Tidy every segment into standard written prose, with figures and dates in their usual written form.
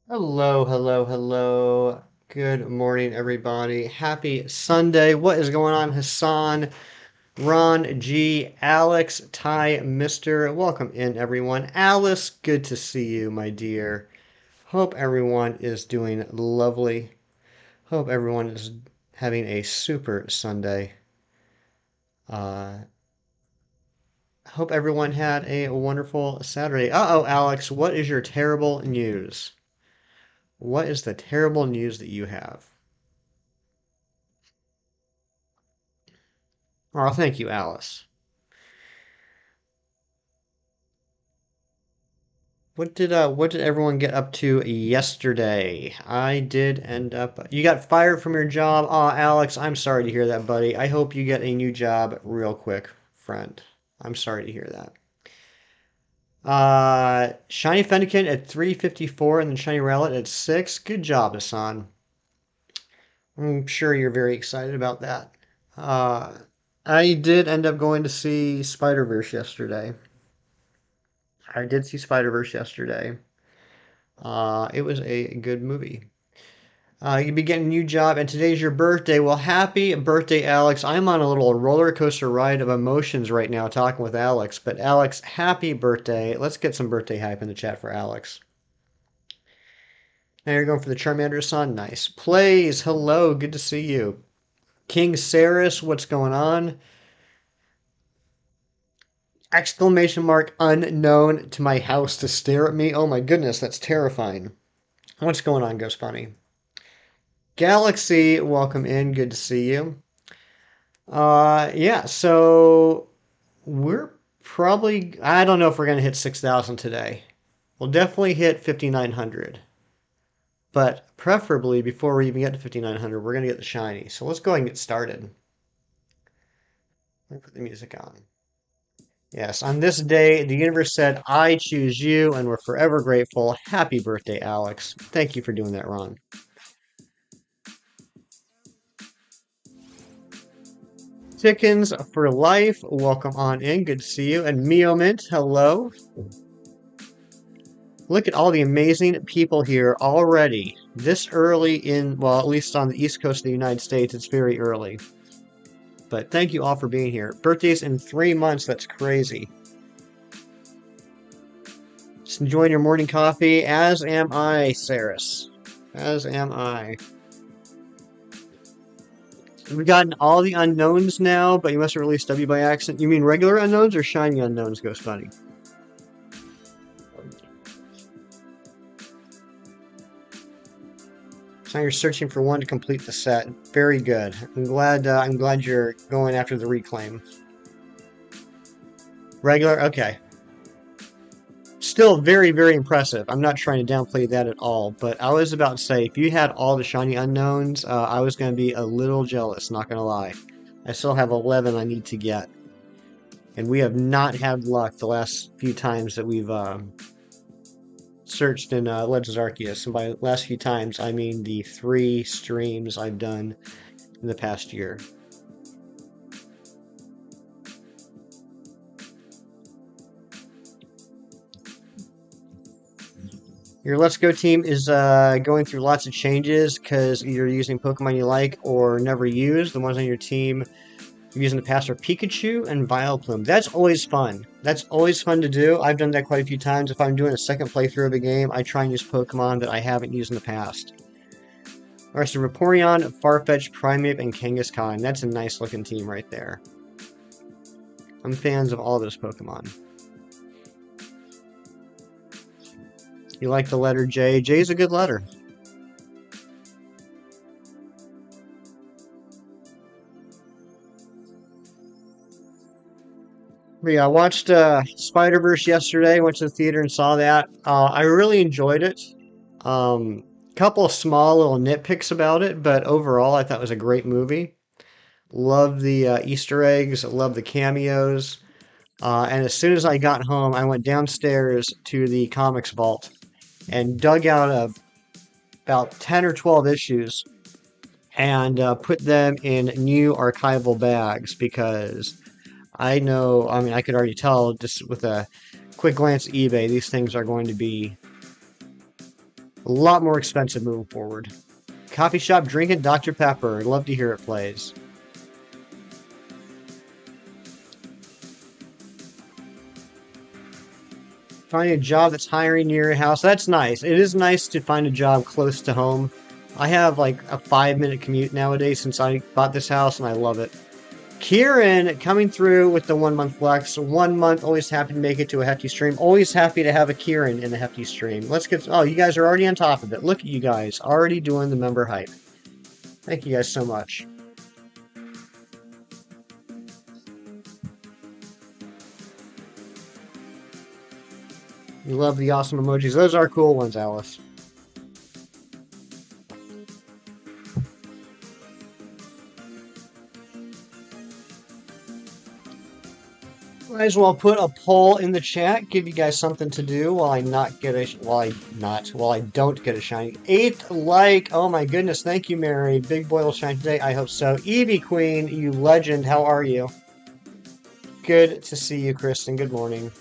Hello, hello, hello. Good morning, everybody. Happy Sunday. What is going on, Hassan, Ron, G, Alex, Ty, Mister? Welcome in, everyone. Alice, good to see you, my dear. Hope everyone is doing lovely. Hope everyone is having a super Sunday. Uh, hope everyone had a wonderful Saturday. Uh-oh, Alex, what is your terrible news? What is the terrible news that you have? Oh, thank you, Alice. What did everyone get up to yesterday? I did end up You got fired from your job. Aw, Alex, I'm sorry to hear that, buddy. I hope you get a new job real quick, friend. I'm sorry to hear that. Shiny Fennekin at 354 and then Shiny Rowlet at 6. Good job, Hassan. I'm sure you're very excited about that. Uh, I did end up going to see Spider-Verse yesterday. I did see Spider-Verse yesterday. It was a good movie. You'll be getting a new job, and today's your birthday. Well, happy birthday, Alex. I'm on a little roller coaster ride of emotions right now talking with Alex. But, Alex, happy birthday. Let's get some birthday hype in the chat for Alex. Now you're going for the Charmander son. Nice. Plays, hello. Good to see you. King Saris, what's going on? Exclamation mark unknown to my house to stare at me. Oh my goodness, that's terrifying. What's going on, Ghost Bunny? Galaxy, welcome in. Good to see you. Yeah, so we're probably, I don't know if we're going to hit 6,000 today. We'll definitely hit 5,900. But preferably before we even get to 5,900, we're going to get the shiny. So let's go ahead and get started. Let me put the music on. Yes, on this day, the universe said, I choose you, and we're forever grateful. Happy birthday, Alex. Thank you for doing that, Ron. Chickens for life, welcome on in. Good to see you. And Mio Mint, hello. Look at all the amazing people here already. This early in, well, at least on the East Coast of the United States, it's very early. But thank you all for being here. Birthdays in 3 months, that's crazy. Just enjoying your morning coffee, as am I, Saris. As am I. We've gotten all the unknowns now, but you must have released W by accident. You mean regular unknowns or shiny unknowns, Ghost Bunny? So now you're searching for one to complete the set. Very good. I'm glad you're going after the reclaim. Regular, okay. Still very, very impressive. I'm not trying to downplay that at all, but I was about to say, if you had all the shiny unknowns, I was going to be a little jealous, not going to lie. I still have 11 I need to get. And we have not had luck the last few times that we've searched in Legends Arceus. And by last few times, I mean the 3 streams I've done in the past year. Your Let's Go team is going through lots of changes because you're using Pokemon you like or never used. The ones on your team you've used in the past are Pikachu and Vileplume. That's always fun. That's always fun to do. I've done that quite a few times. If I'm doing a second playthrough of a game, I try and use Pokemon that I haven't used in the past. Alright, so Vaporeon, Farfetch, Primeape, and Kangaskhan. That's a nice looking team right there. I'm fans of all those Pokemon. You like the letter J? J's a good letter. But yeah, I watched Spider-Verse yesterday. Went to the theater and saw that. I really enjoyed it. Couple of small little nitpicks about it, but overall I thought it was a great movie. Love the Easter eggs. Love the cameos. And as soon as I got home, I went downstairs to the comics vault and dug out about 10 or 12 issues and put them in new archival bags because I know, I mean, I could already tell just with a quick glance at eBay, these things are going to be a lot more expensive moving forward. Coffee shop drinking Dr. Pepper. I'd love to hear it plays. Finding a job that's hiring near your house. That's nice. It is nice to find a job close to home. I have like a 5-minute commute nowadays since I bought this house and I love it. Kieran coming through with the 1 month flex. 1 month, always happy to make it to a hefty stream. Always happy to have a Kieran in the hefty stream. Let's get. Oh, you guys are already on top of it. Look at you guys already doing the member hype. Thank you guys so much. You love the awesome emojis. Those are cool ones, Alice. Might as well put a poll in the chat, give you guys something to do while I don't get a shiny. 8th like, oh my goodness, thank you, Mary. Big boy will shine today, I hope so. Evie Queen, you legend, how are you? Good to see you, Kristen, good morning.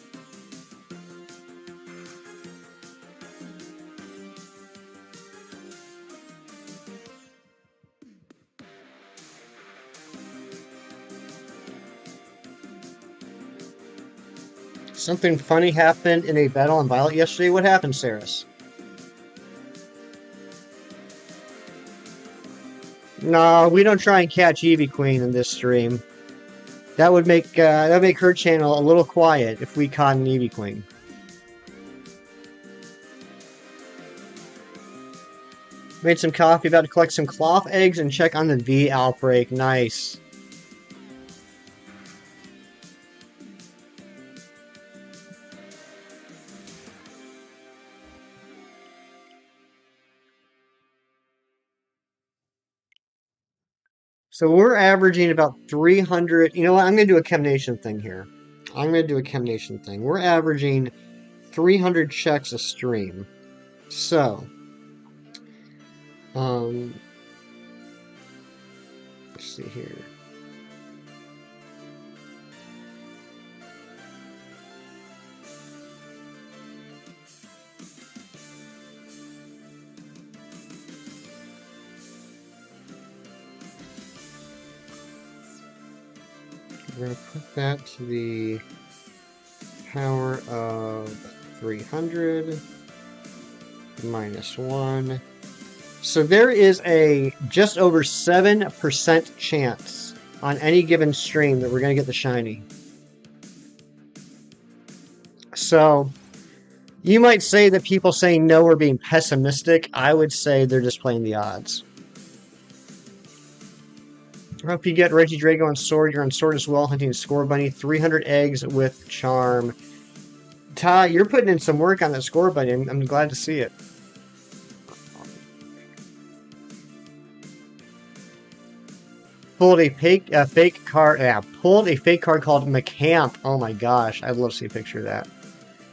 Something funny happened in a battle on Violet yesterday. What happened, Saris? No, we don't try and catch Eevee Queen in this stream. That would make her channel a little quiet if we caught an Eevee Queen. Made some coffee, about to collect some cloth eggs and check on the V outbreak. Nice. So we're averaging about 300. You know what? I'm going to do a Chemnation thing here. We're averaging 300 checks a stream. So, let's see here. We're going to put that to the power of 300 minus 1. So there is a just over 7% chance on any given stream that we're going to get the shiny. So you might say that people saying no are being pessimistic. I would say they're just playing the odds. I hope you get REGIDRAGO on Sword. You're on Sword as well, hunting Score Bunny. 300 eggs with Charm. Ty, you're putting in some work on that Score Bunny. I'm glad to see it. Pulled a fake card. Yeah, pulled a fake card called McCamp. Oh my gosh, I'd love to see a picture of that.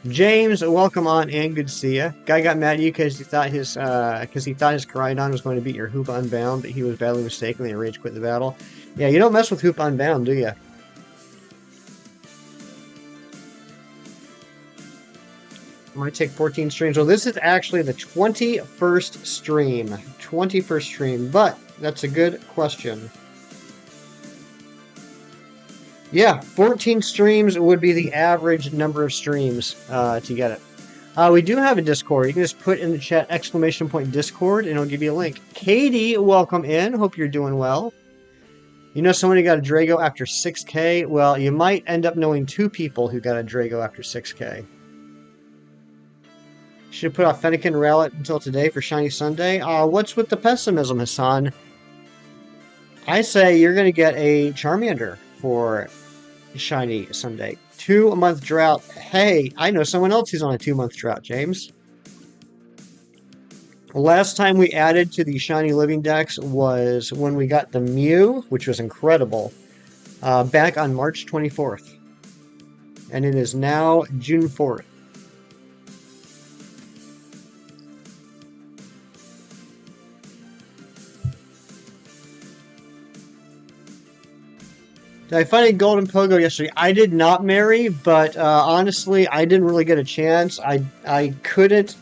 James, welcome on and good to see you. Guy got mad at you because he thought his Koraidon was going to beat your Hoop Unbound, but he was badly mistaken and rage quit the battle. Yeah, you don't mess with Hoop Unbound, do you? Might take 14 streams. Well, this is actually the 21st stream. 21st stream, but that's a good question. Yeah, 14 streams would be the average number of streams to get it. We do have a Discord. You can just put in the chat !Discord and it'll give you a link. Katie, welcome in. Hope you're doing well. You know someone who got a Drago after 6K? Well, you might end up knowing 2 people who got a Drago after 6K. Should have put off Fennekin and Rowlet until today for Shiny Sunday. What's with the pessimism, Hassan? I say you're going to get a Charmander for Shiny Sunday. 2-month drought. Hey, I know someone else who's on a 2-month drought, James. Last time we added to the shiny living decks was when we got the Mew, which was incredible, back on March 24th. And it is now June 4th. Did I find a golden pogo yesterday? I did not, Mary, but honestly, I didn't really get a chance. I couldn't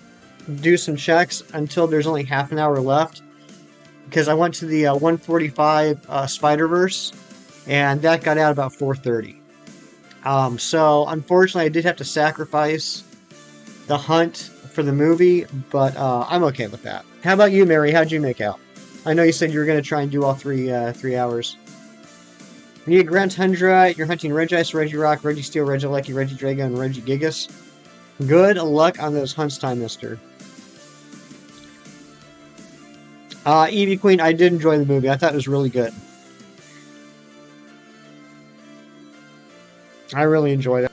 do some checks until there's only half an hour left because I went to the 145 Spider-Verse, and that got out about 4:30. So unfortunately, I did have to sacrifice the hunt for the movie, but I'm okay with that. How about you, Mary? How'd you make out? I know you said you were going to try and do all 3 hours. You need Grand Tundra, you're hunting Regice, Regirock, Registeel, Regieleki, Regidrago, and Regigigas. Good luck on those hunts, time, mister. Eevee Queen, I did enjoy the movie. I thought it was really good. I really enjoyed it.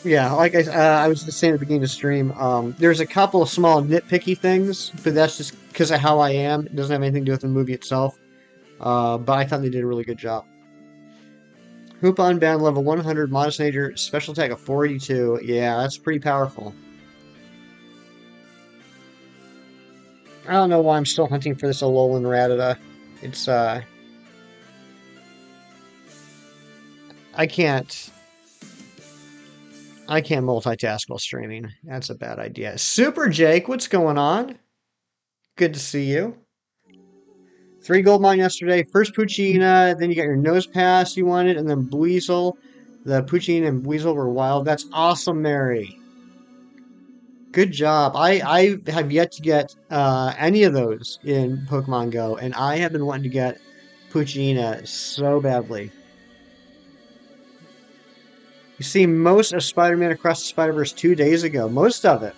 Yeah, like I was just saying at the beginning of the stream, there's a couple of small nitpicky things, but that's just because of how I am. It doesn't have anything to do with the movie itself. But I thought they did a really good job. Hoop Unbound level 100, Modest Nature, special attack of 482. Yeah, that's pretty powerful. I don't know why I'm still hunting for this Alolan Rattata. It's, I can't multitask while streaming. That's a bad idea. Super Jake, what's going on? Good to see you. 3 gold mine yesterday. First Poochyena, then you got your Nose Pass you wanted, and then Buizel. The Poochyena and Buizel were wild. That's awesome, Mary. Good job. I have yet to get any of those in Pokemon Go, and I have been wanting to get Poochyena so badly. You see most of Spider-Man Across the Spider-Verse 2 days ago. Most of it.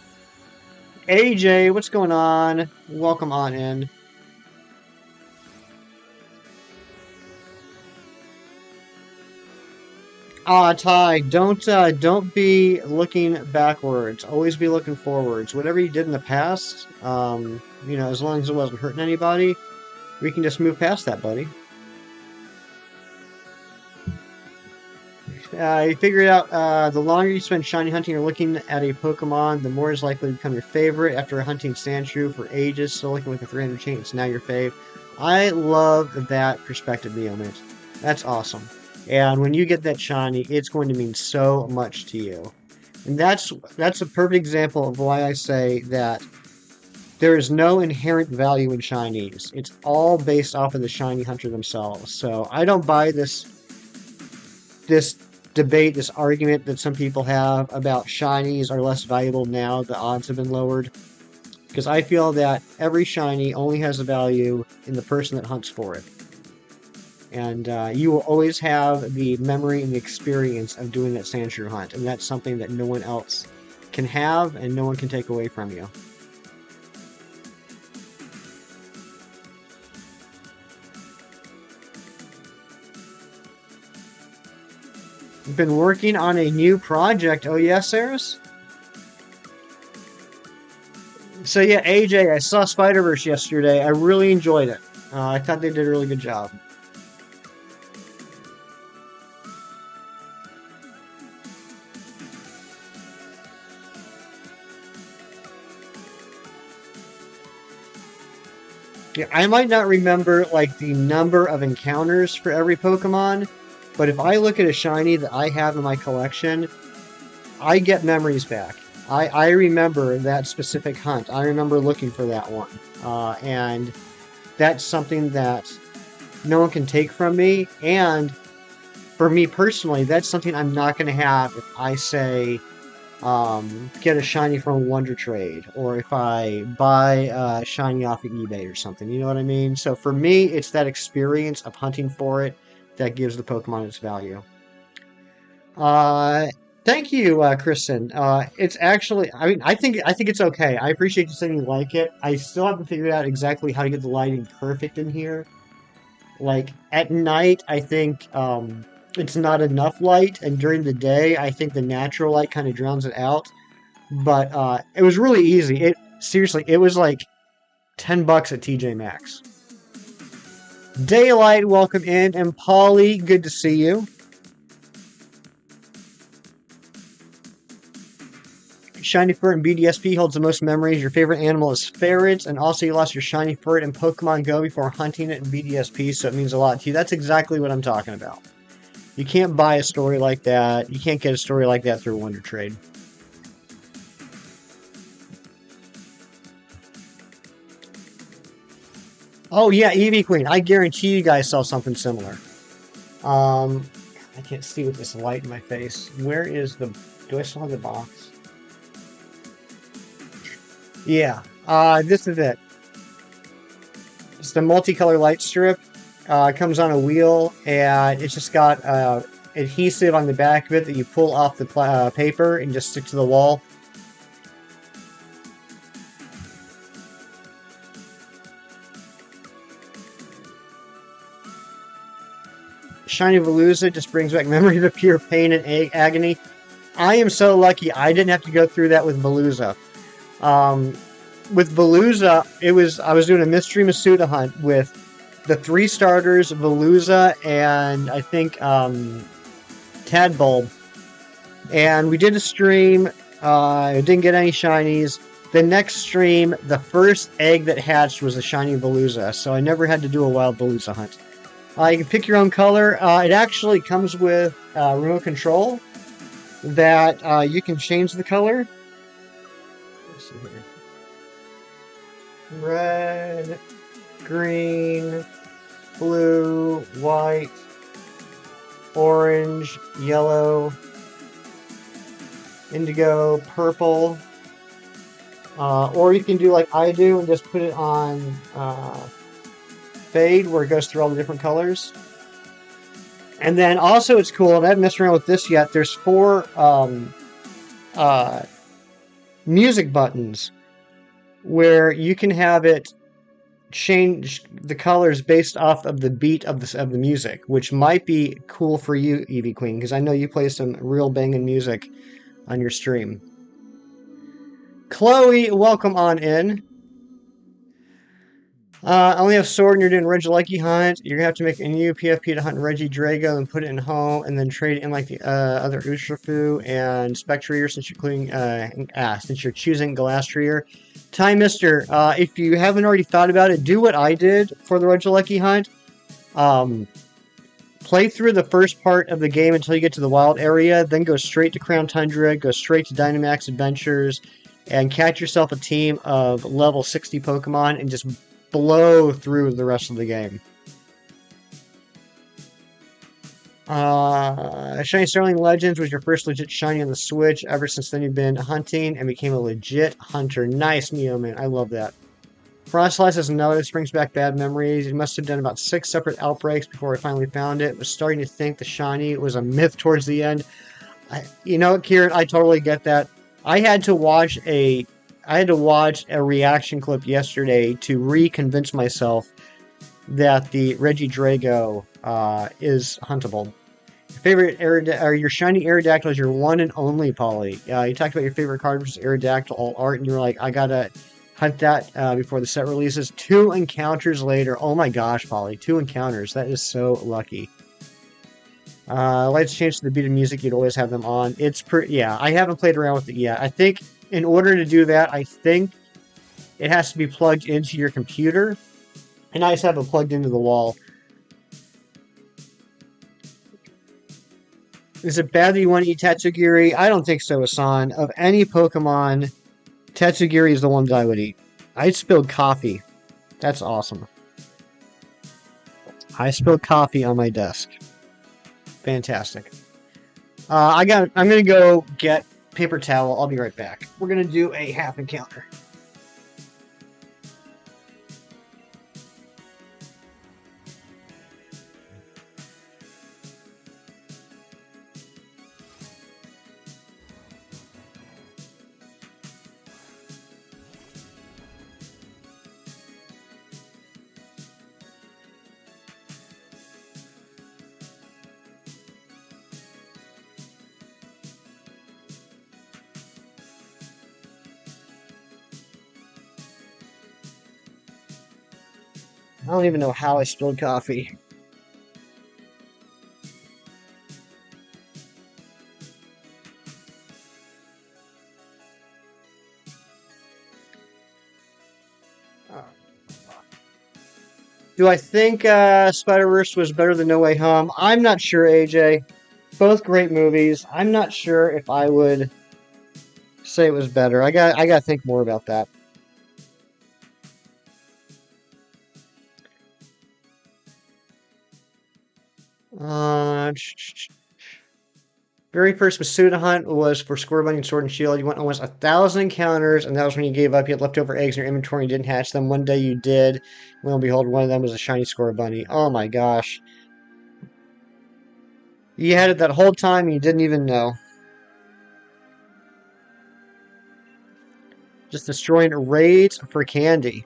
AJ, what's going on? Welcome on in. Ty, don't be looking backwards. Always be looking forwards. Whatever you did in the past, as long as it wasn't hurting anybody, we can just move past that, buddy. You figure it out, the longer you spend shiny hunting or looking at a Pokemon, the more it's likely to become your favorite. After hunting Sandshrew for ages, still looking with a 300 chain, it's now your fave. I love that perspective, Neomint. That's awesome. And when you get that shiny, it's going to mean so much to you. And that's a perfect example of why I say that there is no inherent value in shinies. It's all based off of the shiny hunter themselves. So I don't buy this debate, this argument that some people have about shinies are less valuable now the odds have been lowered. Because I feel that every shiny only has a value in the person that hunts for it. And you will always have the memory and the experience of doing that Sandshrew hunt. And that's something that no one else can have and no one can take away from you. I've been working on a new project. Oh, yes, Saris? So, yeah, AJ, I saw Spider-Verse yesterday. I really enjoyed it. I thought they did a really good job. Yeah, I might not remember, like, the number of encounters for every Pokemon, but if I look at a shiny that I have in my collection, I get memories back. I remember that specific hunt. I remember looking for that one. And that's something that no one can take from me. And for me personally, that's something I'm not going to have if I say, get a shiny from a Wonder Trade, or if I buy a shiny off of eBay or something. You know what I mean? So for me, it's that experience of hunting for it that gives the Pokemon its value. Thank you, Kristen. It's actually, I think it's okay. I appreciate you saying you like it. I still haven't figured out exactly how to get the lighting perfect in here. Like, at night, I think, it's not enough light, and during the day, I think the natural light kind of drowns it out. But, it was really easy. Seriously, it was like $10 at TJ Maxx. Daylight, welcome in. And Polly, good to see you. Shiny Furt in BDSP holds the most memories. Your favorite animal is ferrets, and also you lost your Shiny Furt in Pokemon Go before hunting it in BDSP, so it means a lot to you. That's exactly what I'm talking about. You can't buy a story like that. You can't get a story like that through Wonder Trade. Oh yeah, Eevee Queen. I guarantee you guys saw something similar. I can't see with this light in my face. Where is the... Do I still have the box? Yeah, this is it. It's the multicolor light strip. It comes on a wheel, and it's just got adhesive on the back of it that you pull off the paper and just stick to the wall. Shiny Veluza just brings back memories of pure pain and agony. I am so lucky I didn't have to go through that with Veluza. With Veluza, I was doing a mystery Masuda hunt with the 3 starters, Veluza, and I think Tadbulb. And we did a stream. Didn't get any shinies. The next stream, the first egg that hatched was a shiny Veluza, so I never had to do a wild Veluza hunt. You can pick your own color. It actually comes with remote control that you can change the color. Let's see here. Red, green, blue, white, orange, yellow, indigo, purple. Or you can do like I do and just put it on fade where it goes through all the different colors. And then also it's cool, and I haven't messed around with this yet, there's 4 music buttons where you can have it change the colors based off of the beat of the music, which might be cool for you, Eevee Queen, because I know you play some real banging music on your stream. Chloe, welcome on in. I only have sword and you're doing Regieleki hunt. You're gonna have to make a new PFP to hunt Regidrago and put it in home and then trade it in like the other Urshifu and Spectrier since you're choosing Galastrier. Time Mister, if you haven't already thought about it, do what I did for the Regieleki hunt. Play through the first part of the game until you get to the wild area, then go straight to Crown Tundra, go straight to Dynamax Adventures, and catch yourself a team of level 60 Pokemon and just blow through the rest of the game. Shiny Sterling Legends was your first legit shiny on the Switch. Ever since then, you've been hunting and became a legit hunter. Nice, Meowman. I love that. Frostlass is another that brings back bad memories. You must have done about 6 separate outbreaks before I finally found it. Was starting to think the shiny was a myth towards the end. You know, Kieran, I totally get that. I had to watch a reaction clip yesterday to reconvince myself that the Regidrago is huntable. Your shiny Aerodactyl is your one and only, Polly. You talked about your favorite card, which is Aerodactyl All Art, and you're like, I gotta hunt that before the set releases. 2 encounters later. Oh my gosh, Polly. 2 encounters. That is so lucky. Lights change to the beat of music. You'd always have them on. Yeah, I haven't played around with it yet. I think in order to do that, I think it has to be plugged into your computer. And I just have it plugged into the wall. Is it bad that you want to eat Tatsugiri? I don't think so, Hassan. Of any Pokemon, Tatsugiri is the one that I would eat. I spilled coffee. That's awesome. I spilled coffee on my desk. Fantastic. I'm gonna go get paper towel. I'll be right back. We're gonna do a half encounter. I don't even know how I spilled coffee. Do I think Spider-Verse was better than No Way Home? I'm not sure, AJ. Both great movies. I'm not sure if I would say it was better. I got to think more about that. Uh, Very first Masuda hunt was for Score Bunny and Sword and Shield. You went almost 1,000 encounters, and that was when you gave up. You had leftover eggs in your inventory and didn't hatch them. One day you did. Lo and behold, one of them was a shiny Score Bunny. Oh my gosh. You had it that whole time and you didn't even know. Just destroying raids for candy.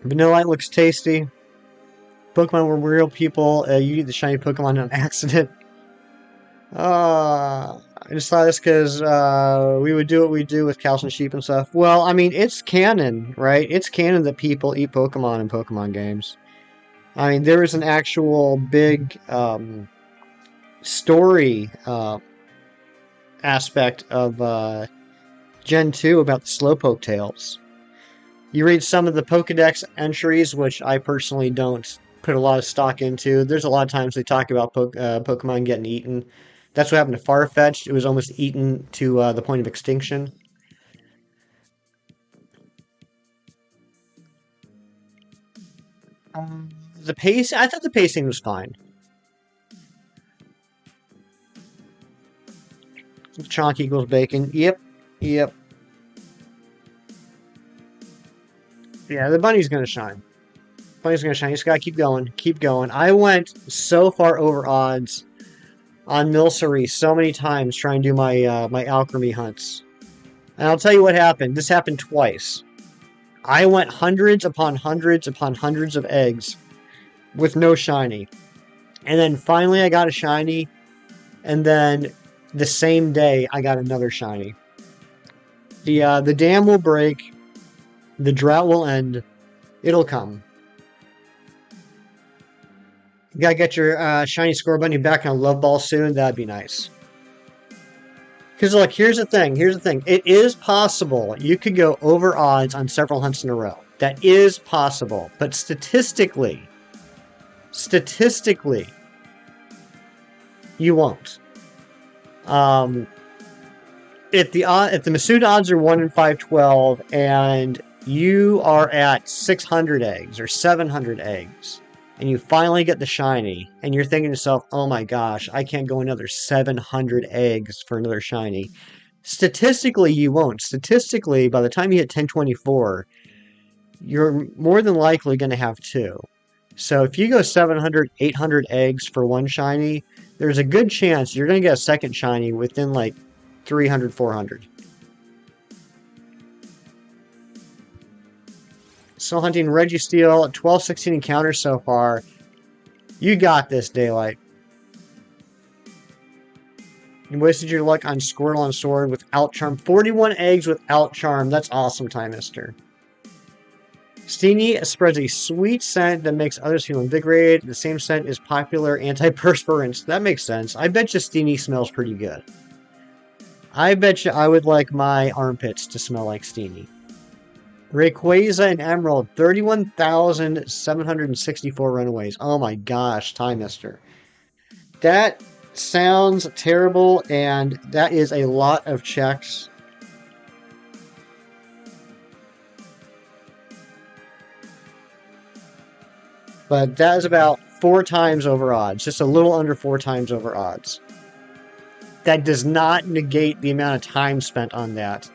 Vanillite looks tasty. Pokemon were real people. You eat the shiny Pokemon on accident. I just thought this because we would do what we do with cows and sheep and stuff. Well, I mean, it's canon, right? It's canon that people eat Pokemon in Pokemon games. I mean, there is an actual big story aspect of Gen 2 about the Slowpoke tales. You read some of the Pokedex entries, which I personally don't put a lot of stock into. There's a lot of times they talk about Pokemon getting eaten. That's what happened to Farfetch'd. It was almost eaten to the point of extinction. The pace, I thought the pacing was fine. Chonk equals bacon. Yep, yep. Yeah, the bunny's gonna shine. Bunny's gonna shine. You just gotta keep going, keep going. I went so far over odds on Milcery so many times trying to do my alchemy hunts. And I'll tell you what happened. This happened twice. I went hundreds upon hundreds upon hundreds of eggs with no shiny. And then finally I got a shiny. And then the same day I got another shiny. The dam will break. The drought will end. It'll come. You gotta get your shiny Score Bunny back on a Love Ball soon. That'd be nice. Because look, here's the thing. Here's the thing. It is possible you could go over odds on several hunts in a row. That is possible. But statistically, you won't. If the Masuda odds are 1 in 512 and you are at 600 eggs or 700 eggs, and you finally get the shiny, and you're thinking to yourself, oh my gosh, I can't go another 700 eggs for another shiny. Statistically, you won't. Statistically, by the time you hit 1024, you're more than likely going to have two. So if you go 700, 800 eggs for one shiny, there's a good chance you're going to get a second shiny within like 300, 400. Still hunting Registeel, 1216 encounters so far. You got this, Daylight. You wasted your luck on Squirtle on Sword without Charm. 41 eggs without Charm. That's awesome, Time Mister. Steenie spreads a sweet scent that makes others feel invigorated. The same scent is popular antiperspirants. That makes sense. I bet you Steenie smells pretty good. I bet you I would like my armpits to smell like Steenie. Rayquaza and Emerald, 31,764 runaways. Oh my gosh, Time Mister. That sounds terrible, and that is a lot of checks. But that is about 4 times over odds. Just a little under 4 times over odds. That does not negate the amount of time spent on that.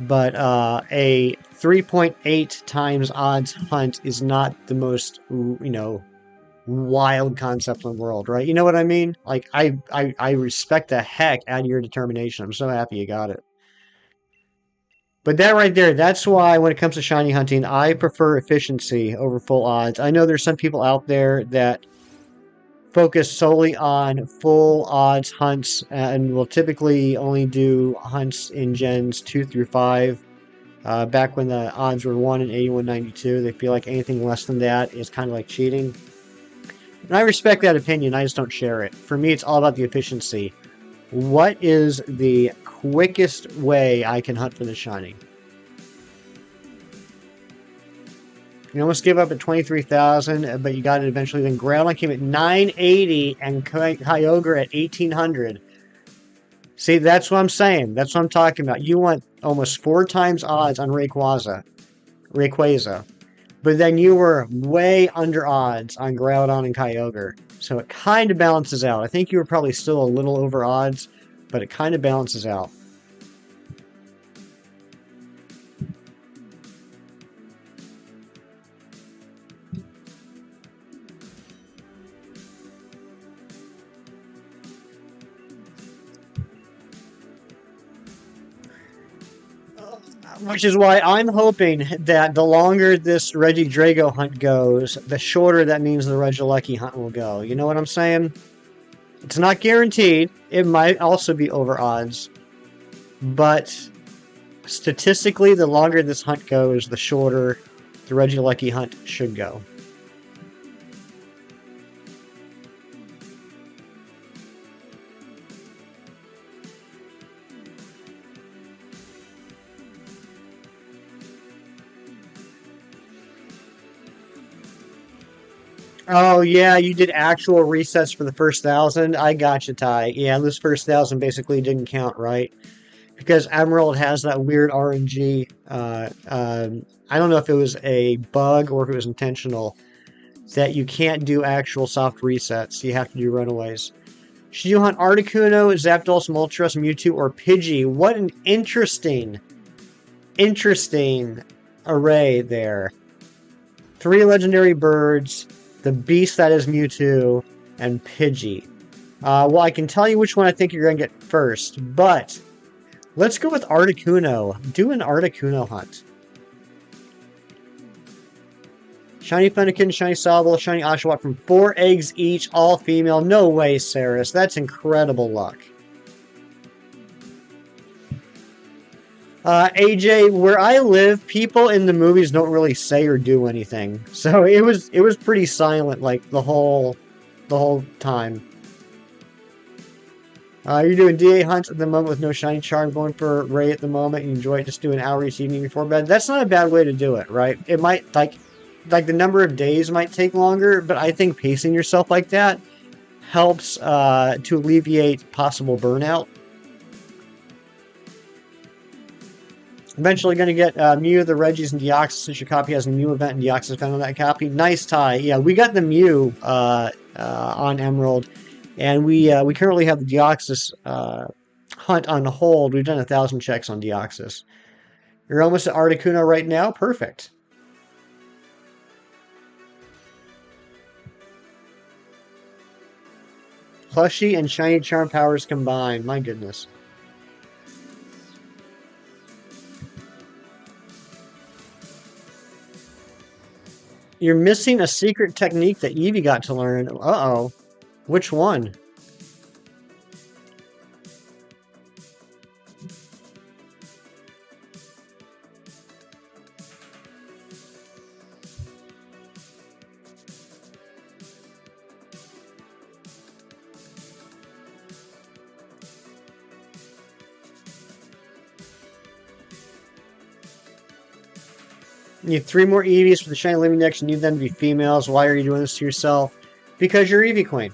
But a 3.8 times odds hunt is not the most, wild concept in the world, right? You know what I mean? Like, I respect the heck out of your determination. I'm so happy you got it. But that right there, that's why when it comes to shiny hunting, I prefer efficiency over full odds. I know there's some people out there that focus solely on full odds hunts and will typically only do hunts in gens 2 through 5. Back when the odds were 1 in 8192, they feel like anything less than that is kind of like cheating. And I respect that opinion, I just don't share it. For me, it's all about the efficiency. What is the quickest way I can hunt for the shiny? You almost gave up at 23,000, but you got it eventually. Then Growlithe came at 980 and Kyogre at 1,800. See, that's what I'm saying. That's what I'm talking about. You want almost 4 times odds on Rayquaza. But then you were way under odds on Groudon and Kyogre. So it kind of balances out. I think you were probably still a little over odds, but it kind of balances out. Which is why I'm hoping that the longer this Regidrago hunt goes, the shorter that means the Regieleki hunt will go. You know what I'm saying? It's not guaranteed. It might also be over odds. But statistically, the longer this hunt goes, the shorter the Regieleki hunt should go. Oh, yeah, you did actual resets for the first 1,000. I gotcha, Ty. Yeah, this first 1,000 basically didn't count, right? Because Emerald has that weird RNG. I don't know if it was a bug or if it was intentional, that you can't do actual soft resets. You have to do runaways. Should you hunt Articuno, Zapdos, Moltres, Mewtwo, or Pidgey? What an interesting array there. 3 legendary birds, the beast that is Mewtwo, and Pidgey. Well, I can tell you which one I think you're going to get first, but let's go with Articuno. Do an Articuno hunt. Shiny Fennekin, Shiny Sobble, Shiny Oshawott from 4 eggs each, all female. No way, Saris. That's incredible luck. AJ, where I live, people in the movies don't really say or do anything. So it was pretty silent like the whole time. You're doing DA hunts at the moment with no shiny charm, going for Ray at the moment. You enjoy it, just do an hour each evening before bed. That's not a bad way to do it, right? It might, like the number of days might take longer, but I think pacing yourself like that helps to alleviate possible burnout. Eventually going to get Mew, the Regis, and Deoxys, since your copy has a Mew event and Deoxys found on that copy. Nice, Ty. Yeah, we got the Mew on Emerald, and we currently have the Deoxys hunt on hold. We've done 1,000 checks on Deoxys. You're almost at Articuno right now. Perfect. Plushie and Shiny Charm powers combined. My goodness. You're missing a secret technique that Eevee got to learn. Uh-oh. Which one? You need 3 more Eevees for the Shiny Living Dex. You need them to be females. Why are you doing this to yourself? Because you're Eevee Queen.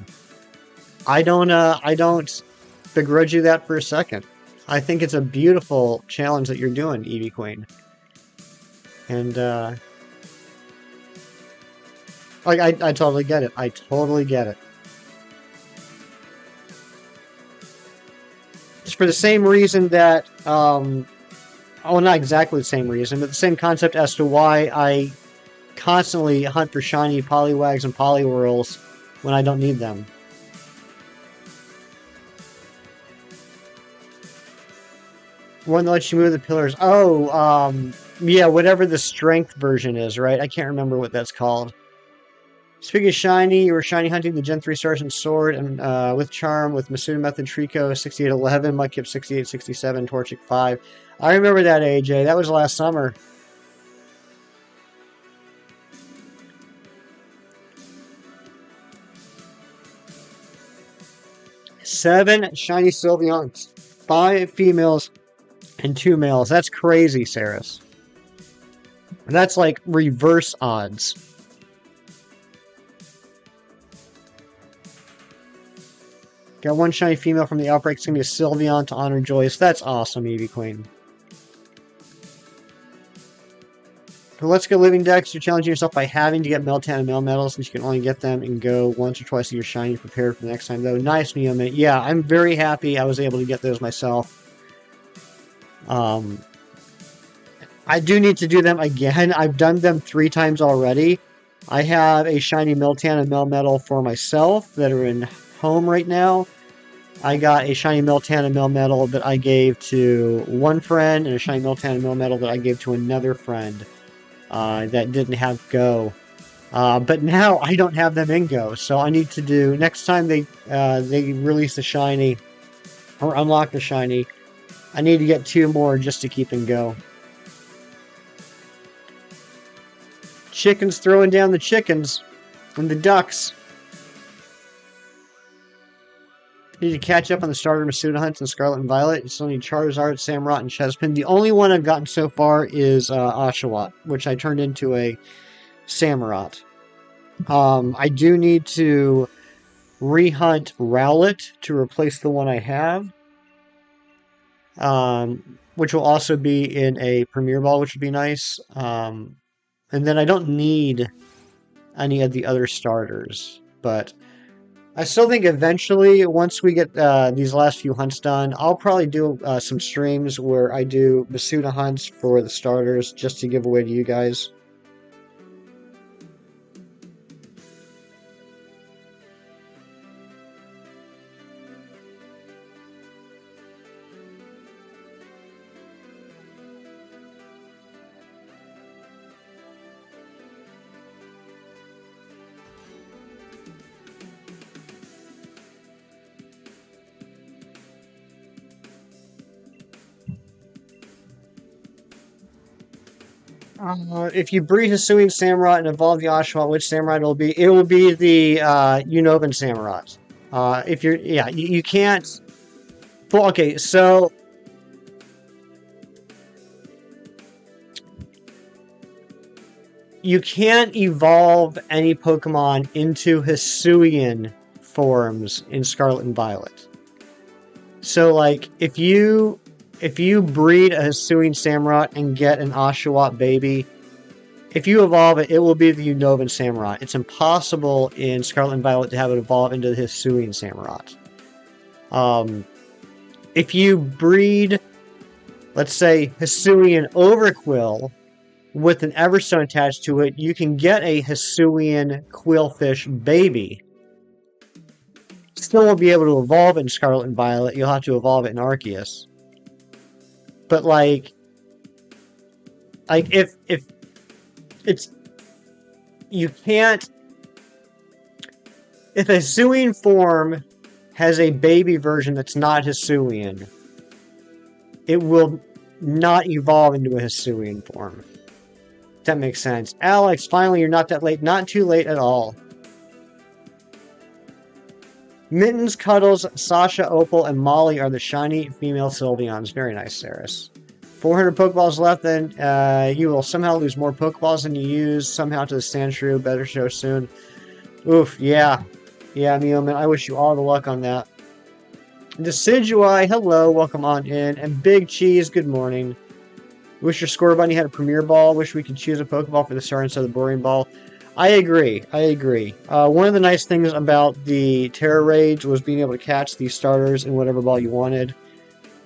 I don't begrudge you that for a second. I think it's a beautiful challenge that you're doing, Eevee Queen. And I totally get it. I totally get it. It's for the same reason that oh, not exactly the same reason, but the same concept as to why I constantly hunt for shiny Poliwags and Poliwhirls when I don't need them. One that lets you move the pillars. Oh, yeah, whatever the strength version is, right? I can't remember what that's called. Speaking of shiny, you were shiny hunting the Gen 3 Sergeant Sword and with Charm with Masuda Method Trico 6811, Mudkip 6867, Torchic 5. I remember that, AJ. That was last summer. Seven shiny Sylveons. 5 females and 2 males. That's crazy, Saris. That's like reverse odds. Got one shiny female from the outbreak. It's going to be a Sylveon to honor Joyce. That's awesome, Eevee Queen. For Let's Go Living Decks, you're challenging yourself by having to get Meltan and Mel Metals, since you can only get them and go once or twice a year shiny, prepared for the next time, though. Nice, Neomint. Yeah, I'm very happy I was able to get those myself. I do need to do them again. I've done them 3 times already. I have a shiny Meltan and Melmetal for myself that are in home right now. I got a shiny Meltan and Melmetal that I gave to one friend, and a shiny Meltan and Melmetal that I gave to another friend that didn't have Go. But now I don't have them in Go, so I need to do, next time they release a shiny, or unlock the shiny, I need to get 2 more just to keep in Go. Chickens throwing down the chickens and the ducks. Need to catch up on the starter Masuda hunts and Scarlet and Violet. You still need Charizard, Samurott, and Chespin. The only one I've gotten so far is Oshawott, which I turned into a Samurott. I do need to rehunt Rowlet to replace the one I have, which will also be in a Premier Ball, which would be nice. And then I don't need any of the other starters, but I still think eventually, once we get these last few hunts done, I'll probably do some streams where I do Masuda hunts for the starters, just to give away to you guys. If you breed Hisuian Samurott and evolve the Oshawott, which Samurott it will be? It will be the Unova Samurott. If you're, yeah, you can't. Well, okay, so you can't evolve any Pokemon into Hisuian forms in Scarlet and Violet. So, like, if you breed a Hisuian Samurott and get an Oshawott baby, if you evolve it, it will be the Unovan Samurott. It's impossible in Scarlet and Violet to have it evolve into the Hisuian Samurott. If you breed, let's say, Hisuian Overquill with an Everstone attached to it, you can get a Hisuian Quillfish baby. Still won't be able to evolve in Scarlet and Violet. You'll have to evolve it in Arceus. But like if it's, you can't, if a Hisuian form has a baby version that's not Hisuian, it will not evolve into a Hisuian form. If that makes sense. Alex, finally, you're not that late. Not too late at all. Mittens, Cuddles, Sasha, Opal, and Molly are the shiny female Sylveons. Very nice, Saris. 400 Pokeballs left, then you will somehow lose more Pokeballs than you use. Somehow to the Sandshrew. Better show soon. Oof, yeah. Yeah, Neomint, I wish you all the luck on that. Decidui, hello, welcome on in. And Big Cheese, good morning. Wish your Score Bunny had a Premier Ball. Wish we could choose a Pokeball for the start instead of the Boring Ball. I agree. One of the nice things about the Terra Raids was being able to catch these starters in whatever ball you wanted.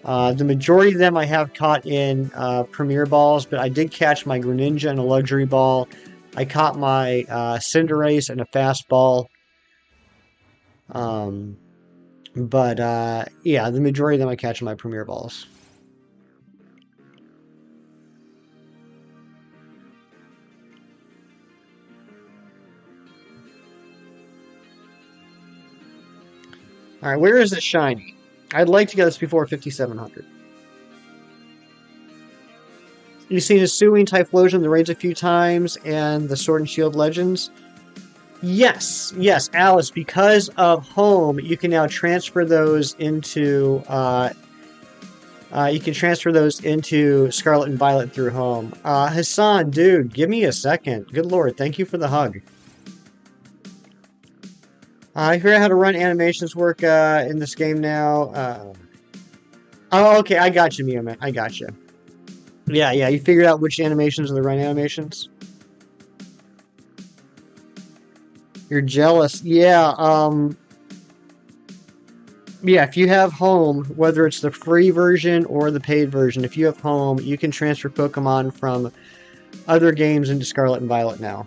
The majority of them I have caught in Premier Balls, but I did catch my Greninja in a Luxury Ball. I caught my Cinderace in a Fast Ball. Yeah, the majority of them I catch in my Premier Balls. All right, where is it shiny? I'd like to get this before 5,700. You've seen Hisuian Typhlosion, the raids a few times, and the Sword and Shield Legends. Yes, yes, Alice. Because of home, you can now transfer those into. You can transfer those into Scarlet and Violet through home. Hassan, dude, give me a second. Good lord, thank you for the hug. I figure out how to run animations work in this game now. Oh, okay, I got you, Mio, man. I got you. Yeah, you figured out which animations are the run animations? You're jealous. Yeah, if you have home, whether it's the free version or the paid version, if you have home, you can transfer Pokemon from other games into Scarlet and Violet now.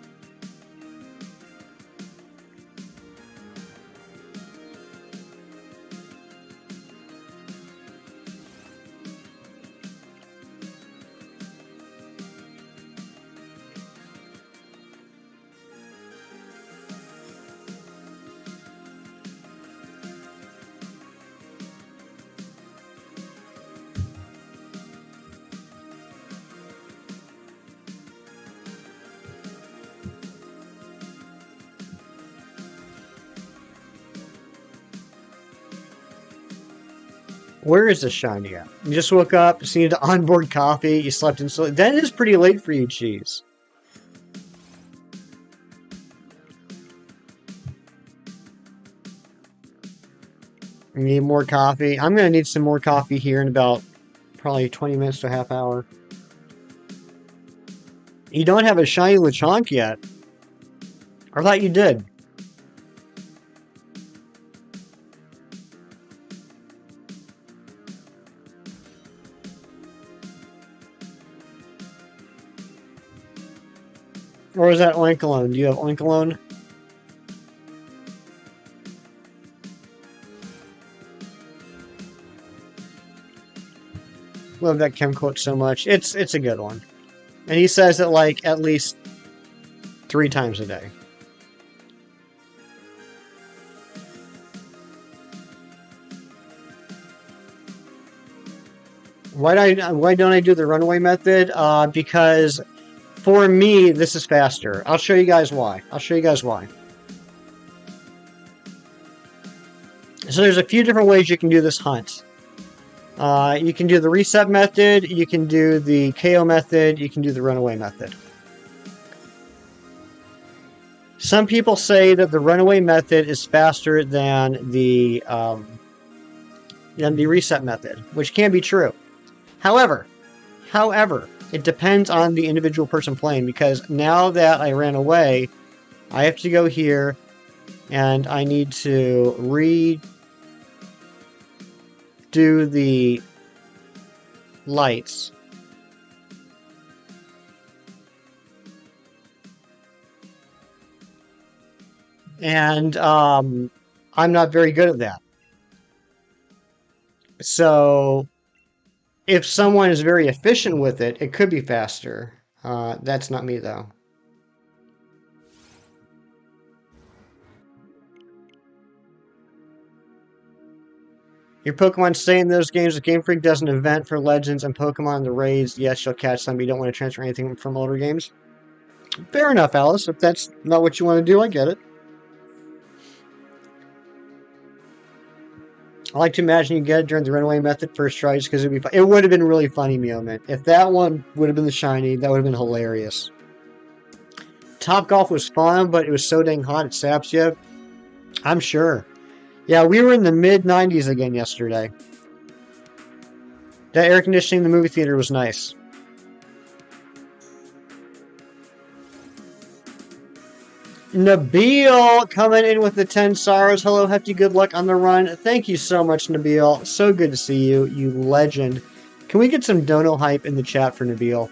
Where is the shiny at? You just woke up, just needed onboard coffee, you slept in sleep. That is pretty late for you, Cheese. You need more coffee. I'm going to need some more coffee here in about probably 20 minutes to a half hour. You don't have a shiny Lechonk yet. I thought you did. Or is that Oinkalone? Do you have Oinkalone? Love that Chem quote so much. It's a good one. And he says it like at least 3 times a day. Why don't I do the runaway method? Because for me, this is faster. I'll show you guys why. So there's a few different ways you can do this hunt. You can do the reset method, you can do the KO method, you can do the runaway method. Some people say that the runaway method is faster than the reset method, which can be true. However, it depends on the individual person playing, because now that I ran away, I have to go here and I need to redo the lights. And I'm not very good at that. So if someone is very efficient with it, it could be faster. That's not me, though. Your Pokemon stay in those games. If Game Freak does an event for Legends and Pokemon in the raids, yes, you'll catch them. You don't want to transfer anything from older games. Fair enough, Alice. If that's not what you want to do, I get it. I like to imagine you get it during the runaway method first try, just because it'd be fun. It would have been really funny, Meowman. If that one would have been the shiny, that would have been hilarious. Top Golf was fun, but it was so dang hot it saps you. I'm sure. Yeah, we were in the mid-90s again yesterday. That air conditioning in the movie theater was nice. Nabil coming in with the 10 stars. Hello, Hefty, good luck on the run. Thank you so much, Nabil. So good to see you, you legend. Can we get some dono hype in the chat for Nabil?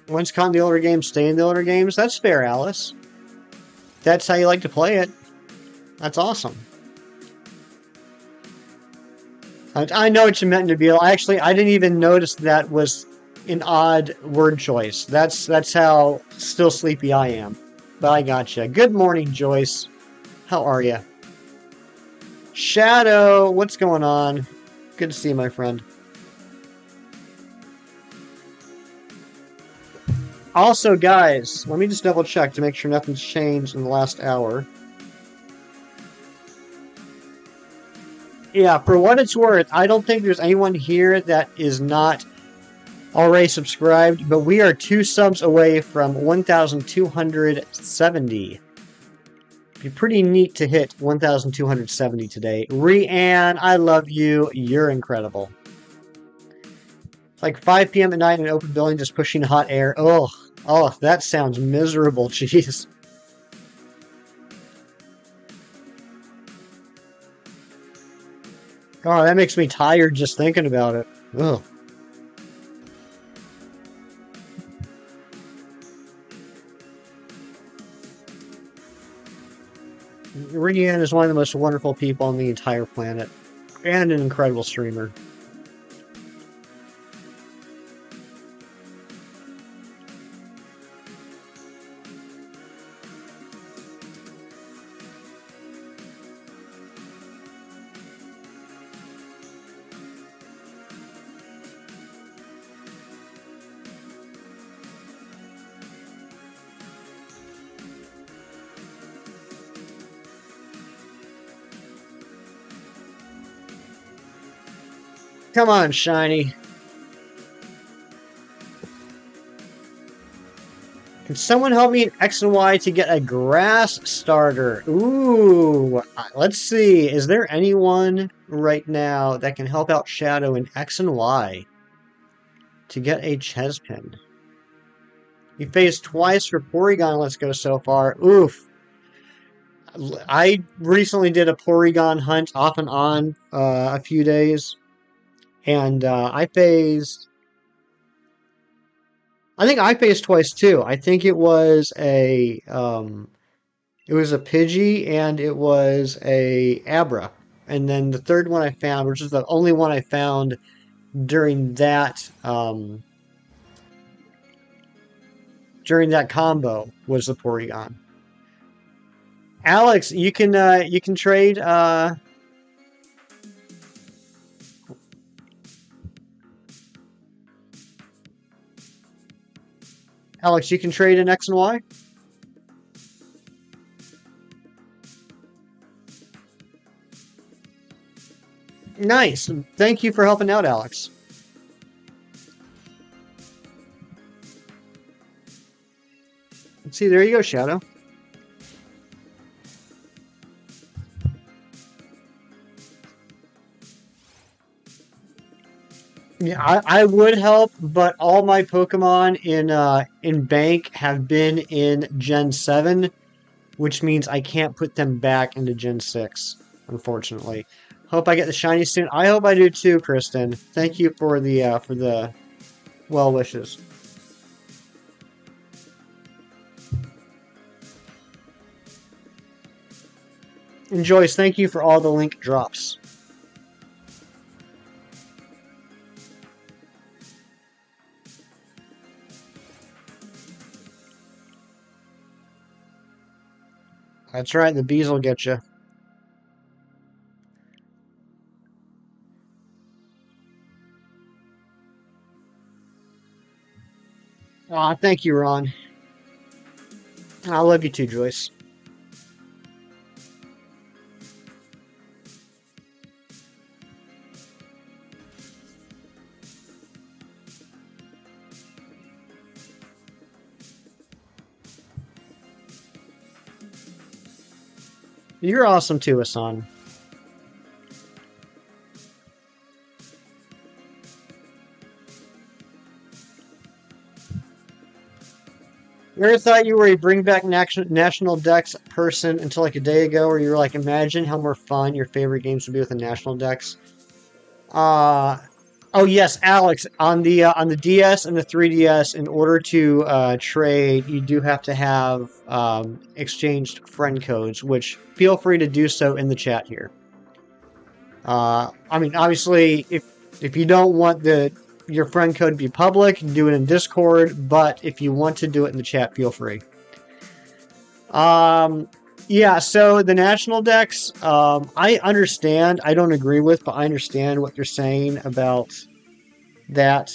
Once caught in the older games, stay in the older games. That's fair, Alice. that's how you like to play it. That's awesome. I know what you meant, Nabil. I didn't even notice that was an odd word choice. That's how still sleepy I am. But I gotcha. Good morning, Joyce. How are you? Shadow, what's going on? Good to see you, my friend. Also, guys, let me just double check to make sure nothing's changed in the last hour. Yeah, for what it's worth, I don't think there's anyone here that is not already subscribed, but we are 2 subs away from 1,270. It'd be pretty neat to hit 1,270 today. Rianne, I love you. You're incredible. It's like 5 p.m. at night in an open building just pushing hot air. Oh, that sounds miserable. Jeez. Oh, that makes me tired just thinking about it. Ugh. Rianne is one of the most wonderful people on the entire planet, and an incredible streamer. Come on, Shiny. Can someone help me in X and Y to get a grass starter? Ooh, let's see. Is there anyone right now that can help out Shadow in X and Y to get a Chespin? He faced twice for Porygon Let's Go so far. Oof. I recently did a Porygon hunt off and on a few days. And I think I phased twice too. I think it was a Pidgey and it was a Abra. And then the third one I found, which is the only one I found during that combo, was the Porygon. Alex, you can trade Alex, you can trade in X and Y? Nice. Thank you for helping out, Alex. Let's see, there you go, Shadow. Yeah, I would help, but all my Pokemon in Bank have been in Gen 7, which means I can't put them back into Gen 6, unfortunately. Hope I get the shiny soon. I hope I do too, Kristen. Thank you for the well wishes. And Joyce, thank you for all the link drops. That's right, the bees will get you. Aw, thank you, Ron. I love you too, Joyce. You're awesome too, Hassan. You ever thought you were a bring back national Dex person until like a day ago, where you were like, imagine how more fun your favorite games would be with a national Dex? Oh yes, Alex, on the DS and the 3DS, in order to trade, you do have to have exchanged friend codes, which feel free to do so in the chat here. I mean, obviously, if you don't want your friend code to be public, do it in Discord. But if you want to do it in the chat, feel free. Yeah. So the national decks, I understand. I don't agree with, but I understand what you're saying about that.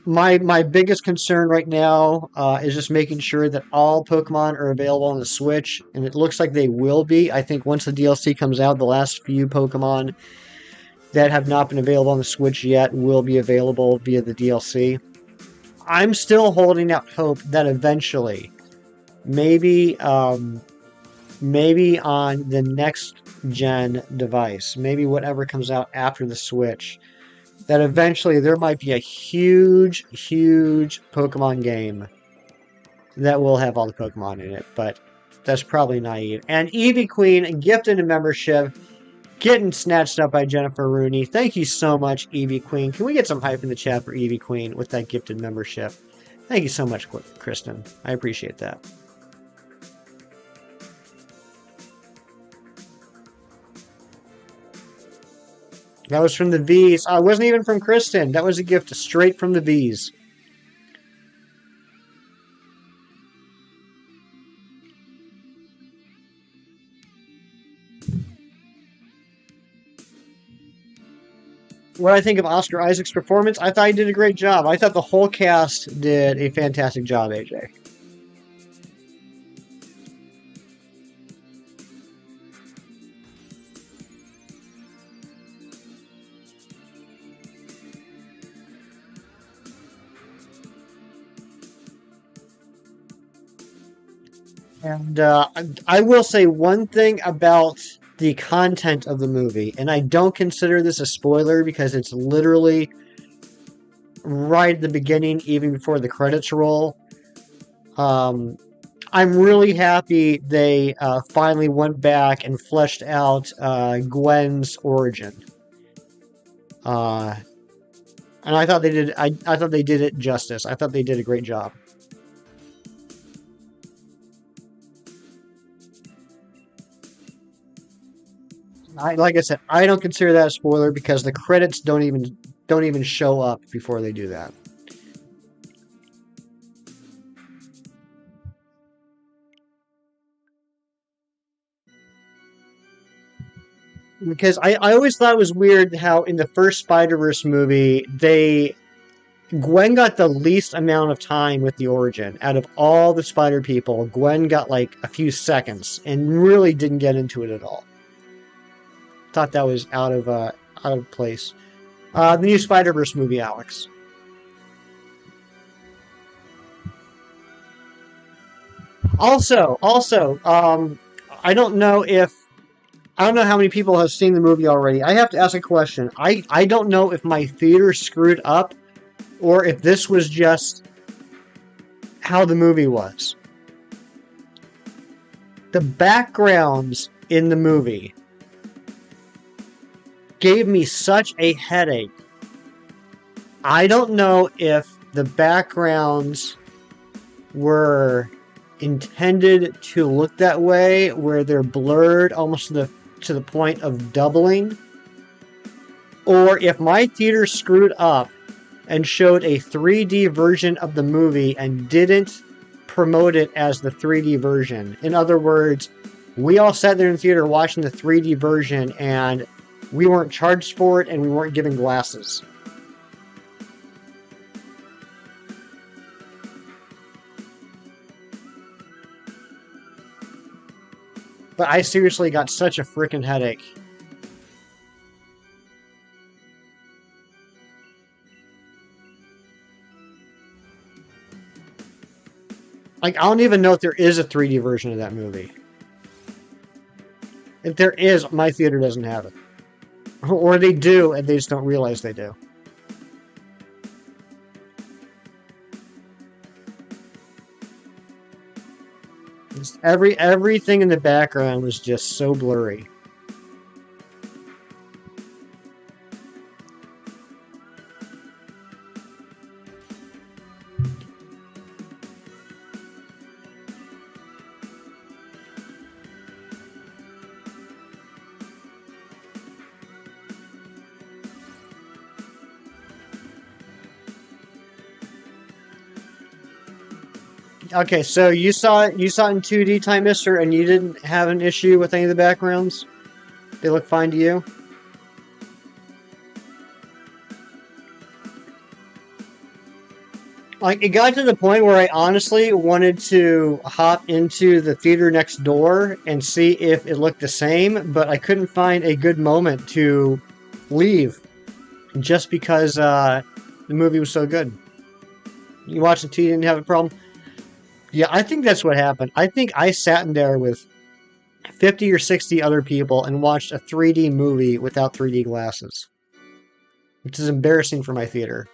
My biggest concern right now is just making sure that all Pokemon are available on the Switch, and it looks like they will be. I think once the DLC comes out, the last few Pokemon that have not been available on the Switch yet will be available via the DLC. I'm still holding out hope that eventually, maybe, maybe on the next gen device, maybe whatever comes out after the Switch, that eventually there might be a huge, huge Pokemon game that will have all the Pokemon in it, but that's probably naive. And Eevee Queen gifted a membership, getting snatched up by Jennifer Rooney. Thank you so much, Eevee Queen. Can we get some hype in the chat for Eevee Queen with that gifted membership? Thank you so much, Kristen. I appreciate that. That was from the V's. It wasn't even from Kristen. That was a gift straight from the V's. What I think of Oscar Isaac's performance, I thought he did a great job. I thought the whole cast did a fantastic job, AJ. And I will say one thing about the content of the movie, and I don't consider this a spoiler because it's literally right at the beginning, even before the credits roll. I'm really happy they finally went back and fleshed out Gwen's origin. And I thought they did. I thought they did it justice. I thought they did a great job. Like I said, I don't consider that a spoiler because the credits don't even show up before they do that. Because I always thought it was weird how in the first Spider-Verse movie Gwen got the least amount of time with the origin out of all the Spider people. Gwen got like a few seconds and really didn't get into it at all. Thought that was out of place. The new Spider-Verse movie, Alex. Also, I don't know how many people have seen the movie already. I have to ask a question. I don't know if my theater screwed up or if this was just how the movie was. The backgrounds in the movie gave me such a headache. I don't know if the backgrounds were intended to look that way, where they're blurred almost to the point of doubling, or if my theater screwed up and showed a 3D version of the movie and didn't promote it as the 3D version. In other words, we all sat there in the theater watching the 3D version and we weren't charged for it and we weren't given glasses. But I seriously got such a freaking headache. Like, I don't even know if there is a 3D version of that movie. If there is, my theater doesn't have it. Or they do, and they just don't realize they do. Just everything in the background was just so blurry. Okay, so you saw it in 2D, Time Mister, and you didn't have an issue with any of the backgrounds? They look fine to you? Like, it got to the point where I honestly wanted to hop into the theater next door and see if it looked the same, but I couldn't find a good moment to leave just because the movie was so good. You watched the TV, didn't have a problem? Yeah, I think that's what happened. I think I sat in there with 50 or 60 other people and watched a 3D movie without 3D glasses, which is embarrassing for my theater.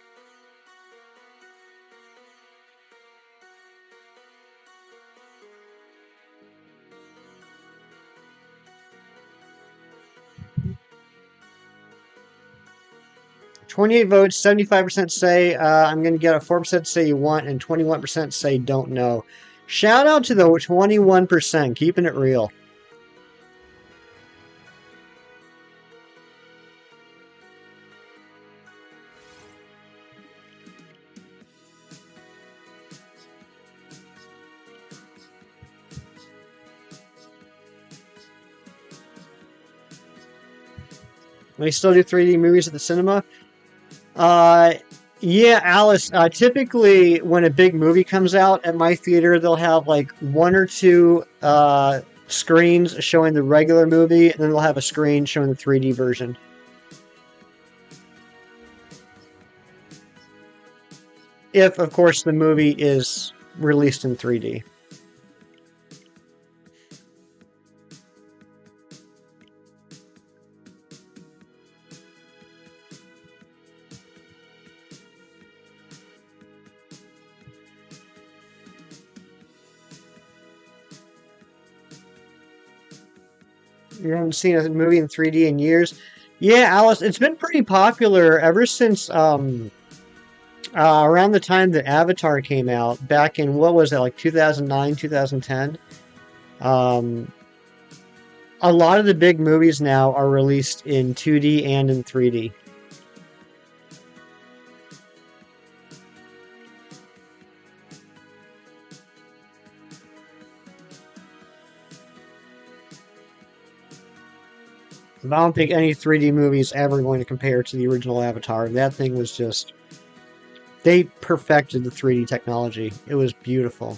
28 votes, 75% say I'm going to get a 4% say you want, and 21% say don't know. Shout out to the 21%, keeping it real. We still do 3D movies at the cinema. Uh, yeah, Alice. Typically, when a big movie comes out at my theater, they'll have like one or two screens showing the regular movie, and then they'll have a screen showing the 3D version. If, of course, the movie is released in 3D. You haven't seen a movie in 3D in years. Yeah, Alice, it's been pretty popular ever since around the time that Avatar came out, back in what was it, like 2009, 2010. Um, a lot of the big movies now are released in 2D and in 3D. I don't think any 3D movie is ever going to compare to the original Avatar. That thing was just, they perfected the 3D technology. It was beautiful.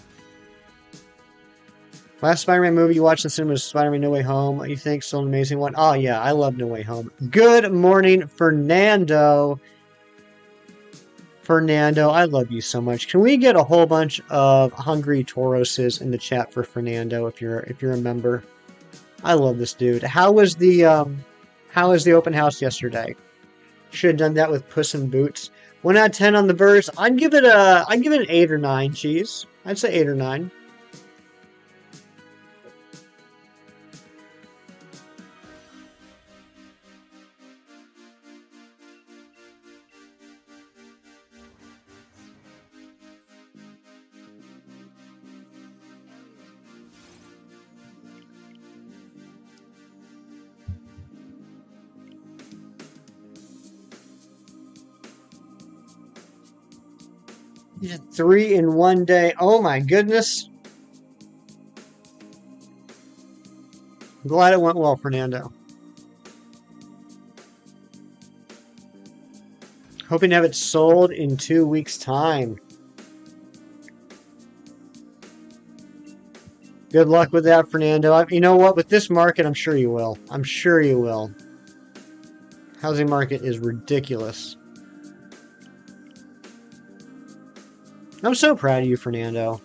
Last Spider-Man movie you watched in the cinema was Spider-Man No Way Home. What do you think? Still an amazing one? Oh, yeah, I love No Way Home. Good morning, Fernando. Fernando, I love you so much. Can we get a whole bunch of hungry Tauroses in the chat for Fernando if you're a member? I love this dude. How was the open house yesterday? Should have done that with Puss in Boots. 1 out of 10 on the birds. I'd give it an 8 or 9. Cheese. I'd say 8 or 9. You did 3 in 1 day. Oh my goodness. I'm glad it went well, Fernando. Hoping to have it sold in 2 weeks' time. Good luck with that, Fernando. You know what? With this market, I'm sure you will. I'm sure you will. Housing market is ridiculous. I'm so proud of you, Fernando.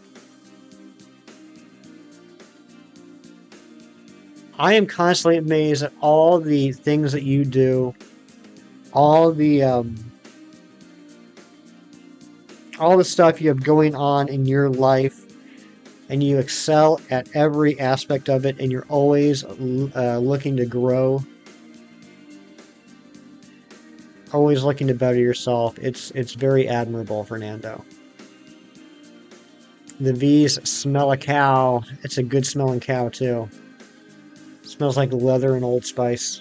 I am constantly amazed at all the things that you do, all the stuff you have going on in your life, and you excel at every aspect of it, and you're always looking to grow, always looking to better yourself. It's very admirable, Fernando. The V's smell a cow. It's a good smelling cow too. Smells like leather and Old Spice.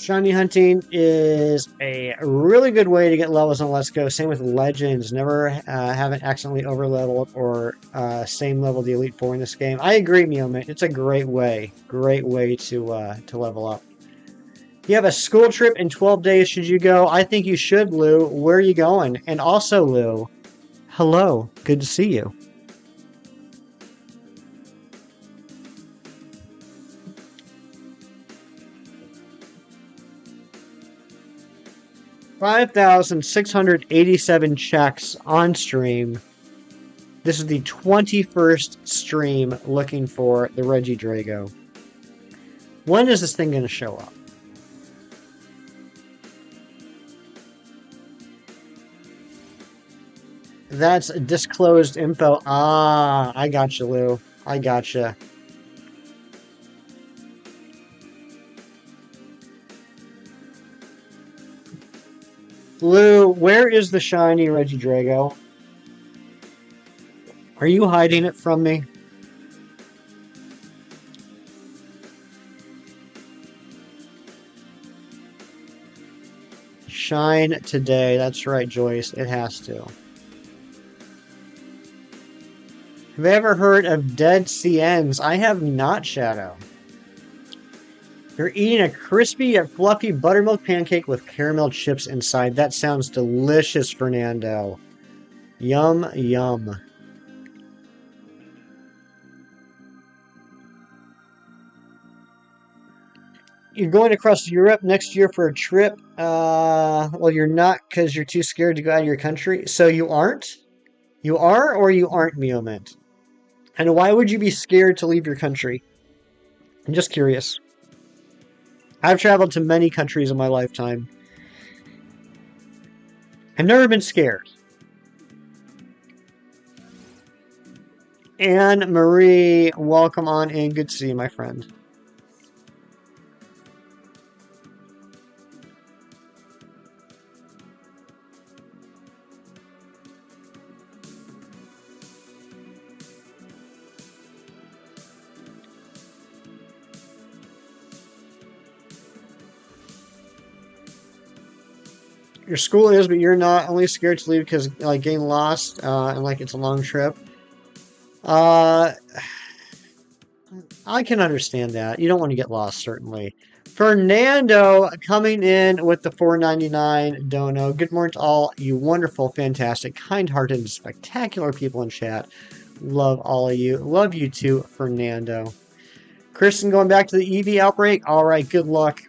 Shiny hunting is a really good way to get levels on Let's Go. Same with Legends. Never haven't accidentally overleveled or same level the Elite Four in this game. I agree, Meowman. It's a great way to level up. You have a school trip in 12 days. Should you go? I think you should, Lou. Where are you going? And also, Lou, hello. Good to see you. $5,687 checks on stream. This is the 21st stream looking for the REGIDRAGO. When is this thing going to show up? That's disclosed info. Ah, I got you, Lou. I got you. Lou, where is the shiny REGIDRAGO? Are you hiding it from me? Shine today. That's right, Joyce. It has to. Have you ever heard of dead CNs? I have not, Shadow. You're eating a crispy yet fluffy buttermilk pancake with caramel chips inside. That sounds delicious, Fernando. Yum, yum. You're going across Europe next year for a trip. Well, you're not because you're too scared to go out of your country. So you aren't? You are or you aren't, Meowment? And why would you be scared to leave your country? I'm just curious. I've traveled to many countries in my lifetime. I've never been scared. Anne Marie, welcome on in. Good to see you, my friend. Your school is, but you're not only scared to leave because like getting lost and like it's a long trip. I can understand that. You don't want to get lost, certainly. Fernando coming in with the $4.99 dono. Good morning to all you wonderful, fantastic, kind-hearted, and spectacular people in chat. Love all of you. Love you too, Fernando. Kristen going back to the EV outbreak. All right, good luck.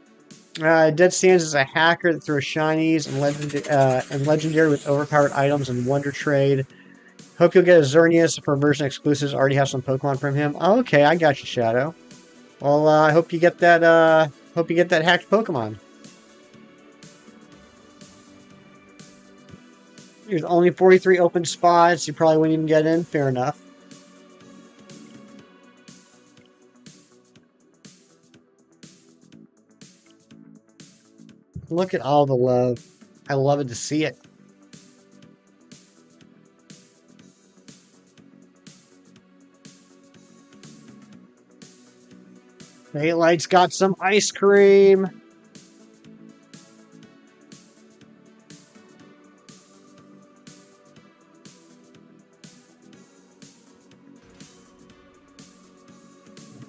Dead Stands is a hacker that throws shinies and legendary with overpowered items and Wonder Trade. Hope you'll get a Xerneas for version exclusives. Already have some Pokemon from him. Oh, okay, I got you, Shadow. Well, I hope you get that. Hope you get that hacked Pokemon. There's only 43 open spots. You probably wouldn't even get in. Fair enough. Look at all the love. I love it to see it. Daylight's got some ice cream.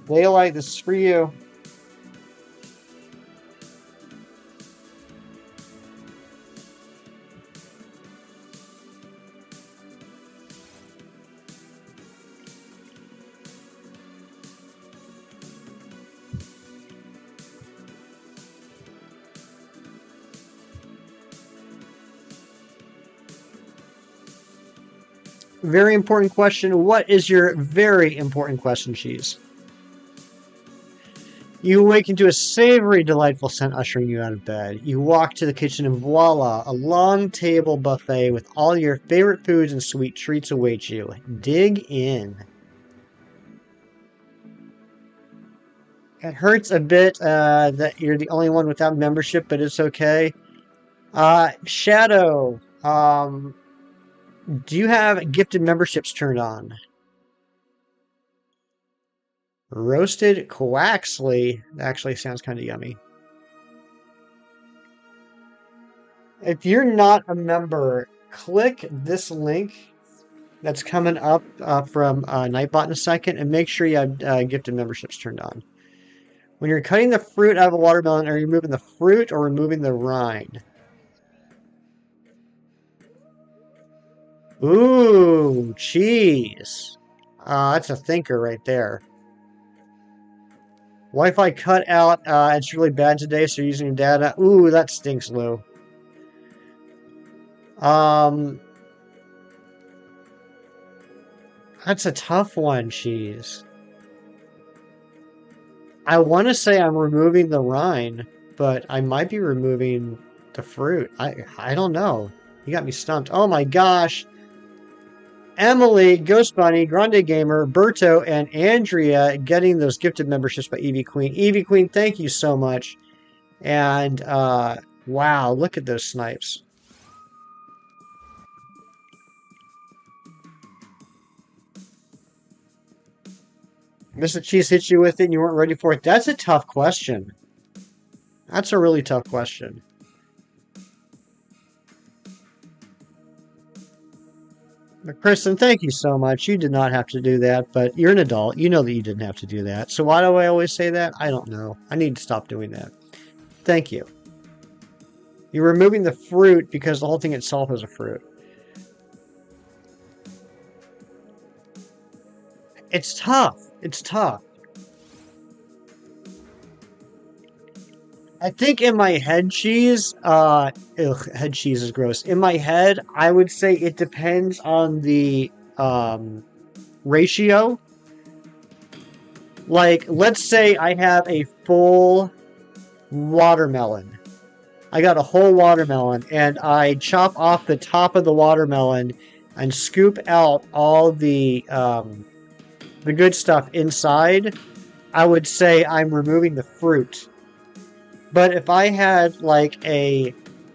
Daylight, this is for you. Very important question. What is your very important question, Cheese? You awaken to a savory, delightful scent ushering you out of bed. You walk to the kitchen and voila, a long table buffet with all your favorite foods and sweet treats await you. Dig in. It hurts a bit that you're the only one without membership, but it's okay. Shadow, do you have gifted memberships turned on? Roasted Quaxley. Actually sounds kind of yummy. If you're not a member, click this link that's coming up from Nightbot in a second, and make sure you have gifted memberships turned on. When you're cutting the fruit out of a watermelon, are you removing the fruit or removing the rind? Ooh, cheese. That's a thinker right there. Wi-Fi cut out. It's really bad today, so you're using data. Ooh, that stinks, Lou. Um, that's a tough one, cheese. I want to say I'm removing the rind, but I might be removing the fruit. I don't know. You got me stumped. Oh my gosh. Emily, Ghost Bunny, Grande Gamer, Berto, and Andrea getting those gifted memberships by Evie Queen. Evie Queen, thank you so much. And wow, look at those snipes. Mr. Cheese hit you with it and you weren't ready for it. That's a tough question. That's a really tough question. Kristen, thank you so much. You did not have to do that, but you're an adult. You know that you didn't have to do that. So why do I always say that? I don't know. I need to stop doing that. Thank you. You're removing the fruit because the whole thing itself is a fruit. It's tough. It's tough. I think in my head cheese, head cheese is gross. In my head, I would say it depends on the ratio. Like, let's say I have a full watermelon. I got a whole watermelon, and I chop off the top of the watermelon and scoop out all the good stuff inside. I would say I'm removing the fruit. But if I had like a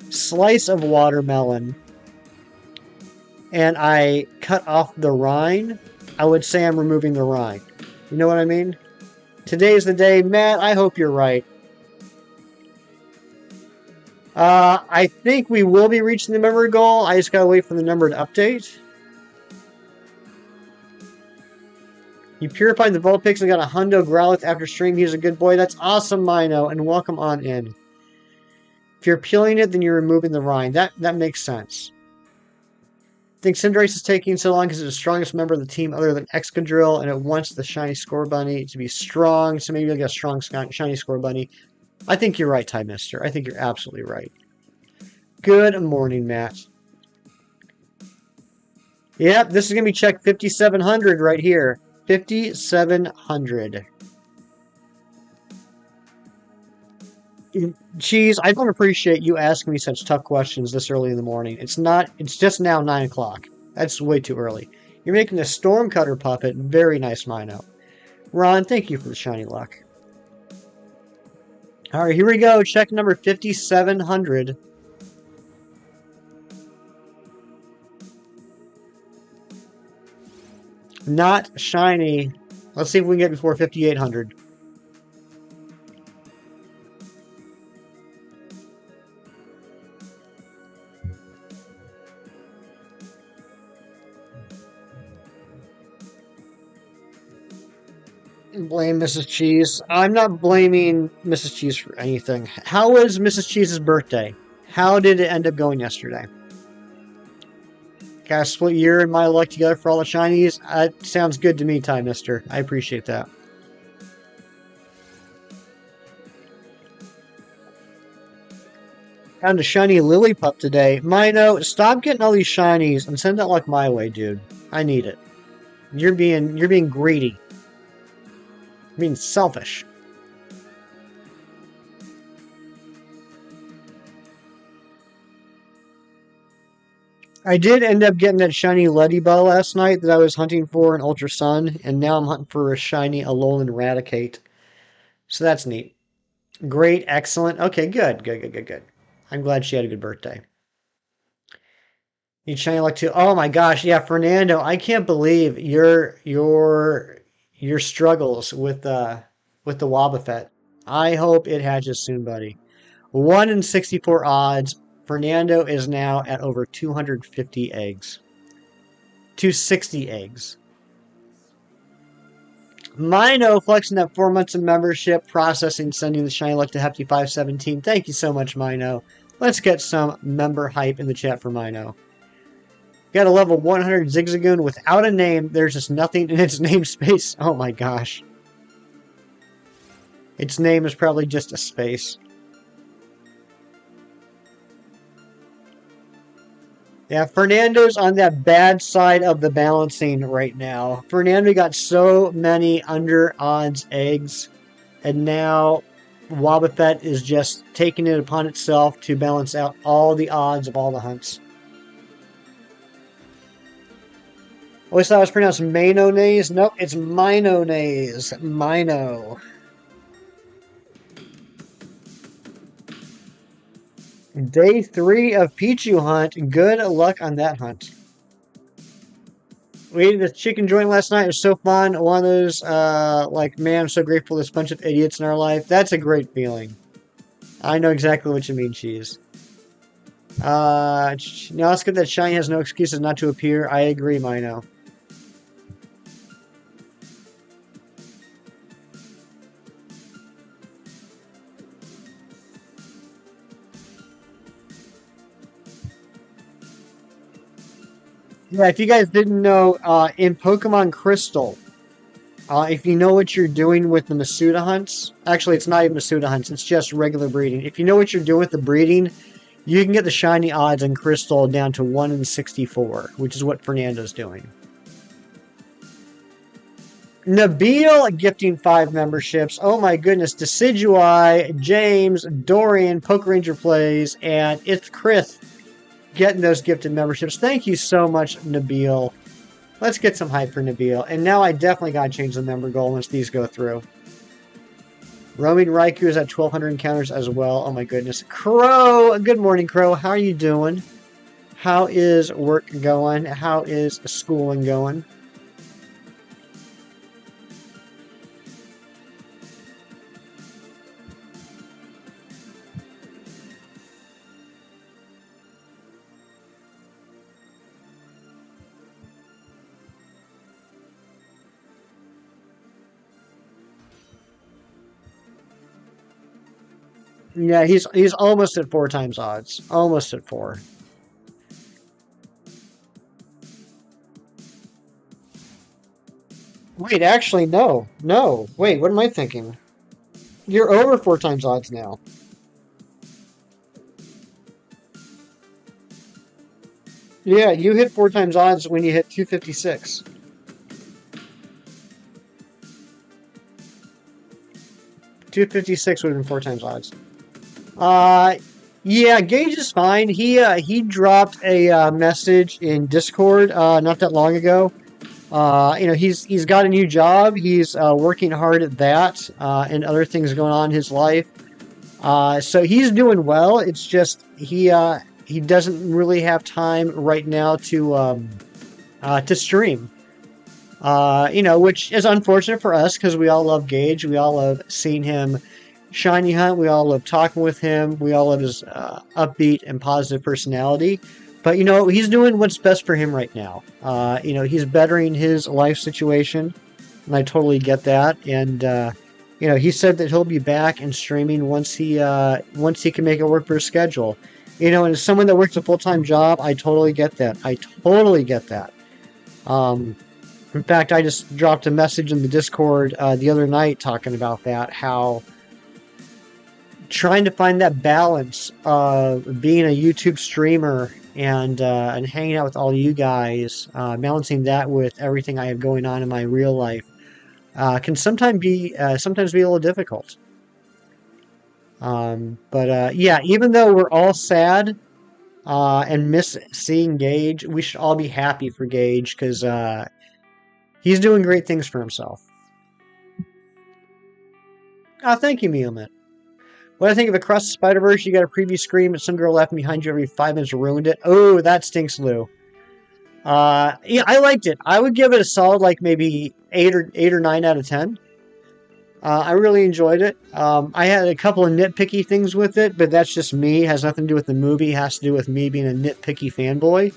slice of watermelon and I cut off the rind, I would say I'm removing the rind. You know what I mean? Today's the day. Matt, I hope you're right. I think we will be reaching the member goal. I just gotta wait for the number to update. You purified the Vulpix and got a Hundo Growlithe after stream. He's a good boy. That's awesome, Mino, and welcome on in. If you're peeling it, then you're removing the rind. That makes sense. I think Cinderace is taking so long because it's the strongest member of the team other than Excadrill, and it wants the shiny Score Bunny to be strong, so maybe you'll get a strong shiny Score Bunny. I think you're right, Ty Mister. I think you're absolutely right. Good morning, Matt. Yep, this is going to be check 5700 right here. 5,700. Cheese, I don't appreciate you asking me such tough questions this early in the morning. It's just now 9 o'clock. That's way too early. You're making a Stormcutter puppet. Very nice, Mino. Ron, thank you for the shiny luck. All right, here we go. Check number 5,700. Not shiny. Let's see if we can get before 5,800. Blame Mrs. Cheese. I'm not blaming Mrs. Cheese for anything. How was Mrs. Cheese's birthday? How did it end up going yesterday? Got a split year and my luck together for all the shinies? That sounds good to me, Ty Mister. I appreciate that. Found a shiny Lillipup today. Mino, stop getting all these shinies and send that luck my way, dude. I need it. You're being greedy. You're being selfish. I did end up getting that shiny Ledybell last night that I was hunting for in Ultra Sun, and now I'm hunting for a shiny Alolan Raticate. So that's neat. Great, excellent. Okay, good. I'm glad she had a good birthday. Need shiny luck too. Oh my gosh, yeah, Fernando, I can't believe your struggles with the Wobbuffet. I hope it hatches soon, buddy. 1 in 64 odds. Fernando is now at over 250 eggs. 260 eggs. Mino flexing that 4 months of membership, processing, sending the shiny luck to Hefty517. Thank you so much, Mino. Let's get some member hype in the chat for Mino. Got a level 100 Zigzagoon without a name. There's just nothing in its namespace. Oh my gosh. Its name is probably just a space. Yeah, Fernando's on that bad side of the balancing right now. Fernando got so many under odds eggs, and now Wobbuffet is just taking it upon itself to balance out all the odds of all the hunts. Always thought it was pronounced mayonnaise. Nope, it's mayonnaise. Mino. Day 3 of Pichu hunt. Good luck on that hunt. We ate the chicken joint last night. It was so fun. One of those, like, man, I'm so grateful there's a bunch of idiots in our life. That's a great feeling. I know exactly what you mean, Cheese. Now let's get that shiny has no excuses not to appear. I agree, Mino. Yeah, if you guys didn't know, in Pokemon Crystal, if you know what you're doing with the Masuda hunts, actually it's not even Masuda hunts, it's just regular breeding. If you know what you're doing with the breeding, you can get the shiny odds in Crystal down to 1 in 64, which is what Fernando's doing. Nabil gifting 5 memberships. Oh my goodness. Decidui, James, Dorian, Poke Ranger Plays, and It's Chris getting those gifted memberships. Thank you so much, Nabil. Let's get some hype for Nabil. And now I definitely got to change the member goal once these go through. Roaming Raikou is at 1,200 encounters as well. Oh my goodness. Crow! Good morning, Crow. How are you doing? How is work going? How is schooling going? Yeah, he's almost at 4 times odds. Almost at 4. Wait, actually, no. No. Wait, what am I thinking? You're over 4 times odds now. Yeah, you hit 4 times odds when you hit 256. $256 would have been 4 times odds. Yeah, Gage is fine. He dropped a message in Discord not that long ago. He's got a new job. He's working hard at that and other things going on in his life. So he's doing well. It's just he doesn't really have time right now to stream. Which is unfortunate for us because we all love Gage. We all love seeing him shiny hunt. We all love talking with him. We all love his upbeat and positive personality. But, he's doing what's best for him right now. He's bettering his life situation, and I totally get that. And, he said that he'll be back and streaming once he can make it work for his schedule. And as someone that works a full-time job, I totally get that. In fact, I just dropped a message in the Discord the other night talking about that, how trying to find that balance of being a YouTube streamer and hanging out with all you guys, balancing that with everything I have going on in my real life, can sometimes be a little difficult. Yeah, even though we're all sad and miss seeing Gage, we should all be happy for Gage because he's doing great things for himself. Thank you, Mealman. What I think of Across the Spider-Verse, you got a preview screen, but some girl laughing behind you every 5 minutes ruined it. Oh, that stinks, Lou. Yeah, I liked it. I would give it a solid, maybe 8 or 9 out of 10. I really enjoyed it. I had a couple of nitpicky things with it, but that's just me. It has nothing to do with the movie. It has to do with me being a nitpicky fanboy.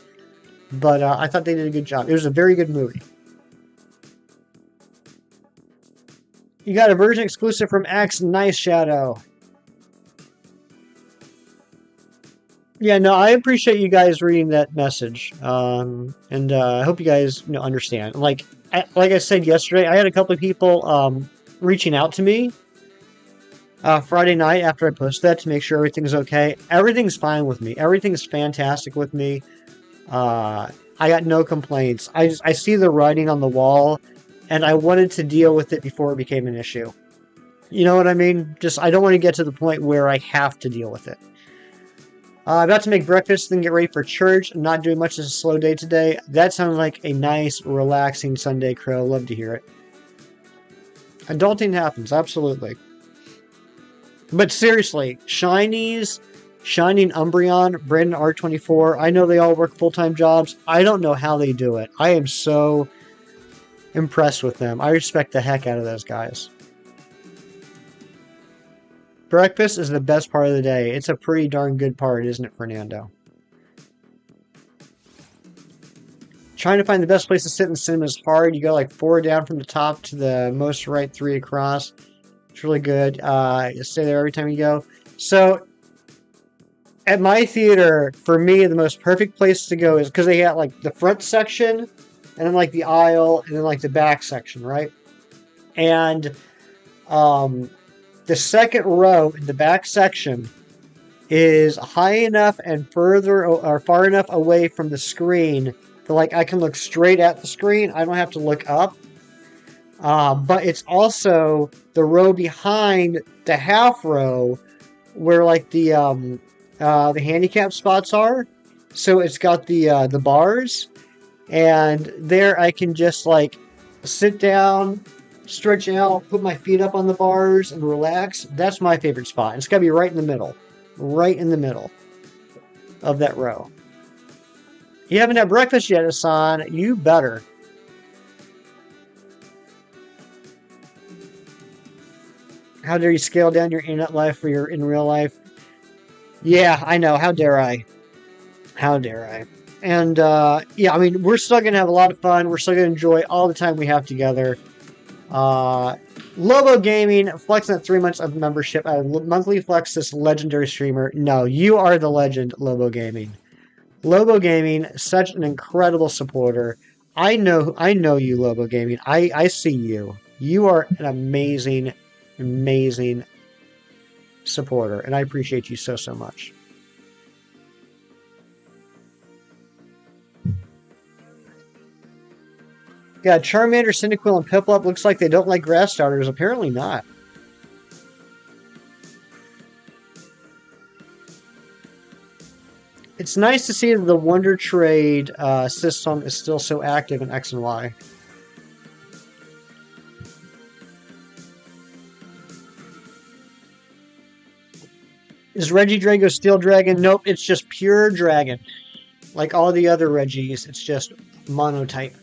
But I thought they did a good job. It was a very good movie. You got a version exclusive from X. Nice, Shadow. Yeah, no, I appreciate you guys reading that message, and I hope you guys understand. Like I said yesterday, I had a couple of people reaching out to me Friday night after I posted that to make sure everything's okay. Everything's fine with me. Everything's fantastic with me. I got no complaints. I see the writing on the wall, and I wanted to deal with it before it became an issue. You know what I mean? Just I don't want to get to the point where I have to deal with it. About to make breakfast, then get ready for church. I'm not doing much. It's a slow day today. That sounds like a nice, relaxing Sunday, Crow. Love to hear it. Adulting happens, absolutely. But seriously, Shinies, Shining Umbreon, Brandon R24, I know they all work full-time jobs. I don't know how they do it. I am so impressed with them. I respect the heck out of those guys. Breakfast is the best part of the day. It's a pretty darn good part, isn't it, Fernando? Trying to find the best place to sit in cinema is hard. You go like 4 down from the top to the most right, 3 across. It's really good. You stay there every time you go. So, at my theater, for me, the most perfect place to go is because they got like the front section, and then like the aisle, and then like the back section, right? And the second row in the back section is high enough and further or far enough away from the screen that like I can look straight at the screen. I don't have to look up. But it's also the row behind the half row where like the handicap spots are. So it's got the bars, and there I can just like sit down, stretch out, put my feet up on the bars, and relax. That's my favorite spot. It's got to be right in the middle. Right in the middle of that row. You haven't had breakfast yet, Hassan. You better. How dare you scale down your internet life for your in real life? Yeah, I know. How dare I? How dare I? And, yeah, I mean, we're still going to have a lot of fun. We're still going to enjoy all the time we have together. Lobo Gaming, flexing that 3 months of membership. I monthly flex this legendary streamer. No, you are the legend, Lobo Gaming. Lobo Gaming, such an incredible supporter. I know you, Lobo Gaming. I see you. You are an amazing, amazing supporter, and I appreciate you so, so much. Yeah, Charmander, Cyndaquil, and Piplup looks like they don't like grass starters. Apparently not. It's nice to see that the Wonder Trade system is still so active in X and Y. Is Regidrago Steel Dragon? Nope, it's just pure Dragon. Like all the other Regis, it's just monotype.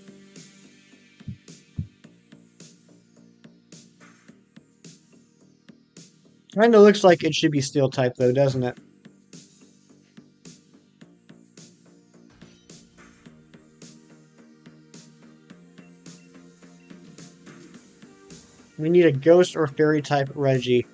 Kinda looks like it should be Steel type though, doesn't it? We need a Ghost or Fairy type Regi.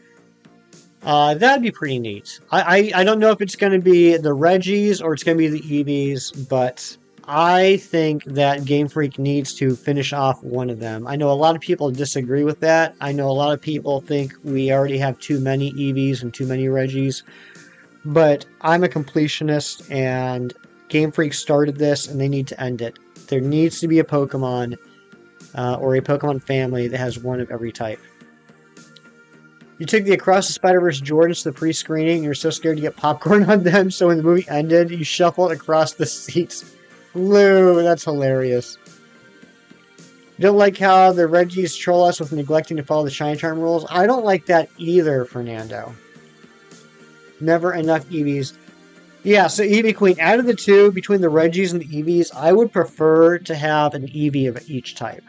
That'd be pretty neat. I don't know if it's going to be the Regis or it's going to be the Eevees, but I think that Game Freak needs to finish off one of them. I know a lot of people disagree with that. I know a lot of people think we already have too many Eevees and too many Regis, but I'm a completionist, and Game Freak started this, and they need to end it. There needs to be a Pokemon or a Pokemon family that has one of every type. You took the Across the Spider-Verse Jordans to the pre-screening, and you're so scared to get popcorn on them, so when the movie ended, you shuffled across the seats. Lou, that's hilarious. Don't like how the Regis troll us with neglecting to follow the Shiny Charm rules? I don't like that either, Fernando. Never enough Eevees. Yeah, so Eevee Queen, out of the two, between the Regis and the Eevees, I would prefer to have an Eevee of each type.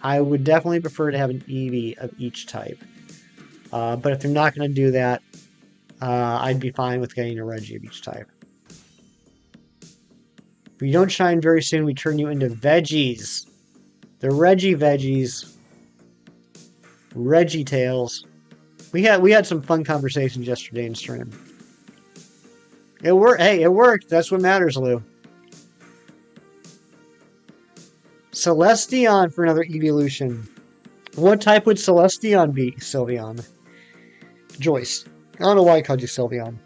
I would definitely prefer to have an Eevee of each type. But if they're not going to do that, I'd be fine with getting a Regi of each type. If you don't shine very soon, we turn you into veggies. The Regi veggies. Regi tails. We had some fun conversations yesterday in stream. It worked. Hey, it worked. That's what matters, Lou. Celestion for another evolution. What type would Celestion be, Sylveon? Joyce. I don't know why I called you Sylveon.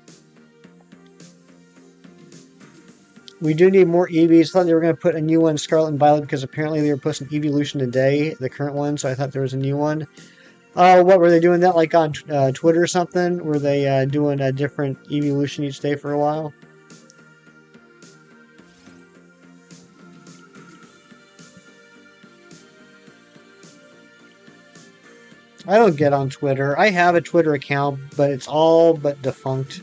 We do need more Eevees. I thought they were going to put a new one, Scarlet and Violet, because apparently they were posting Evolution today, the current one, so I thought there was a new one. What were they doing that like on Twitter or something? Were they doing a different evolution each day for a while? I don't get on Twitter. I have a Twitter account, but it's all but defunct.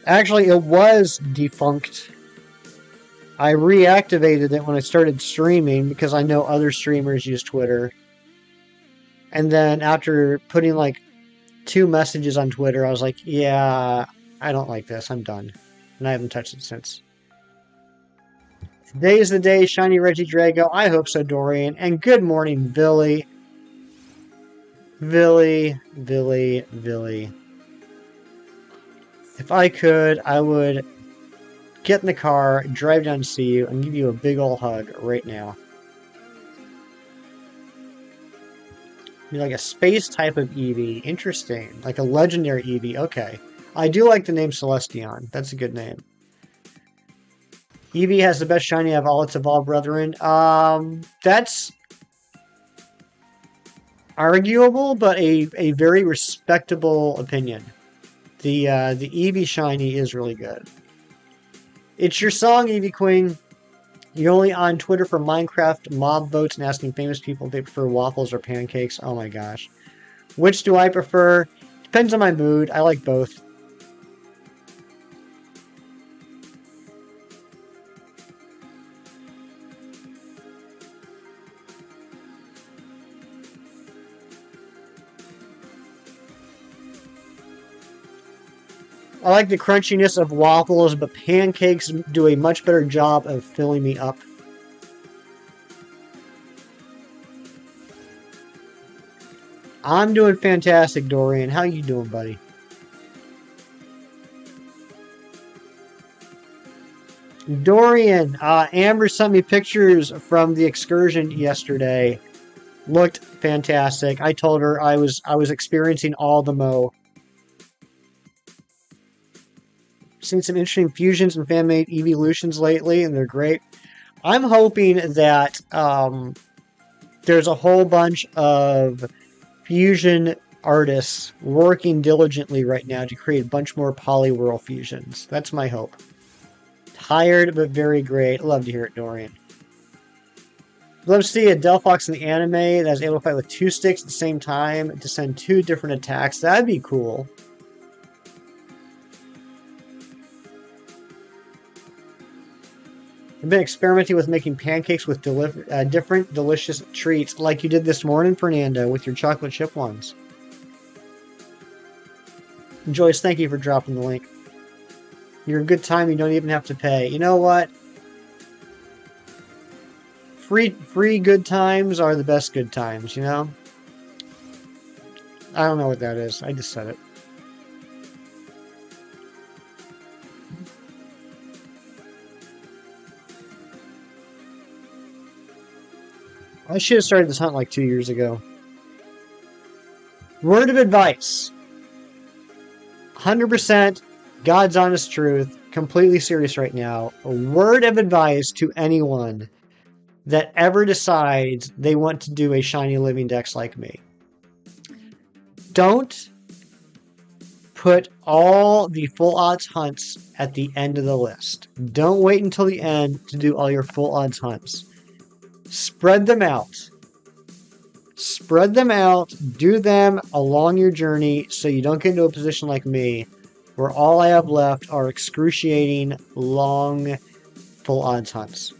Actually, it was defunct. I reactivated it when I started streaming because I know other streamers use Twitter. And then after putting like 2 messages on Twitter, I was like, yeah, I don't like this. I'm done. And I haven't touched it since. Today is the day, Shiny Regidrago. I hope so, Dorian. And good morning, Billy. Billy. If I could, I would get in the car, drive down to see you, and give you a big ol' hug right now. You're like a space type of Eevee. Interesting. Like a legendary Eevee. Okay. I do like the name Celestion. That's a good name. Eevee has the best shiny of all its evolved brethren. That's arguable, but a very respectable opinion. The Eevee shiny is really good. It's your song, Eevee Queen. You're only on Twitter for Minecraft mob votes and asking famous people if they prefer waffles or pancakes. Oh my gosh. Which do I prefer? Depends on my mood. I like both. I like the crunchiness of waffles, but pancakes do a much better job of filling me up. I'm doing fantastic, Dorian. How you doing, buddy? Dorian, Amber sent me pictures from the excursion yesterday. Looked fantastic. I told her I was experiencing all the mo. Seen some interesting fusions and fan-made evolutions lately, and they're great. I'm hoping that there's a whole bunch of fusion artists working diligently right now to create a bunch more Poliwhirl fusions. That's my hope. Tired, but very great. Love to hear it, Dorian. Love to see a Delphox in the anime that is able to fight with 2 sticks at the same time to send 2 different attacks. That'd be cool. I've been experimenting with making pancakes with different delicious treats, like you did this morning, Fernando, with your chocolate chip ones. Joyce, thank you for dropping the link. You're a good time, you don't even have to pay. You know what? Free good times are the best good times, you know? I don't know what that is. I just said it. I should have started this hunt like 2 years ago. Word of advice. 100% God's honest truth. Completely serious right now. A word of advice to anyone that ever decides they want to do a shiny living dex like me. Don't put all the full odds hunts at the end of the list. Don't wait until the end to do all your full odds hunts. Spread them out. Spread them out. Do them along your journey so you don't get into a position like me where all I have left are excruciating long full odds hunts.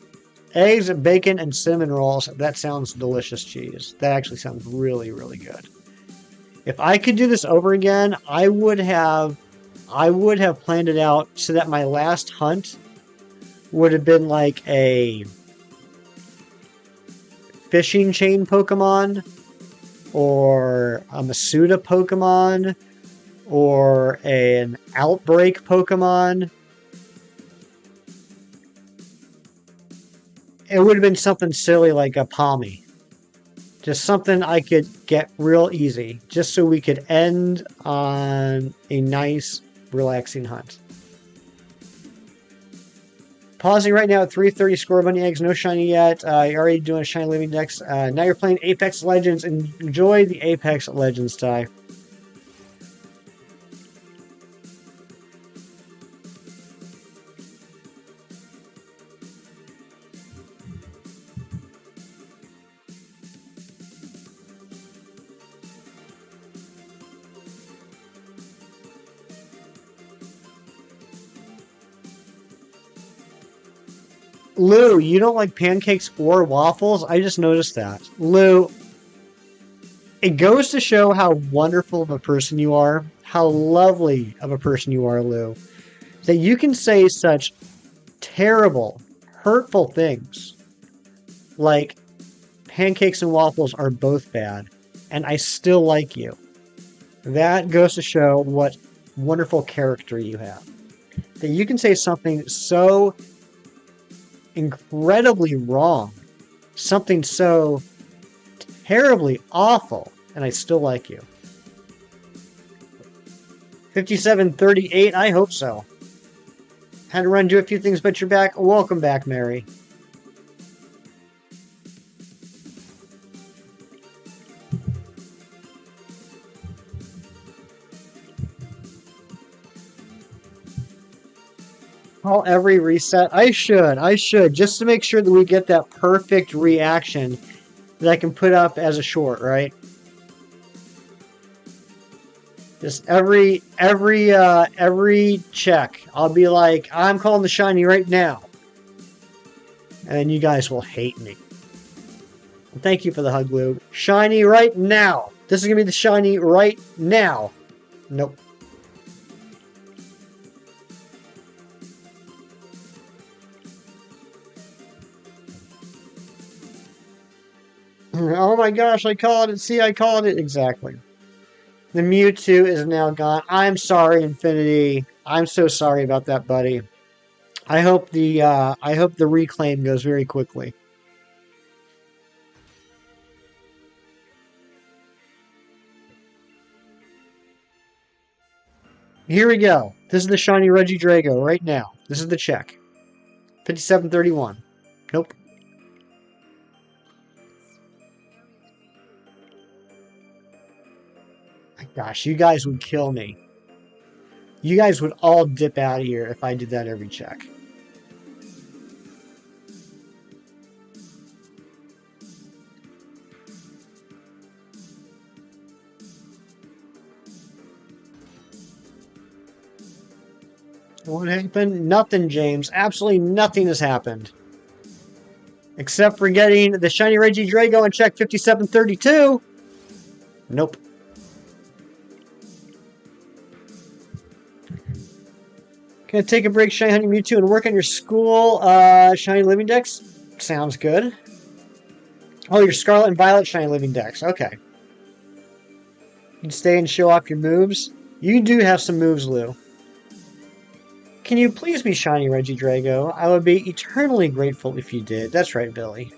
Eggs, bacon, and cinnamon rolls. That sounds delicious cheese. That actually sounds really, really good. If I could do this over again, I would have planned it out so that my last hunt would have been like a fishing chain Pokemon, or a Masuda Pokemon, or an Outbreak Pokemon. It would have been something silly like a Palmy. Just something I could get real easy, just so we could end on a nice, relaxing hunt. Pausing right now at 330 score bunny eggs, no shiny yet. You're already doing a shiny living dex. Now you're playing Apex Legends. Enjoy the Apex Legends, Ty. Lou, you don't like pancakes or waffles? I just noticed that. Lou, it goes to show how wonderful of a person you are, how lovely of a person you are, Lou, that you can say such terrible, hurtful things like pancakes and waffles are both bad, and I still like you. That goes to show what wonderful character you have. That you can say something so incredibly wrong, something so terribly awful, and I still like you. 5738, I hope so. Had to run do a few things, but you're back. Welcome back, Mary. Call every reset. I should, just to make sure that we get that perfect reaction that I can put up as a short, right? Just every check, I'll be like, I'm calling the shiny right now. And you guys will hate me. Thank you for the hug, Lou. Shiny right now. This is going to be the shiny right now. Nope. Oh my gosh, I called it. See, I called it. Exactly. The Mewtwo is now gone. I'm sorry, Infinity. I'm so sorry about that, buddy. I hope the reclaim goes very quickly. Here we go. This is the shiny Regidrago right now. This is the check. 5731. Nope. Gosh, you guys would kill me. You guys would all dip out of here if I did that every check. What happened? Nothing, James. Absolutely nothing has happened. Except for getting the shiny Regidrago on check 5732. Nope. Gonna take a break, Shiny Hunting Mewtwo, and work on your school Shiny Living Dex? Sounds good. Oh, your Scarlet and Violet Shiny Living Dex. Okay. You can stay and show off your moves. You do have some moves, Lou. Can you please be Shiny Regidrago? I would be eternally grateful if you did. That's right, Billy.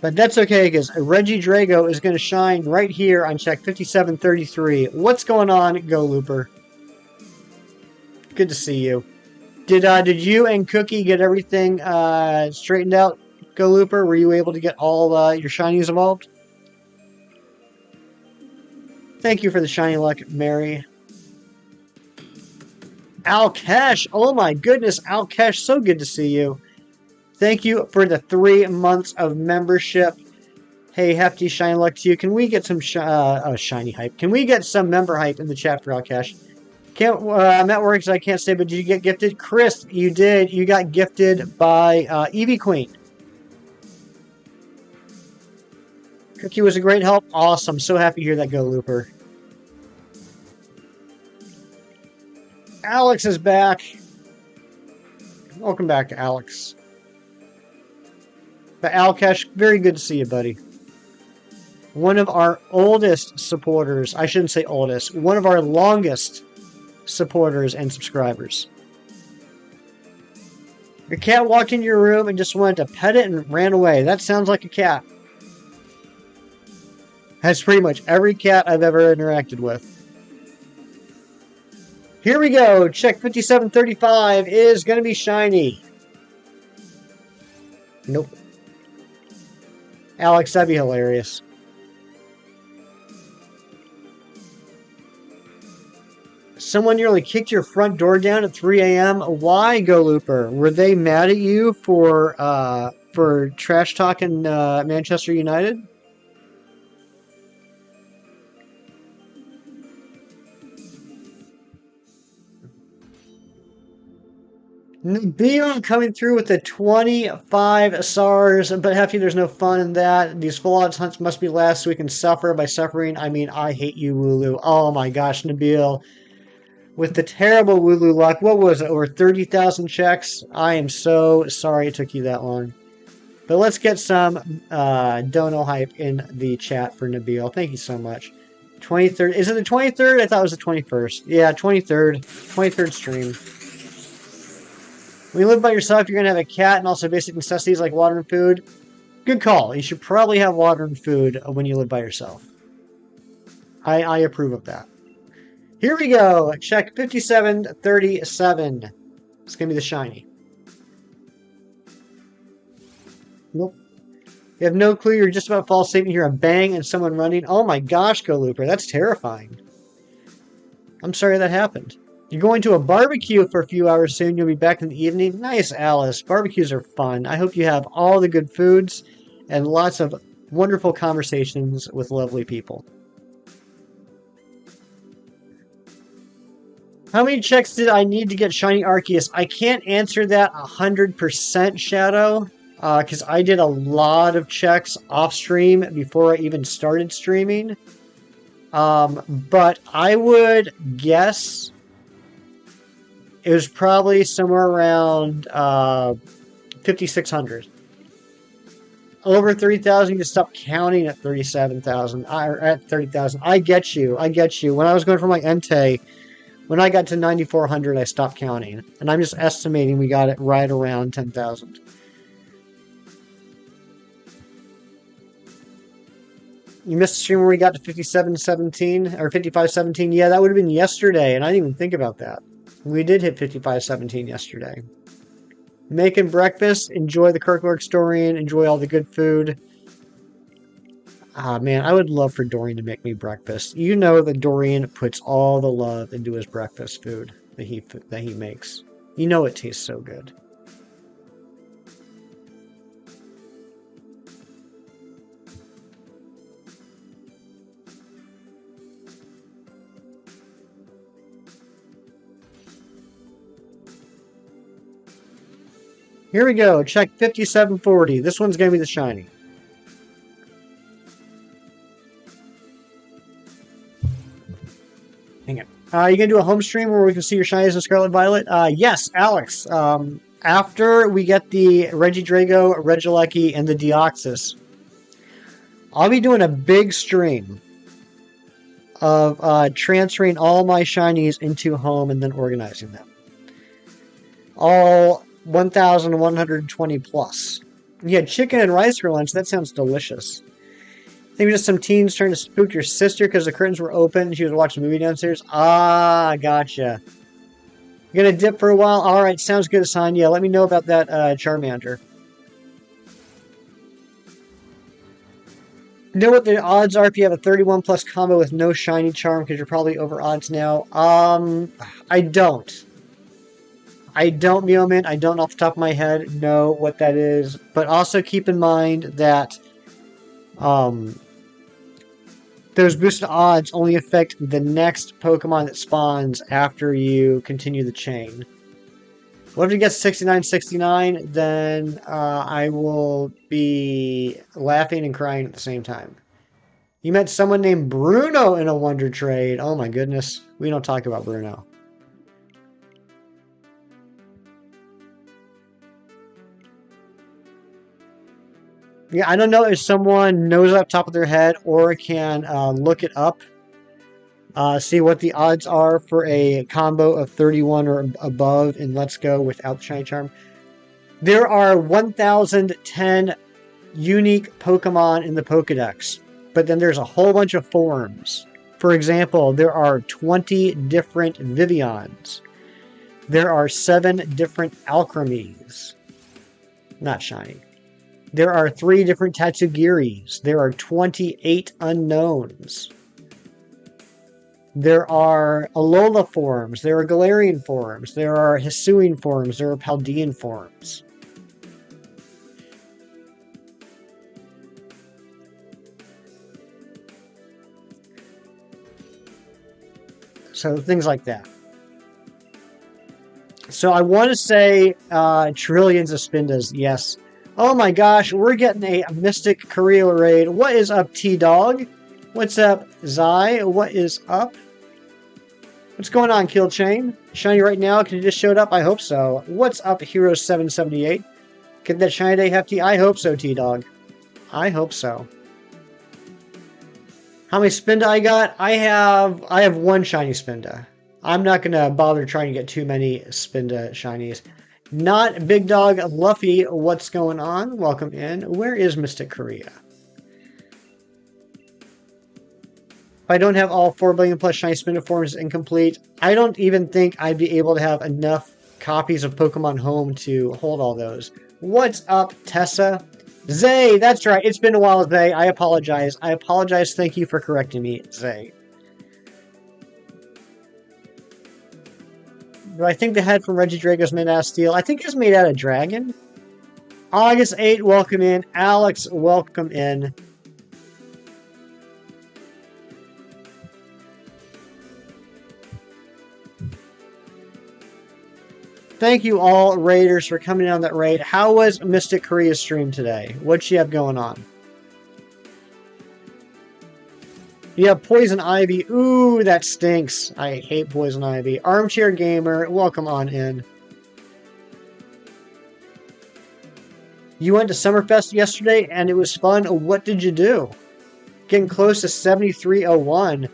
But that's okay, because Regidrago is going to shine right here on check 5733. What's going on, Go Looper? Good to see you. Did you and Cookie get everything straightened out, Go Looper? Were you able to get all your shinies evolved? Thank you for the shiny luck, Mary. Alkesh! Oh my goodness, Alkesh, so good to see you. Thank you for the 3 months of membership. Hey, hefty shiny luck to you. Can we get some shiny hype? Can we get some member hype in the chat for Alkesh? Can't. I'm at work, so I can't say. But did you get gifted, Chris? You did. You got gifted by Eevee Queen. Cookie was a great help. Awesome. So happy to hear that, Go Looper. Alex is back. Welcome back, Alex. But Alkesh, very good to see you, buddy. One of our oldest supporters. I shouldn't say oldest. One of our longest supporters and subscribers. Your cat walked into your room and just wanted to pet it and ran away. That sounds like a cat. That's pretty much every cat I've ever interacted with. Here we go. Check 5735 is going to be shiny. Nope. Alex, that'd be hilarious. Someone nearly kicked your front door down at 3 a.m. Why, Go Looper? Were they mad at you for trash talking Manchester United? Nabil coming through with the 25 stars, but happy there's no fun in that. These full-on hunts must be last so we can suffer. By suffering, I mean I hate you, Wooloo. Oh my gosh, Nabil. With the terrible Wooloo luck, what was it, over 30,000 checks? I am so sorry it took you that long. But let's get some dono hype in the chat for Nabil. Thank you so much. 23rd, is it the 23rd? I thought it was the 21st. Yeah, 23rd stream. When you live by yourself, you're going to have a cat and also basic necessities like water and food. Good call. You should probably have water and food when you live by yourself. I approve of that. Here we go. Check 5737. It's going to be the shiny. Nope. You have no clue. You're just about to fall asleep and hear a bang and someone running. Oh my gosh, Go Looper. That's terrifying. I'm sorry that happened. You're going to a barbecue for a few hours soon. You'll be back in the evening. Nice, Alice. Barbecues are fun. I hope you have all the good foods and lots of wonderful conversations with lovely people. How many checks did I need to get Shiny Arceus? I can't answer that 100%, Shadow, because I did a lot of checks off stream before I even started streaming. But I would guess it was probably somewhere around 5,600. Over 30,000, you just stop counting at 37,000, or at 30,000. I get you. When I was going for my Entei, when I got to 9,400, I stopped counting. And I'm just estimating we got it right around 10,000. You missed the stream where we got to 5717 or 5517. Yeah, that would have been yesterday, and I didn't even think about that. We did hit 5517 yesterday. Making breakfast, enjoy the Kirklerk story, and enjoy all the good food. Ah, man, I would love for Dorian to make me breakfast. You know that Dorian puts all the love into his breakfast food that he makes. You know it tastes so good. Here we go. Check 5740. This one's going to be the shiny. Hang it. You going to do a home stream where we can see your shinies and Scarlet Violet? Yes, Alex. After we get the Regidrago, Regieleki, and the Deoxys, I'll be doing a big stream of transferring all my shinies into home and then organizing them. All 1,120 plus. You had chicken and rice for lunch. That sounds delicious. I think just some teens trying to spook your sister because the curtains were open and she was watching a movie downstairs. Ah, gotcha. You're going to dip for a while? Alright, sounds good, Hassan. Yeah, let me know about that Charmander. You know what the odds are if you have a 31 plus combo with no shiny charm because you're probably over odds now? I don't. Meowmint. I don't off the top of my head know what that is. But also keep in mind that Those boosted odds only affect the next Pokemon that spawns after you continue the chain. What if it gets 69-69? Then I will be laughing and crying at the same time. You met someone named Bruno in a Wonder Trade. Oh my goodness. We don't talk about Bruno. Yeah, I don't know if someone knows off the top of their head or can look it up. See what the odds are for a combo of 31 or above in Let's Go without the Shiny Charm. There are 1,010 unique Pokemon in the Pokedex, but then there's a whole bunch of forms. For example, there are 20 different Vivians. There are 7 different Alchremies. Not shiny. There are 3 different Tatsugiris. There are 28 unknowns. There are Alola forms. There are Galarian forms. There are Hisuian forms. There are Paldean forms. So things like that. So I want to say trillions of Spindas, yes. Oh my gosh, we're getting a Mystic Korea raid. What is up, T-Dog? What's up, Zai? What is up? What's going on, Kill Chain? Shiny right now? Can you just showed up? I hope so. What's up, Hero778? Get that shiny day hefty? I hope so, T-Dog. I hope so. How many Spinda I got? I have 1 shiny Spinda. I'm not gonna bother trying to get too many Spinda shinies. Not Big Dog Luffy, what's going on? Welcome in. Where is Mystic Korea? If I don't have all 4 billion plus shiny Spinda forms incomplete, I don't even think I'd be able to have enough copies of Pokemon Home to hold all those. What's up, Tessa? Zay, that's right. It's been a while, Zay. I apologize. I apologize. Thank you for correcting me, Zay. Do I think the head from Regidrago's made out of steel? I think it's made out of dragon. August 8, welcome in. Alex, welcome in. Thank you all, Raiders, for coming on that raid. How was Mystic Korea's stream today? What'd she have going on? You have Poison Ivy. Ooh, that stinks. I hate Poison Ivy. Armchair Gamer, welcome on in. You went to Summerfest yesterday and it was fun. What did you do? Getting close to 7301.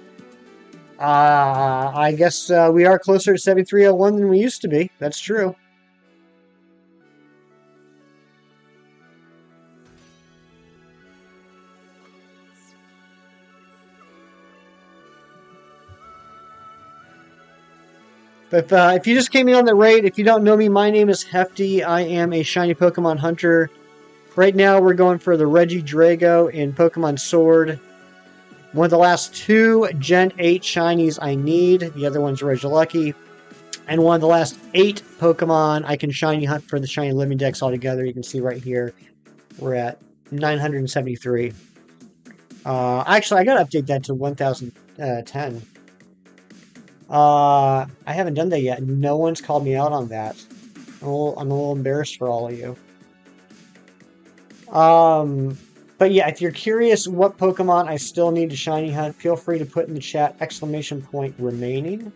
I guess we are closer to 7301 than we used to be. That's true. But if you just came in on the raid, if you don't know me, my name is Hefty. I am a shiny Pokemon hunter. Right now, we're going for the Regidrago in Pokemon Sword. One of the last 2 Gen 8 shinies I need. The other one's Regilucky. And one of the last 8 Pokemon I can shiny hunt for the shiny living dex altogether. You can see right here, we're at 973. Actually, I gotta update that to 1010. I haven't done that yet. No one's called me out on that. I'm a little embarrassed for all of you. But yeah, if you're curious what Pokemon I still need to shiny hunt, feel free to put in the chat !remaining.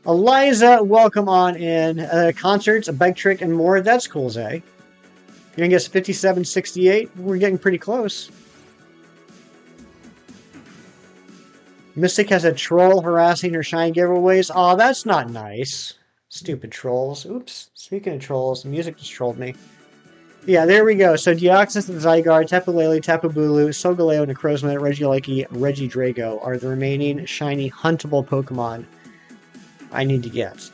Eliza, welcome on in. Concerts, a bike trick, and more. That's cool, Zay. You're gonna guess 5768? We're getting pretty close. Mystic has a troll harassing her shiny giveaways. Aw, that's not nice. Stupid trolls. Oops. Speaking of trolls, the music just trolled me. Yeah, there we go. So Deoxys and Zygarde, Tapu Lele, Tapu Bulu, Solgaleo, Necrozma, Regieleki, Regidrago are the remaining shiny huntable Pokemon I need to get.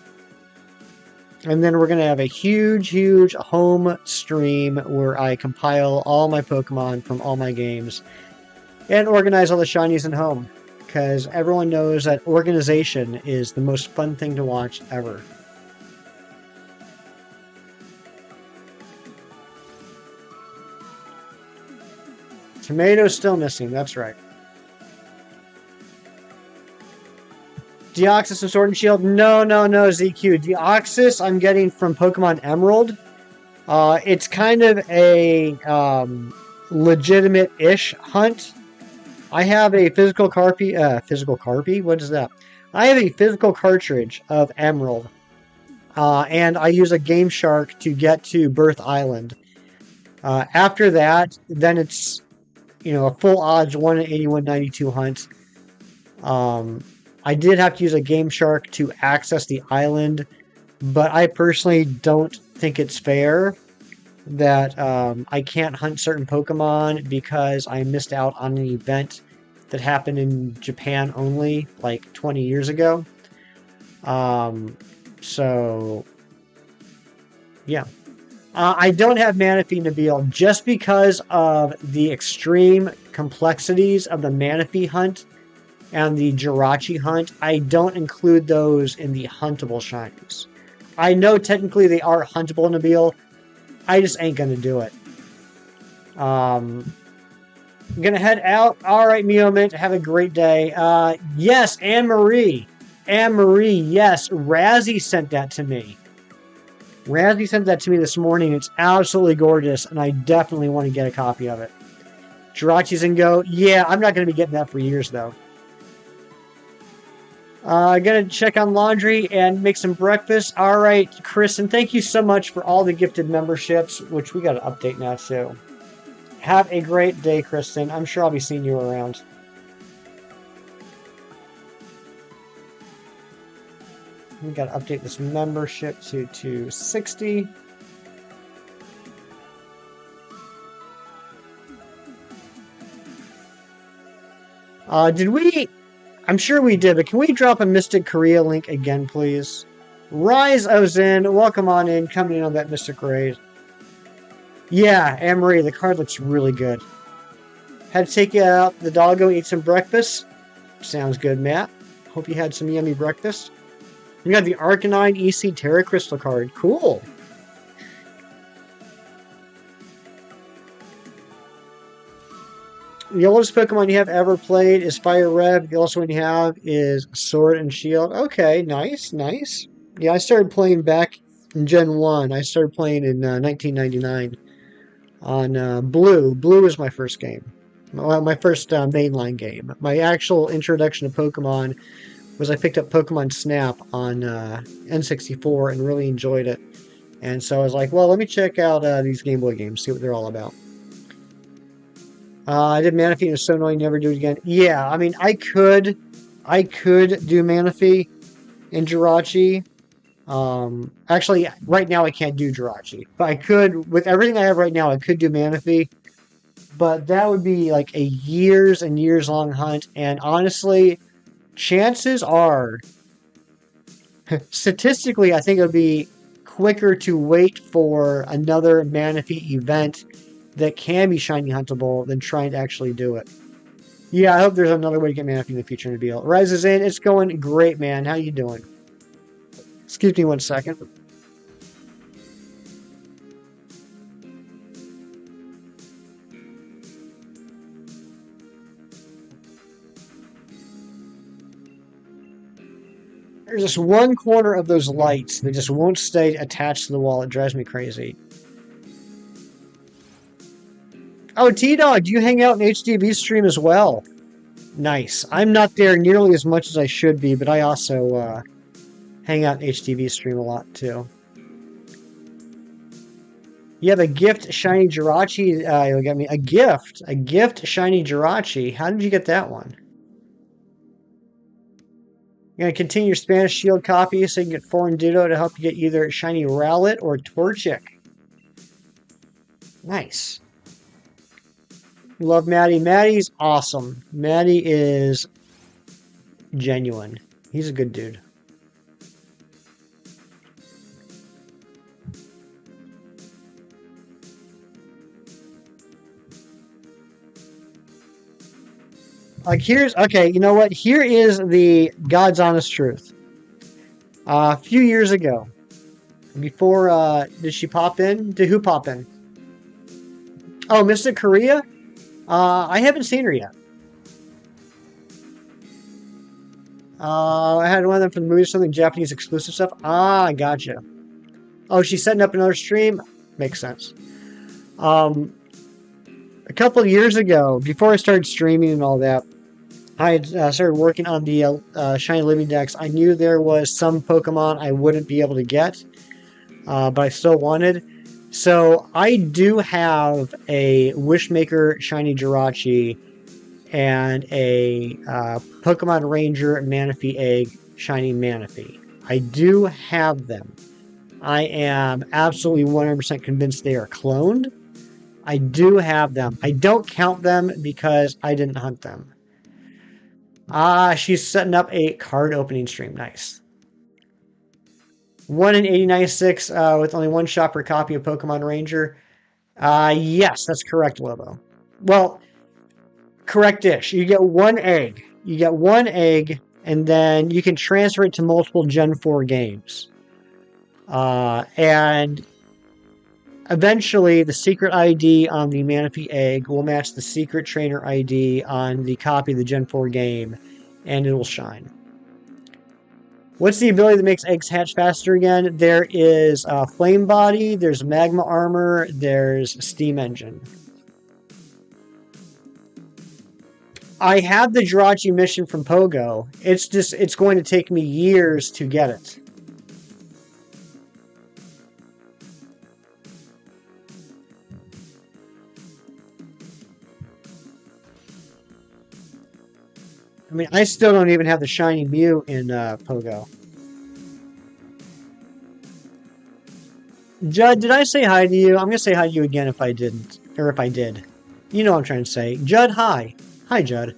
And then we're going to have a huge, huge home stream where I compile all my Pokemon from all my games and organize all the shinies in home. Because everyone knows that organization is the most fun thing to watch ever. Tomato's still missing, that's right. Deoxys and Sword and Shield? No, ZQ. Deoxys I'm getting from Pokemon Emerald. It's kind of a legitimate-ish hunt. I have a physical Carpy? What is that? I have a physical cartridge of Emerald. And I use a Game Shark to get to Birth Island. After that, then it's, a full odds 1 in 8192 hunt. I did have to use a Game Shark to access the island, but I personally don't think it's fair that I can't hunt certain Pokemon because I missed out on an event that happened in Japan only, like 20 years ago. So, yeah. I don't have Manaphy Nabil just because of the extreme complexities of the Manaphy hunt and the Jirachi hunt. I don't include those in the huntable shinies. I know technically they are huntable, Nabil. I just ain't gonna do it. I'm gonna head out. All right, Meowmint, have a great day. Yes, Anne-Marie, yes, Razzie sent that to me. Razzie sent that to me this morning. It's absolutely gorgeous, and I definitely want to get a copy of it. Jirachi's and Go. Yeah, I'm not going to be getting that for years, though. Gonna check on laundry and make some breakfast. All right, Kristen, thank you so much for all the gifted memberships, which we got to update now, too. Have a great day, Kristen. I'm sure I'll be seeing you around. We got to update this membership to 260. Did we? I'm sure we did, but can we drop a Mystic Korea link again, please? Rise Ozin, welcome on in, coming in on that Mystic Raid. Yeah, Anne-Marie, the card looks really good. Had to take out the doggo and eat some breakfast. Sounds good, Matt. Hope you had some yummy breakfast. We got the Arcanine EC Terra Crystal card. Cool. The oldest Pokemon you have ever played is Fire Red. The oldest one you have is Sword and Shield. Okay, nice. Yeah, I started playing back in Gen 1. I started playing in 1999 on Blue. Blue was my first game. My first mainline game. My actual introduction to Pokemon was I picked up Pokemon Snap on N64 and really enjoyed it. And so I was like, well, let me check out these Game Boy games, see what they're all about. I did Manaphy, it was so annoying, never do it again. Yeah, I mean, I could do Manaphy in Jirachi. Actually, right now I can't do Jirachi. But I could, with everything I have right now, I could do Manaphy. But that would be like a years and years long hunt. And honestly, chances are, statistically, I think it would be quicker to wait for another Manaphy event that can be shiny huntable than trying to actually do it. Yeah, I hope there's another way to get Manaphy in the future, Nabil. Rises in, it's going great, man. How you doing? Excuse me 1 second. There's just one corner of those lights that just won't stay attached to the wall. It drives me crazy. Oh, T-Dog, you hang out in HDB stream as well. Nice. I'm not there nearly as much as I should be, but I also hang out in HDB stream a lot, too. You have a gift shiny Jirachi. You got me a gift shiny Jirachi. How did you get that one? You're going to continue your Spanish Shield copy so you can get Foreign Ditto to help you get either shiny Rowlet or Torchic. Nice. Love Maddie. Maddie's awesome. Maddie is genuine. He's a good dude. Like okay, you know what? Here is the God's honest truth. A few years ago, before, did she pop in? Did who pop in? Oh, Mystic Korea? I haven't seen her yet. I had one of them for the movie, something Japanese exclusive stuff. Ah, gotcha. Oh, she's setting up another stream? Makes sense. Um, a couple of years ago, before I started streaming and all that, I had started working on the Shiny Living Dex. I knew there was some Pokemon I wouldn't be able to get, but I still wanted. So I do have a Wishmaker Shiny Jirachi and a Pokemon Ranger Manaphy Egg Shiny Manaphy. I do have them. I am absolutely 100% convinced they are cloned. I do have them. I don't count them because I didn't hunt them. Ah, she's setting up a card opening stream. Nice. 1 in 89.6 with only one shot per copy of Pokemon Ranger. Yes, that's correct, Lobo. Well, correct-ish. You get one egg. You get one egg, and then you can transfer it to multiple Gen 4 games. And eventually, the secret ID on the Manaphy egg will match the secret trainer ID on the copy of the Gen 4 game, and it will shine. What's the ability that makes eggs hatch faster again? There is Flame Body, there's Magma Armor, there's Steam Engine. I have the Jirachi mission from Pogo. It's going to take me years to get it. I mean, I still don't even have the Shiny Mew in Pogo. Judd, did I say hi to you? I'm going to say hi to you again if I didn't. Or if I did. You know what I'm trying to say. Judd, hi. Hi, Judd.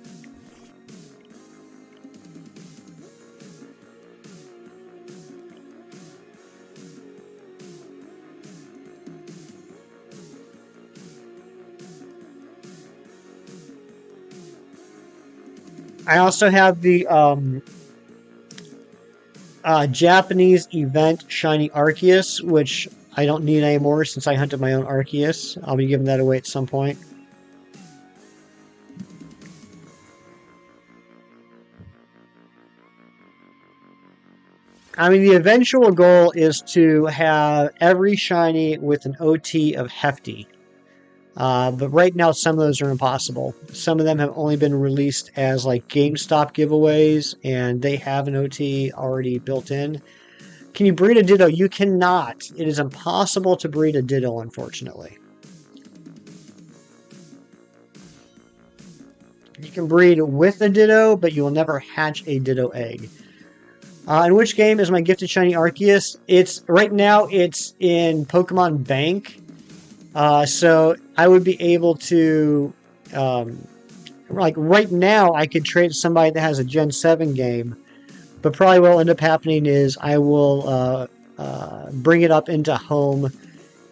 I also have the Japanese event Shiny Arceus, which I don't need anymore since I hunted my own Arceus. I'll be giving that away at some point. I mean, the eventual goal is to have every Shiny with an OT of Hefty. But right now, some of those are impossible. Some of them have only been released as like GameStop giveaways, and they have an OT already built in. Can you breed a Ditto? You cannot. It is impossible to breed a Ditto, unfortunately. You can breed with a Ditto, but you will never hatch a Ditto egg. In which game is my gifted Shiny Arceus? Right now it's in Pokemon Bank. So I would be able to, like right now, I could trade somebody that has a Gen 7 game, but probably what will end up happening is I will bring it up into home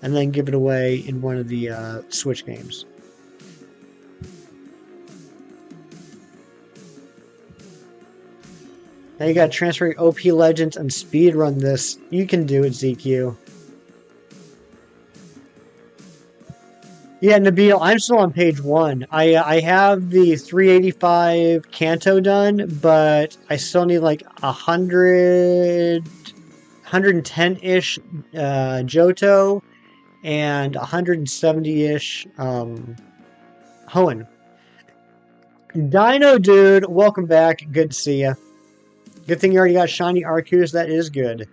and then give it away in one of the Switch games. Now you got to transfer OP Legends and speedrun this. You can do it, ZQ. Yeah, Nabil, I'm still on page 1. I have the 385 Kanto done, but I still need like 110-ish Johto and 170-ish Hoenn. Dino Dude, welcome back. Good to see you. Good thing you already got Shiny Arceus. That is good.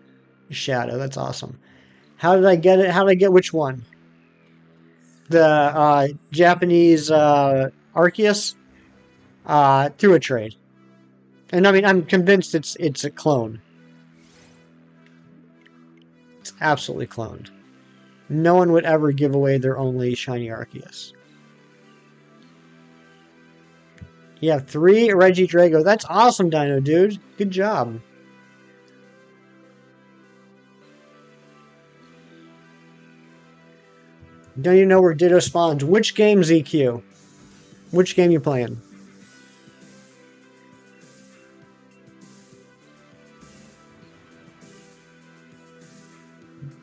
Shadow, that's awesome. How did I get it? How did I get which one? The Japanese Arceus through a trade. And I mean, I'm convinced it's a clone. It's absolutely cloned. No one would ever give away their only Shiny Arceus. You have 3 REGIDRAGO. That's awesome, Dino Dude. Good job. Don't you know where Ditto spawns? Which game, ZQ? Which game you playing?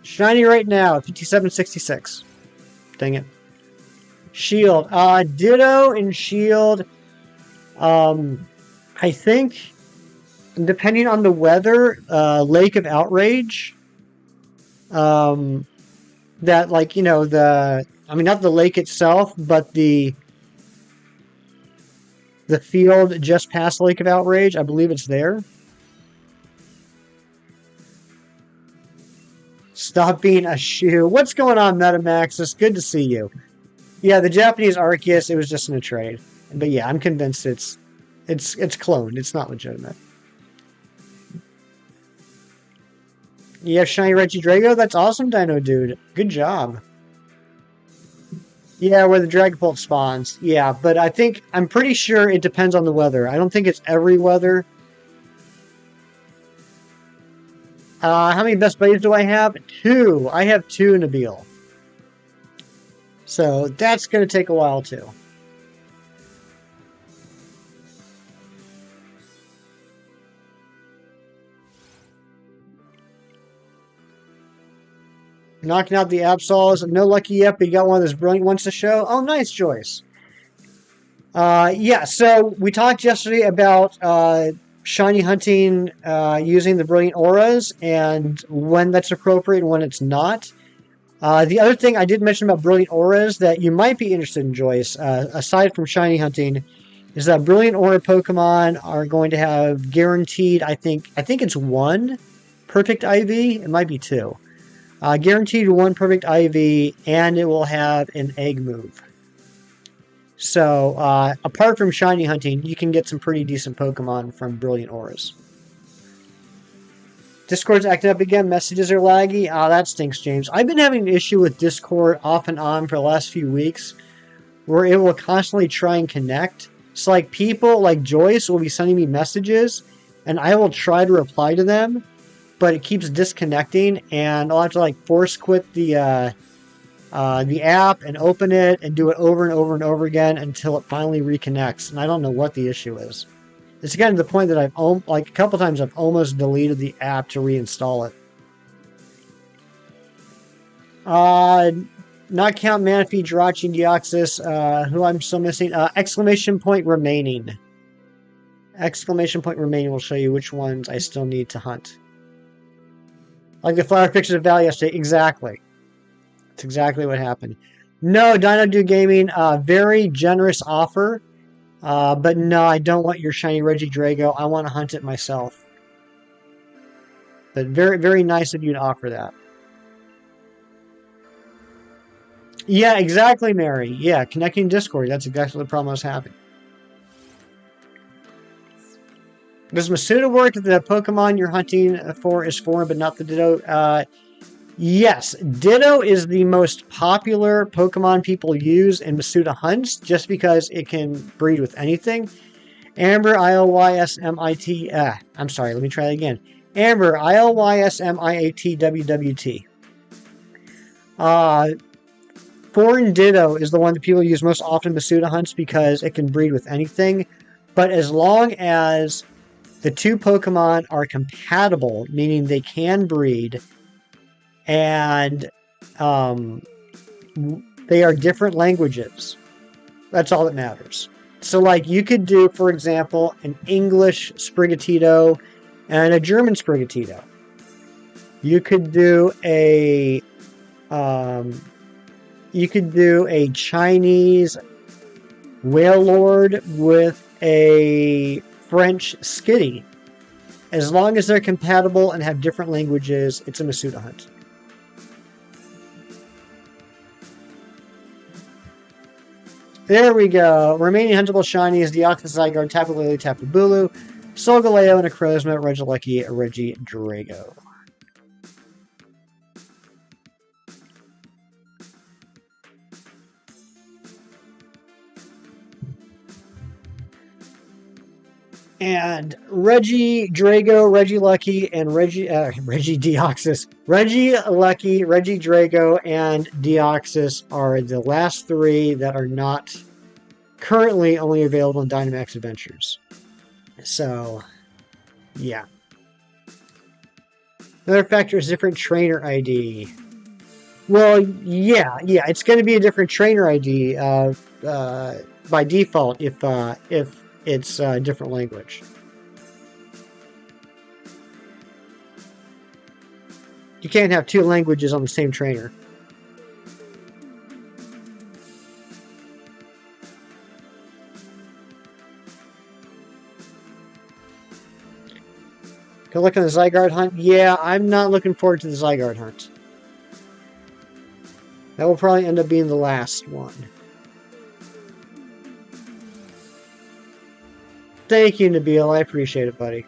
Shiny right now, 5766. Dang it. Shield. Ditto and Shield. I think, depending on the weather, Lake of Outrage. That, like, you know, I mean, not the lake itself, but the field just past Lake of Outrage. I believe it's there. Stop being a shoe. What's going on, Metamax? It's good to see you. Yeah, the Japanese Arceus, it was just in a trade. But yeah, I'm convinced it's cloned. It's not legitimate. You have Shiny Regidrago? That's awesome, Dino Dude. Good job. Yeah, where the Dragapult spawns. Yeah, but I'm pretty sure it depends on the weather. I don't think it's every weather. How many best buddies do I have? 2. I have 2, Nabil. So that's going to take a while too. Knocking out the Absols. No lucky yet, but you got one of those brilliant ones to show. Oh, nice, Joyce. Yeah, so we talked yesterday about shiny hunting using the brilliant auras and when that's appropriate and when it's not. The other thing I did mention about brilliant auras that you might be interested in, Joyce, aside from shiny hunting, is that brilliant aura Pokemon are going to have guaranteed, I think it's 1 perfect IV. It might be 2. Guaranteed 1 perfect IV, and it will have an egg move. So, apart from shiny hunting, you can get some pretty decent Pokemon from brilliant auras. Discord's acting up again. Messages are laggy. That stinks, James. I've been having an issue with Discord off and on for the last few weeks where it will constantly try and connect. So, like, people like Joyce will be sending me messages, and I will try to reply to them, but it keeps disconnecting, and I'll have to, like, force quit the app and open it and do it over and over and over again until it finally reconnects, and I don't know what the issue is. It's gotten to the point that a couple times I've almost deleted the app to reinstall it. Not count Manaphy, Jirachi, and Deoxys, who I'm still missing. Exclamation point remaining. Exclamation point remaining will show you which ones I still need to hunt. Like the flower pictures of Val yesterday. Exactly. That's exactly what happened. No, Dino Do Gaming, very generous offer. But no, I don't want your shiny Regidrago. I want to hunt it myself. But very, very nice of you to offer that. Yeah, exactly, Mary. Yeah, connecting Discord. That's exactly the problem I was having. Does Masuda work if the Pokemon you're hunting for is foreign but not the Ditto? Yes, Ditto is the most popular Pokemon people use in Masuda hunts just because it can breed with anything. Amber, ILYSMIT. I'm sorry, let me try that again. Amber, ILYSMIATWWT. Foreign Ditto is the one that people use most often in Masuda hunts because it can breed with anything. But as long as the 2 Pokemon are compatible, meaning they can breed, and they are different languages, that's all that matters. So, like, you could do, for example, an English Sprigatito and a German Sprigatito. You could do a Chinese Wailord with a French Skitty. As long as they're compatible and have different languages, it's a Masuda hunt. There we go. Remaining huntable shiny is Deoxys, Zygarde, Tapu Lele, Tapu Bulu, Solgaleo, and a Necrozma, Regilucky, Regidrago. And Regidrago, Regilucky, and Regideoxys. Regilucky, Regidrago, and Deoxys are the last 3 that are not currently only available in Dynamax Adventures. So, yeah. Another factor is different trainer ID. Well, yeah, it's going to be a different trainer ID by default if it's a different language. You can't have two languages on the same trainer. Can look at the Zygarde hunt. Yeah, I'm not looking forward to the Zygarde hunt. That will probably end up being the last one. Thank you, Nabil. I appreciate it, buddy.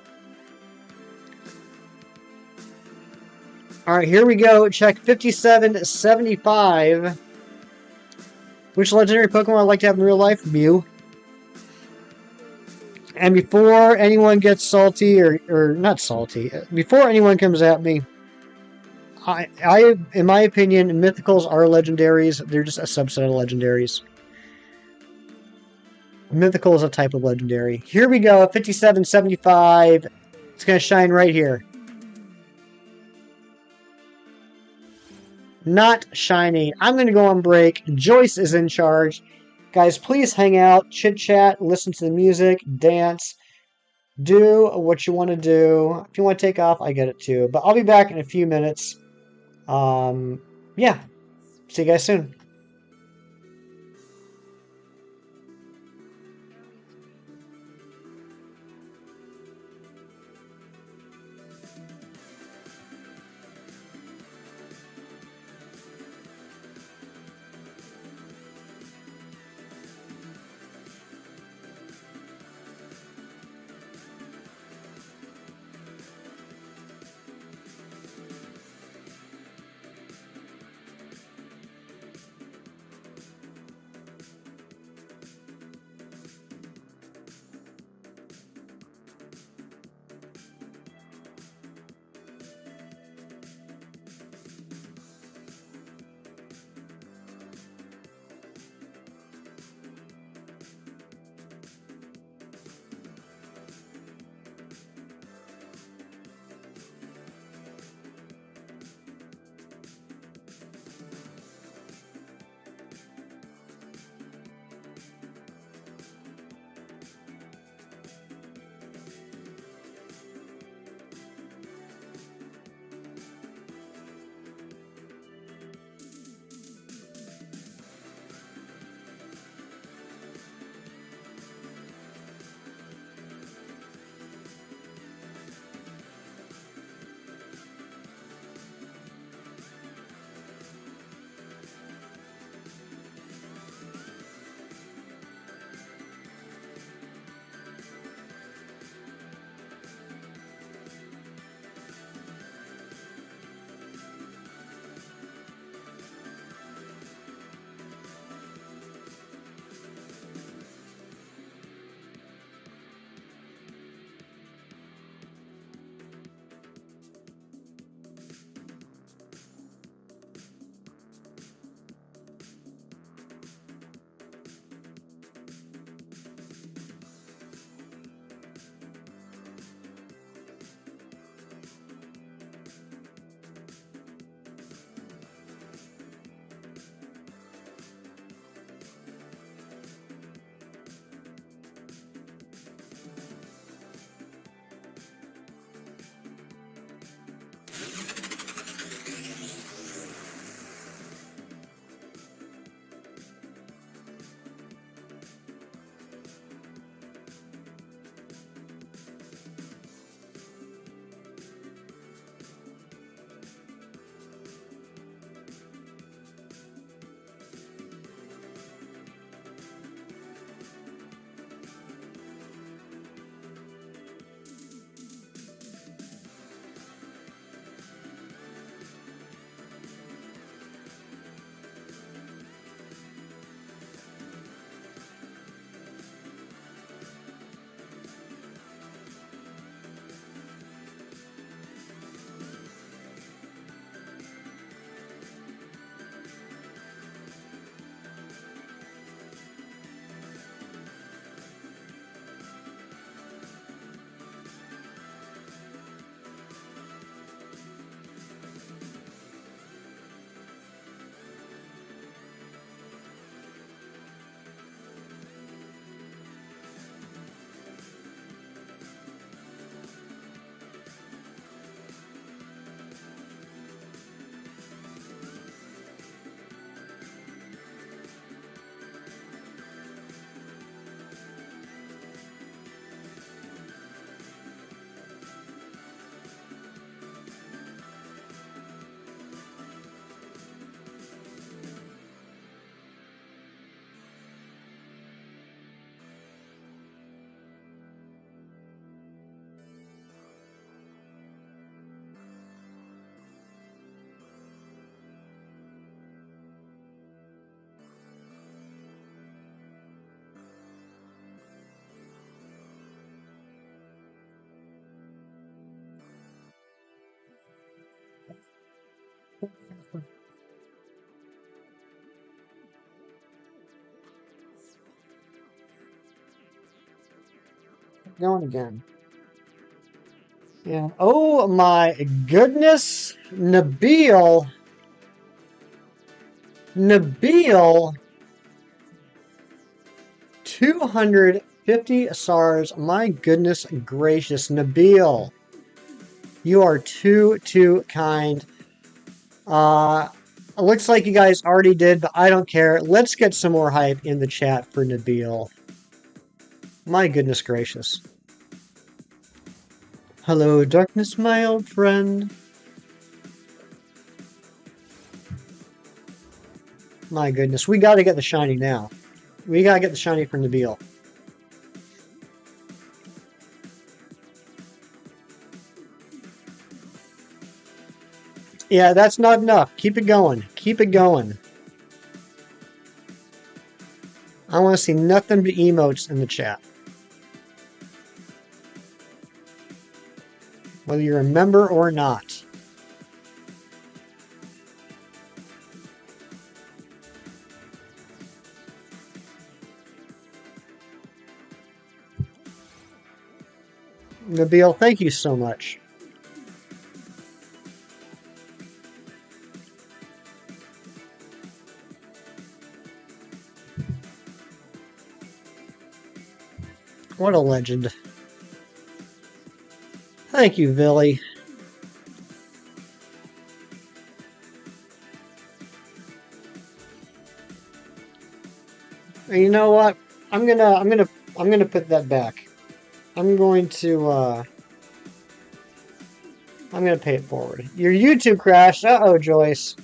All right, here we go. Check 5775. Which legendary Pokemon I'd like to have in real life? Mew. And before anyone gets salty, or not salty, before anyone comes at me, in my opinion, mythicals are legendaries. They're just a subset of legendaries. Mythical is a type of legendary. Here we go, 5775. It's going to shine right here. Not shining. I'm going to go on break. Joyce is in charge. Guys, please hang out, chit-chat, listen to the music, dance. Do what you want to do. If you want to take off, I get it too. But I'll be back in a few minutes. Yeah. See you guys soon. Going again. Yeah. Oh my goodness. Nabil, 250 stars. My goodness gracious, Nabil. You are too kind. It looks like you guys already did, but I don't care. Let's get some more hype in the chat for Nabil. My goodness gracious. Hello, darkness, my old friend. My goodness, we gotta get the shiny now. We gotta get the shiny for Nabil. Yeah, that's not enough. Keep it going. Keep it going. I want to see nothing but emotes in the chat. Whether you're a member or not. Nabil, thank you so much. What a legend. Thank you, Billy. And you know what? I'm gonna put that back. I'm going to pay it forward. Your YouTube crashed. Uh-oh, Joyce.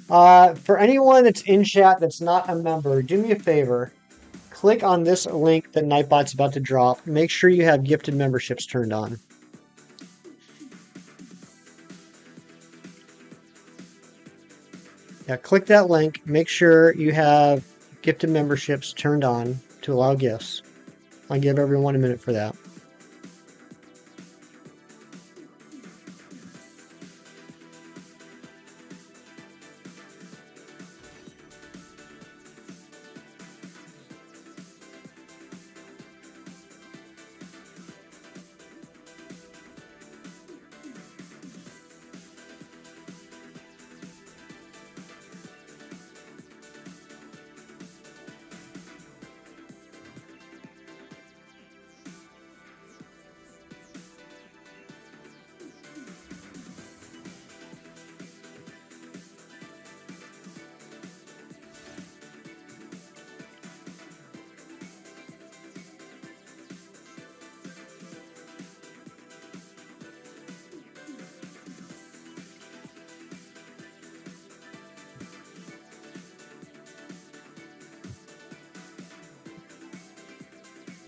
For anyone that's in chat that's not a member, do me a favor. Click on this link that Nightbot's about to drop. Make sure you have gifted memberships turned on. Yeah, click that link. Make sure you have gifted memberships turned on to allow gifts. I'll give everyone a minute for that.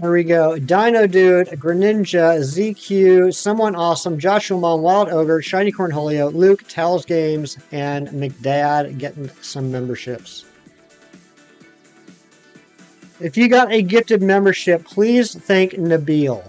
There we go. Dino Dude, Greninja, ZQ, Someone Awesome, Joshua Mom, Wild Ogre, Shiny Cornholio, Luke, Tals Games, and McDad getting some memberships. If you got a gifted membership, please thank Nabil.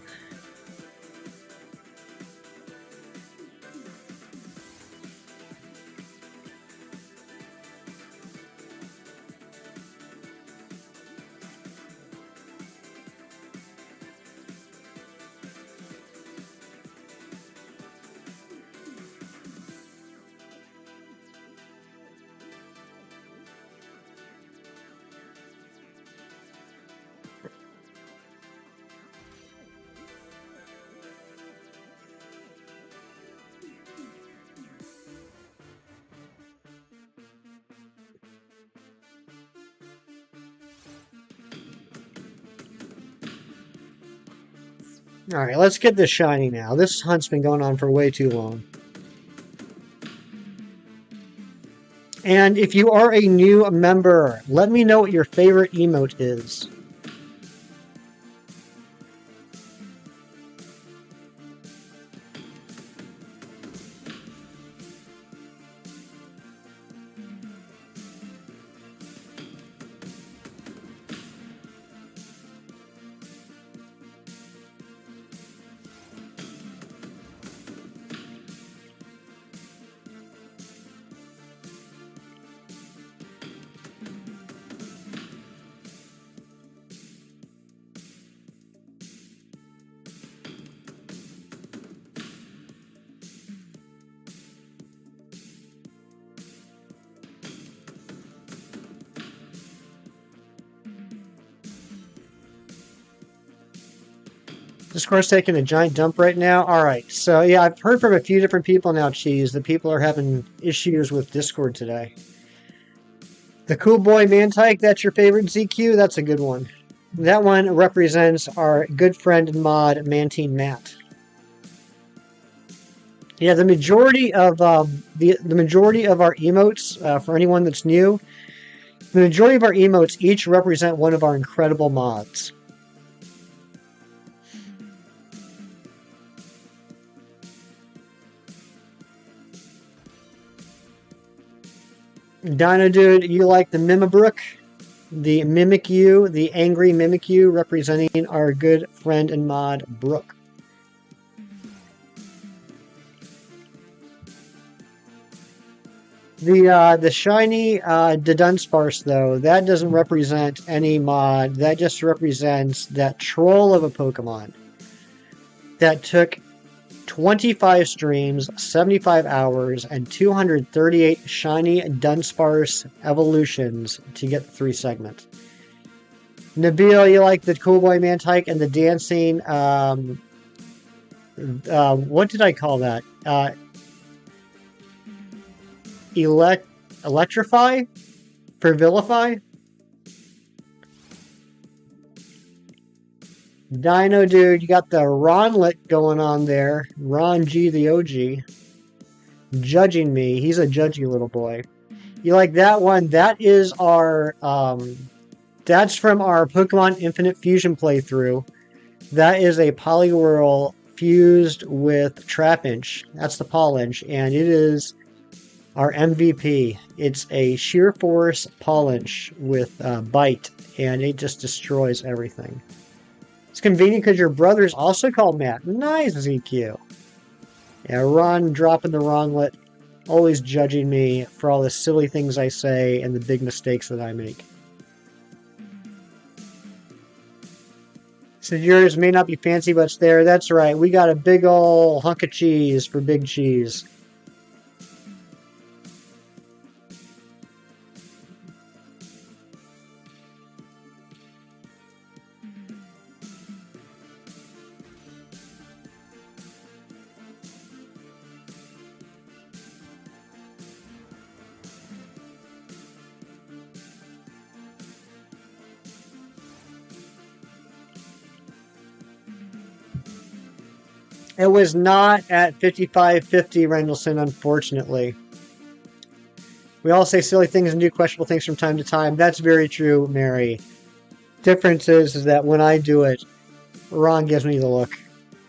Alright, let's get this shiny now. This hunt's been going on for way too long. And if you are a new member, let me know what your favorite emote is. Discord's taking a giant dump right now. All right. So, yeah, I've heard from a few different people now, Cheese, that people are having issues with Discord today. The Cool Boy Mantike, that's your favorite ZQ? That's a good one. That one represents our good friend and mod, Mantine Matt. Yeah, the majority of the majority of our emotes, for anyone that's new, the majority of our emotes each represent one of our incredible mods. Dino Dude, you like the Mimabrook, the Mimic You, the Angry Mimic You, representing our good friend and mod, Brooke. The shiny Dunsparce, though, that doesn't represent any mod. That just represents that troll of a Pokemon that took 25 streams, 75 hours, and 238 shiny Dunsparce evolutions to get the 3 segments. Nabil, you like the Cool Boy Mantike and the dancing, what did I call that? Electrify? For Vilify? Dino Dude, you got the Ronlet going on there. Ron G, the OG. Judging me. He's a judgy little boy. You like that one? That is our, that's from our Pokemon Infinite Fusion playthrough. That is a Poliwhirl fused with Trapinch. That's the Polynch, and it is our MVP. It's a Sheer Force Polynch with Bite, and it just destroys everything. It's convenient because your brother's also called Matt. Nice, ZQ. Yeah, Ron dropping the wronglet, always judging me for all the silly things I say and the big mistakes that I make. So yours may not be fancy, but it's there. That's right. We got a big ol' hunk of cheese for Big Cheese. It was not at 5550, Rendleson, unfortunately. We all say silly things and do questionable things from time to time. That's very true, Mary. Difference is that when I do it, Ron gives me the look.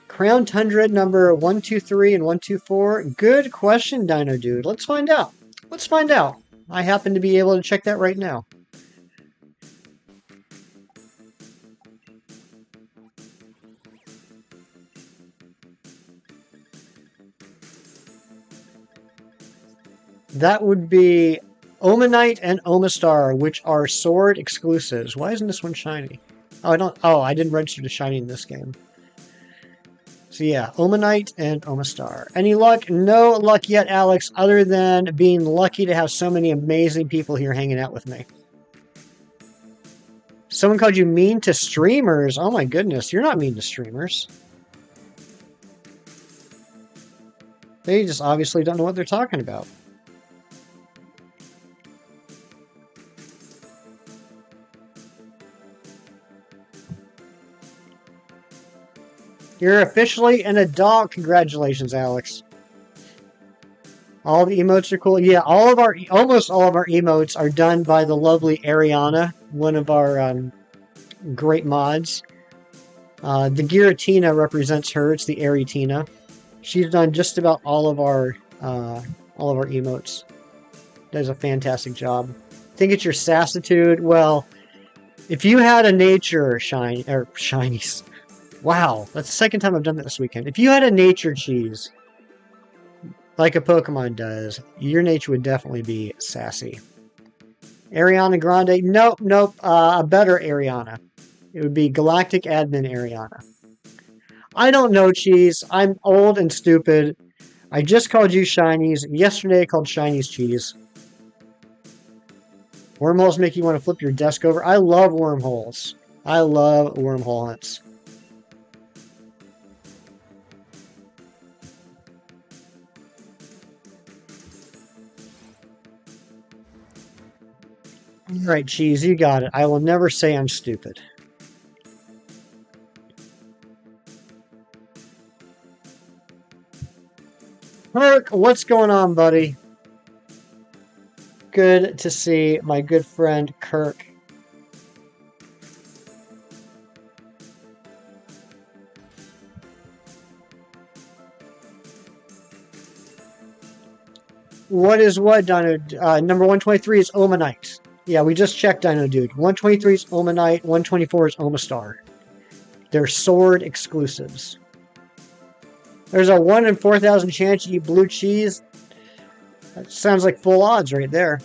Crown Tundra number 123 and 124. Good question, Dino Dude. Let's find out. Let's find out. I happen to be able to check that right now. That would be Omanite and Omastar, which are sword exclusives. Why isn't this one shiny? I didn't register to shiny in this game. So yeah, Omanite and Omastar. Any luck? No luck yet, Alex, other than being lucky to have so many amazing people here hanging out with me. Someone called you mean to streamers. Oh my goodness, you're not mean to streamers. They just obviously don't know what they're talking about. You're officially an adult. Congratulations, Alex. All the emotes are cool. Yeah, almost all of our emotes are done by the lovely Ariana, one of our great mods. The Giratina represents her. It's the Aritina. She's done just about all of our emotes. Does a fantastic job. I think it's your Sassitude. Well, if you had a nature shinies. Wow, that's the second time I've done that this weekend. If you had a nature cheese, like a Pokemon does, your nature would definitely be sassy. Ariana Grande? Nope. A better Ariana. It would be Galactic Admin Ariana. I don't know, Cheese. I'm old and stupid. I just called you Shinies. Yesterday I called Shinies Cheese. Wormholes make you want to flip your desk over. I love wormholes. I love wormhole hunts. All right, Cheese, you got it. I will never say I'm stupid. Kirk, what's going on, buddy? Good to see my good friend Kirk. What is what, Dino? Number 123 is Omanite. Yeah, we just checked Dino Dude. 123 is Omanite, 124 is Omastar. They're sword exclusives. There's a 1 in 4,000 chance you eat blue cheese. That sounds like full odds right there.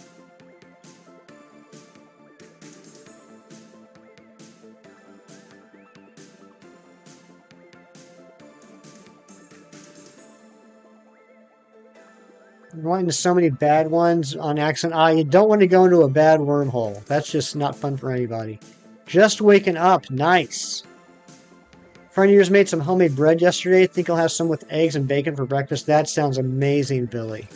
Running into so many bad ones on accident. You don't want to go into a bad wormhole. That's just not fun for anybody. Just waking up. Nice. Friend of yours made some homemade bread yesterday. Think I'll have some with eggs and bacon for breakfast. That sounds amazing, Billy.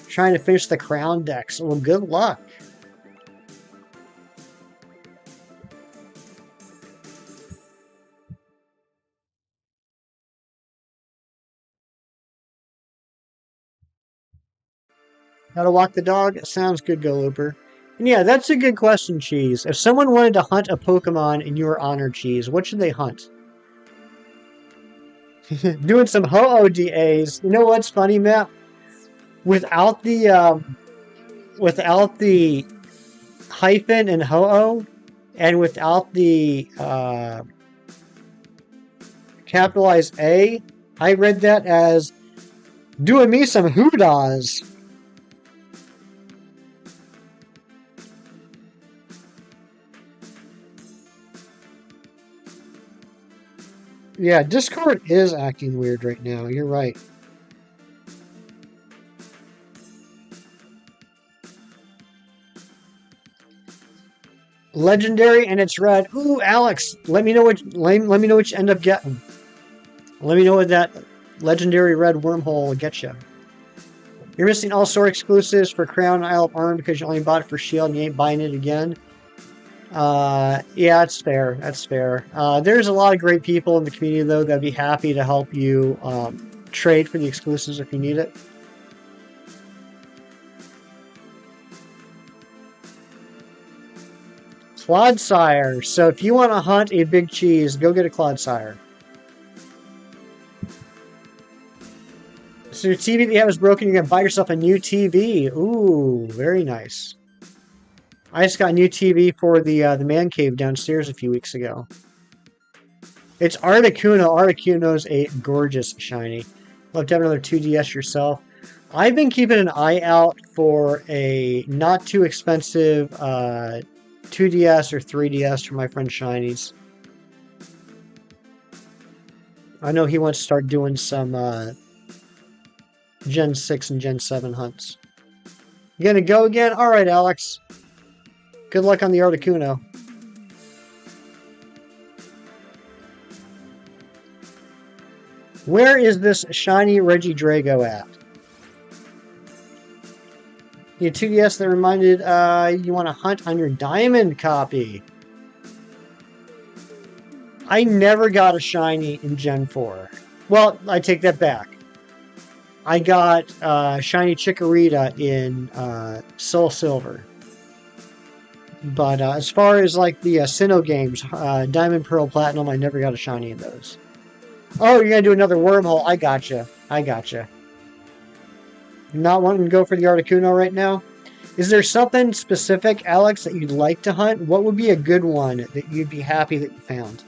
Trying to finish the crown decks. Well, good luck. How to walk the dog? Sounds good, Go Looper. And yeah, that's a good question, Cheese. If someone wanted to hunt a Pokemon in your honor, Cheese, what should they hunt? Doing some Ho-Oh-DAs. You know what's funny, Matt? Without the hyphen in Ho-Oh, and without the capitalized A, I read that as doing me some Hoodas. Yeah, Discord is acting weird right now. You're right. Legendary and it's red. Ooh, Alex, let me know what you end up getting. Let me know what that legendary red wormhole will get you. You're missing all sword exclusives for Crown and Isle of Arm because you only bought it for Shield and you ain't buying it again. Yeah, that's fair. That's fair. There's a lot of great people in the community, though, that'd be happy to help you trade for the exclusives if you need it. Clodsire. So if you want to hunt a big cheese, go get a Clodsire. So your TV that you have is broken, you're going to buy yourself a new TV. Ooh, very nice. I just got a new TV for the man cave downstairs a few weeks ago. It's Articuno. Articuno's a gorgeous shiny. Love to have another 2DS yourself. I've been keeping an eye out for a not too expensive 2DS or 3DS for my friend Shinies. I know he wants to start doing some Gen 6 and Gen 7 hunts. You gonna go again? Alright, Alex. Good luck on the Articuno. Where is this shiny Regidrago at? You 2DS that reminded you want to hunt on your diamond copy. I never got a shiny in Gen 4. Well, I take that back. I got shiny Chikorita in Soul Silver. But as far as like the Sinnoh games, Diamond, Pearl, Platinum, I never got a shiny in those. Oh, you're going to do another wormhole. I gotcha. I gotcha. Not wanting to go for the Articuno right now? Is there something specific, Alex, that you'd like to hunt? What would be a good one that you'd be happy that you found?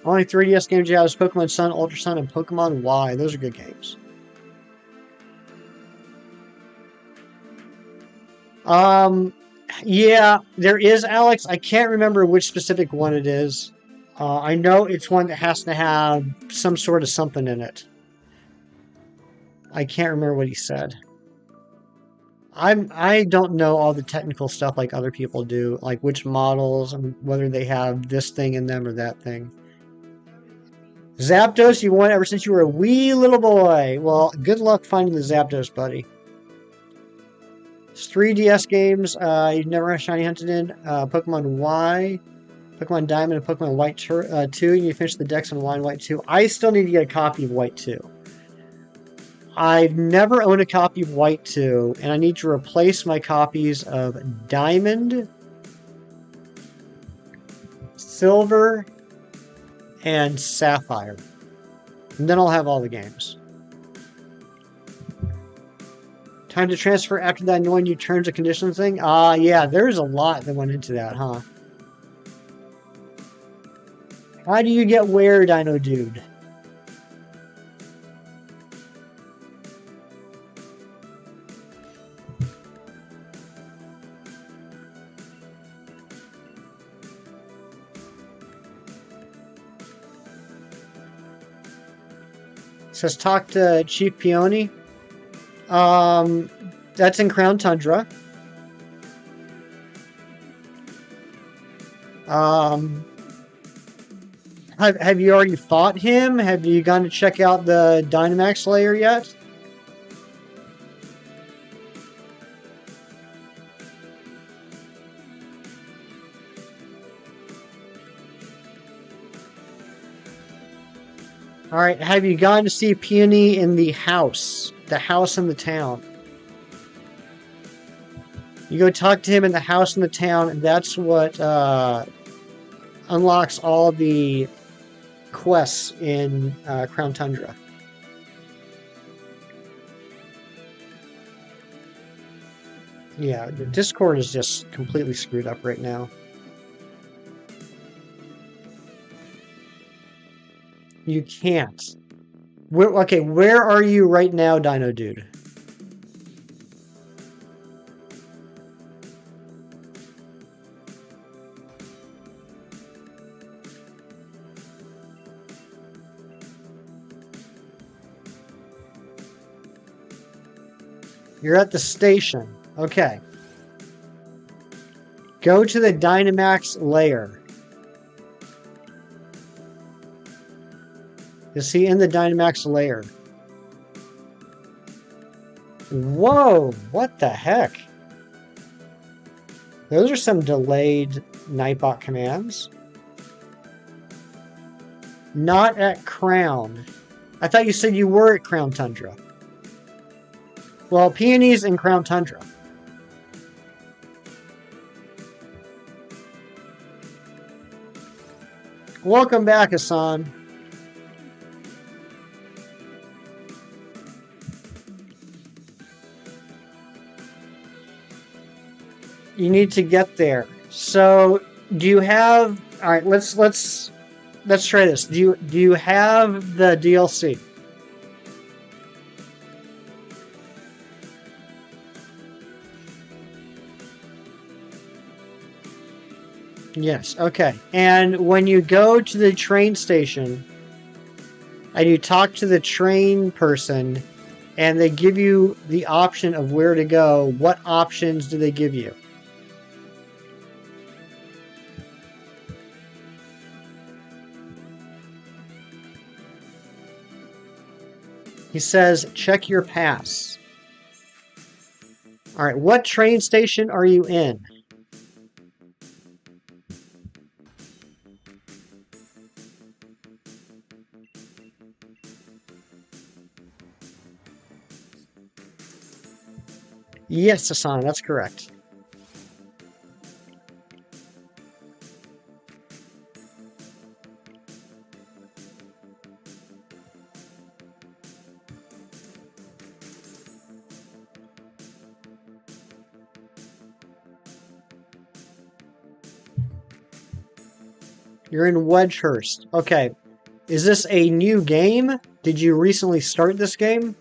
Only 3DS games you have is Pokemon Sun, Ultra Sun, and Pokemon Y. Those are good games. Yeah, there is, Alex. I can't remember which specific one it is. I know it's one that has to have some sort of something in it. I can't remember what he said. I don't know all the technical stuff like other people do, like which models and whether they have this thing in them or that thing. Zapdos, you won ever since you were a wee little boy. Well, good luck finding the Zapdos, buddy. It's 3DS games you've never had Shiny Hunted in. Pokemon Y, Pokemon Diamond, and Pokemon White 2. And you finish the decks on Y and White 2. I still need to get a copy of White 2. I've never owned a copy of White 2, and I need to replace my copies of Diamond, Silver, and Sapphire. And then I'll have all the games. Time to transfer after that annoying new terms and conditions thing? Yeah, there's a lot that went into that, huh? How do you get where, Dino Dude? It says talk to Chief Peony. That's in Crown Tundra. Have you already fought him? Have you gone to check out the Dynamax layer yet? Alright, have you gone to see Peony in the house? The house in the town. You go talk to him in the house in the town, and that's what unlocks all the quests in Crown Tundra. Yeah, the Discord is just completely screwed up right now. You can't. Okay, where are you right now, Dino Dude? You're at the station. Okay. Go to the Dynamax layer. Is he in the Dynamax layer? Whoa, what the heck? Those are some delayed Nightbot commands. Not at Crown. I thought you said you were at Crown Tundra. Well, Peony's in Crown Tundra. Welcome back, Hassan. You need to get there. So, do you have? All right, let's try this. Do you have the DLC? Yes. Okay. And when you go to the train station and you talk to the train person, and they give you the option of where to go, what options do they give you? He says, check your pass. All right, what train station are you in? Yes, Hassan, that's correct. You're in Wedgehurst. Okay. Is this a new game? Did you recently start this game?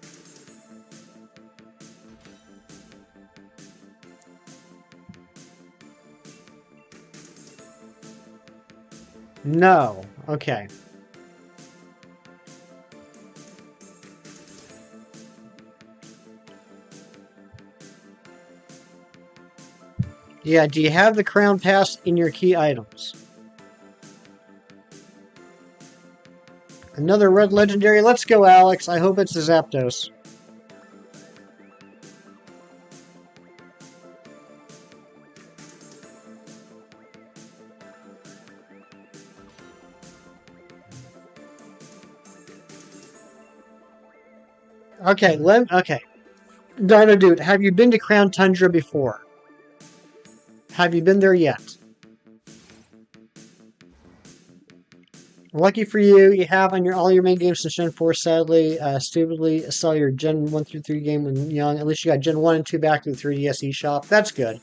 No. Okay. Yeah, do you have the Crown Pass in your key items? Another red legendary. Let's go, Alex. I hope it's a Zapdos. Okay, okay. Dino Dude, have you been to Crown Tundra before? Have you been there yet? Lucky for you, you have on your all your main games since Gen 4. Sadly, stupidly saw your Gen 1 through 3 game when young. At least you got Gen 1 and 2 back to the 3DS eShop. That's good.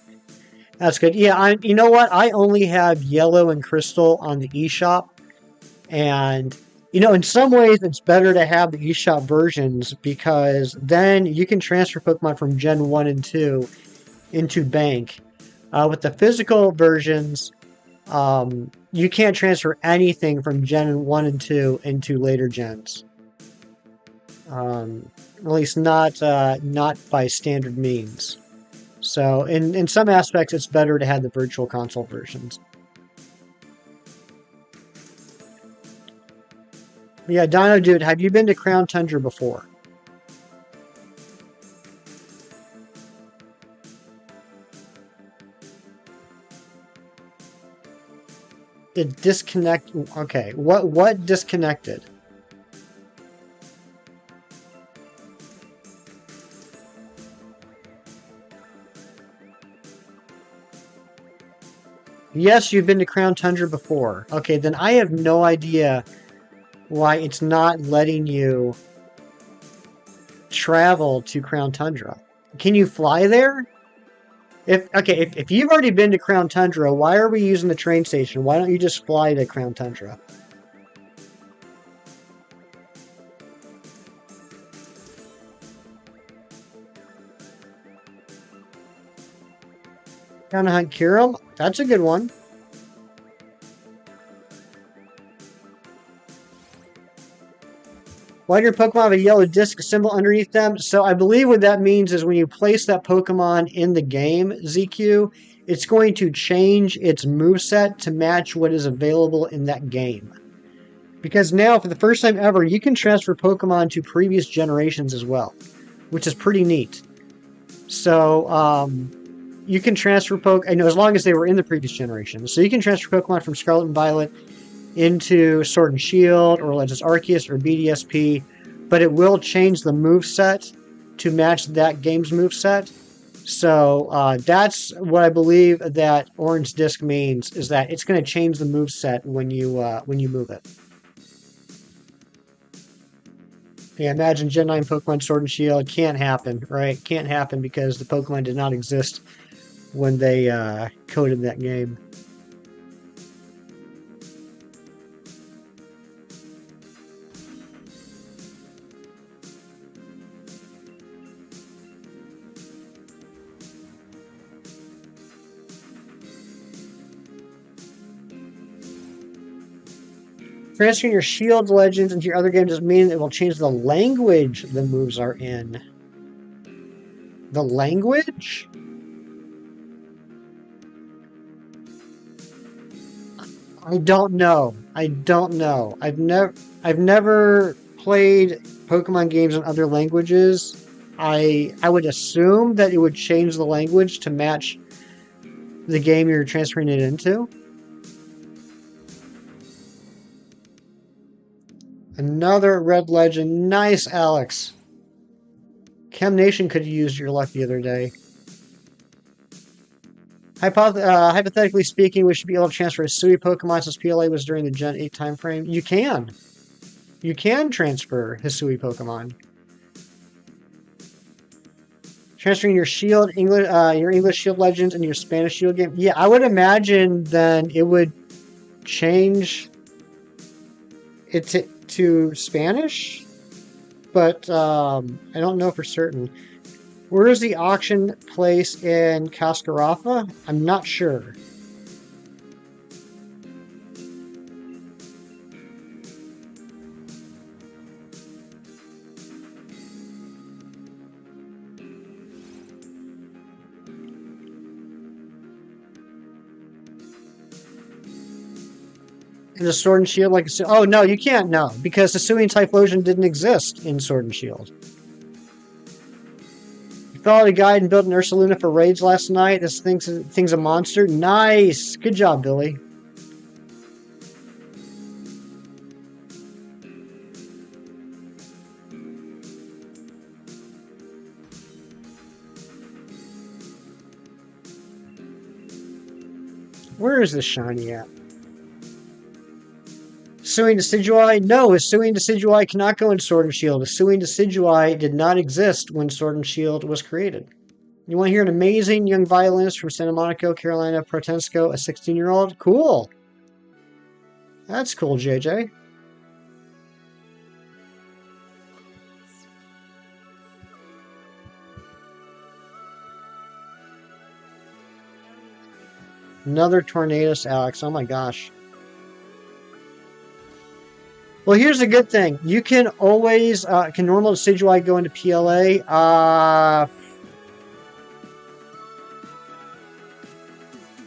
That's good. Yeah, you know what? I only have Yellow and Crystal on the eShop. And, in some ways, it's better to have the eShop versions because then you can transfer Pokemon from Gen 1 and 2 into Bank. With the physical versions, you can't transfer anything from Gen 1 and 2 into later gens. At least not by standard means. So in some aspects, it's better to have the Virtual Console versions. Yeah, Dino Dude, have you been to Crown Tundra before? It disconnect. Okay, what disconnected? Yes, you've been to Crown Tundra before. Okay, then I have no idea why it's not letting you travel to Crown Tundra. Can you fly there? If you've already been to Crown Tundra, why are we using the train station? Why don't you just fly to Crown Tundra? Down to hunt Kyurem? That's a good one. Why do your Pokemon have a yellow disc symbol underneath them? So I believe what that means is when you place that Pokemon in the game, ZQ, it's going to change its moveset to match what is available in that game. Because now, for the first time ever, you can transfer Pokemon to previous generations as well, which is pretty neat. So, you can transfer Pokemon, as long as they were in the previous generation. So you can transfer Pokemon from Scarlet and Violet into Sword and Shield, or Legends Arceus, or BDSP, but it will change the moveset to match that game's moveset. So that's what I believe that Orange Disc means, is that it's going to change the moveset when you move it. Yeah, imagine Gen 9 Pokemon Sword and Shield. Can't happen, right? Can't happen because the Pokemon did not exist when they coded that game. Transferring your Shield Legends into your other game doesn't mean it will change the language the moves are in. The language? I don't know. I don't know. I've never played Pokemon games in other languages. I would assume that it would change the language to match the game you're transferring it into. Another red legend. Nice, Alex. Chem Nation could have used your luck the other day. Hypothetically speaking, we should be able to transfer Hisui Pokemon since PLA was during the Gen 8 timeframe. You can. You can transfer Hisui Pokemon. Transferring your Shield, your English Shield Legends and your Spanish Shield game. Yeah, I would imagine then it would change it to Spanish, but I don't know for certain. Where is the auction place in Cascarafa? I'm not sure. The Sword and Shield, like, oh no, you can't, no, because the Hisuian Typhlosion didn't exist in Sword and Shield. You followed a guide and built an Ursaluna for raids last night. This thing's a monster. Nice, good job, Billy. Where is this shiny at? Hisuian Decidueye? No, Hisuian Decidueye cannot go in Sword and Shield. Hisuian Decidueye did not exist when Sword and Shield was created. You want to hear an amazing young violinist from Santa Monica, Carolina, Protensco, a 16-year-old? Cool. That's cool, JJ. Another Tornadus, Alex. Oh my gosh. Well, here's the good thing. You can always, can normal Decidueye go into PLA?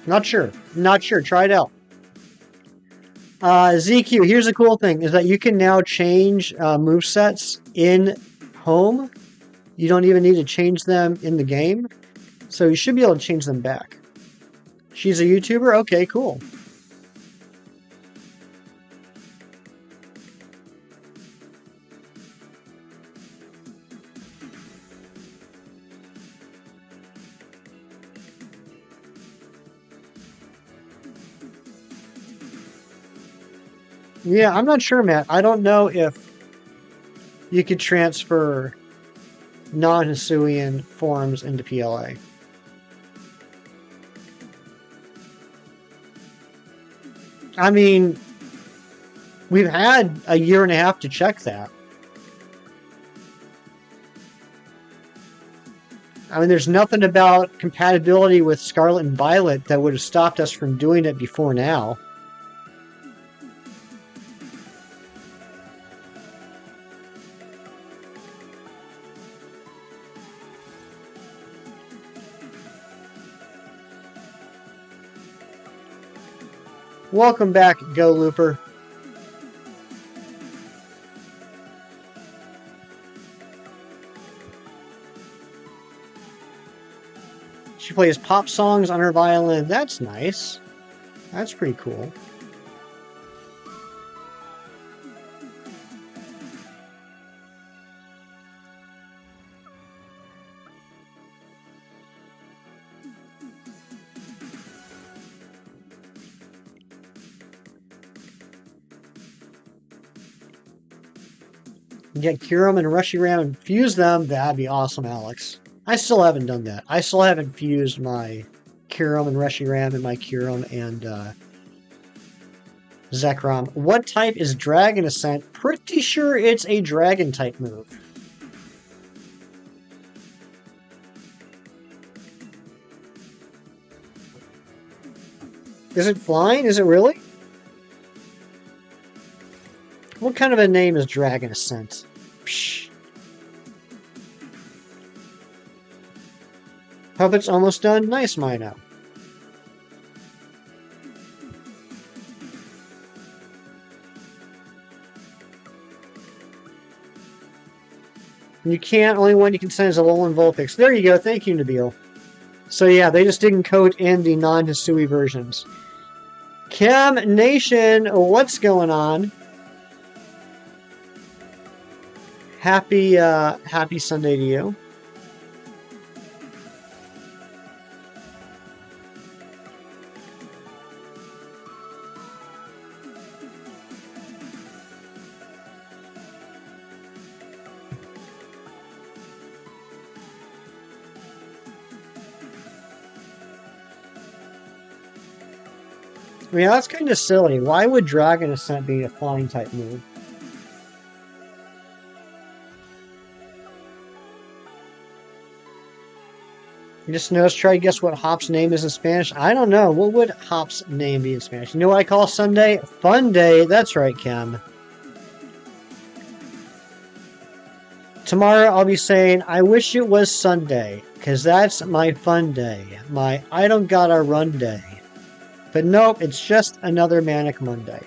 Not sure. Not sure. Try it out. ZQ, here's the cool thing, is that you can now change movesets in home. You don't even need to change them in the game. So you should be able to change them back. She's a YouTuber? Okay, cool. Yeah, I'm not sure, Matt. I don't know if you could transfer non-Hisuian forms into PLA. I mean, we've had a year and a half to check that. I mean, there's nothing about compatibility with Scarlet and Violet that would have stopped us from doing it before now. Welcome back, Go Looper. She plays pop songs on her violin. That's nice. That's pretty cool. Get Kyurem and Reshiram and fuse them. That'd be awesome, Alex. I still haven't done that. I still haven't fused my Kyurem and Reshiram and my Kyurem and Zekrom. What type is Dragon Ascent? Pretty sure it's a Dragon type move. Is it flying? Is it really? What kind of a name is Dragon Ascent? Psh. Puppet's almost done. Nice, Mino. You can't. Only one you can send is a Alolan Vulpix. There you go. Thank you, Nabil. So yeah, they just didn't code in the non-Hisui versions. Cam Nation, what's going on? Happy Sunday to you. I mean, that's kind of silly. Why would Dragon Ascent be a flying type move? You just noticed, try to guess what Hop's name is in Spanish. I don't know. What would Hop's name be in Spanish? You know what I call Sunday? Fun day. That's right, Cam. Tomorrow I'll be saying, I wish it was Sunday, because that's my fun day. My I don't gotta run day. But nope, it's just another Manic Monday.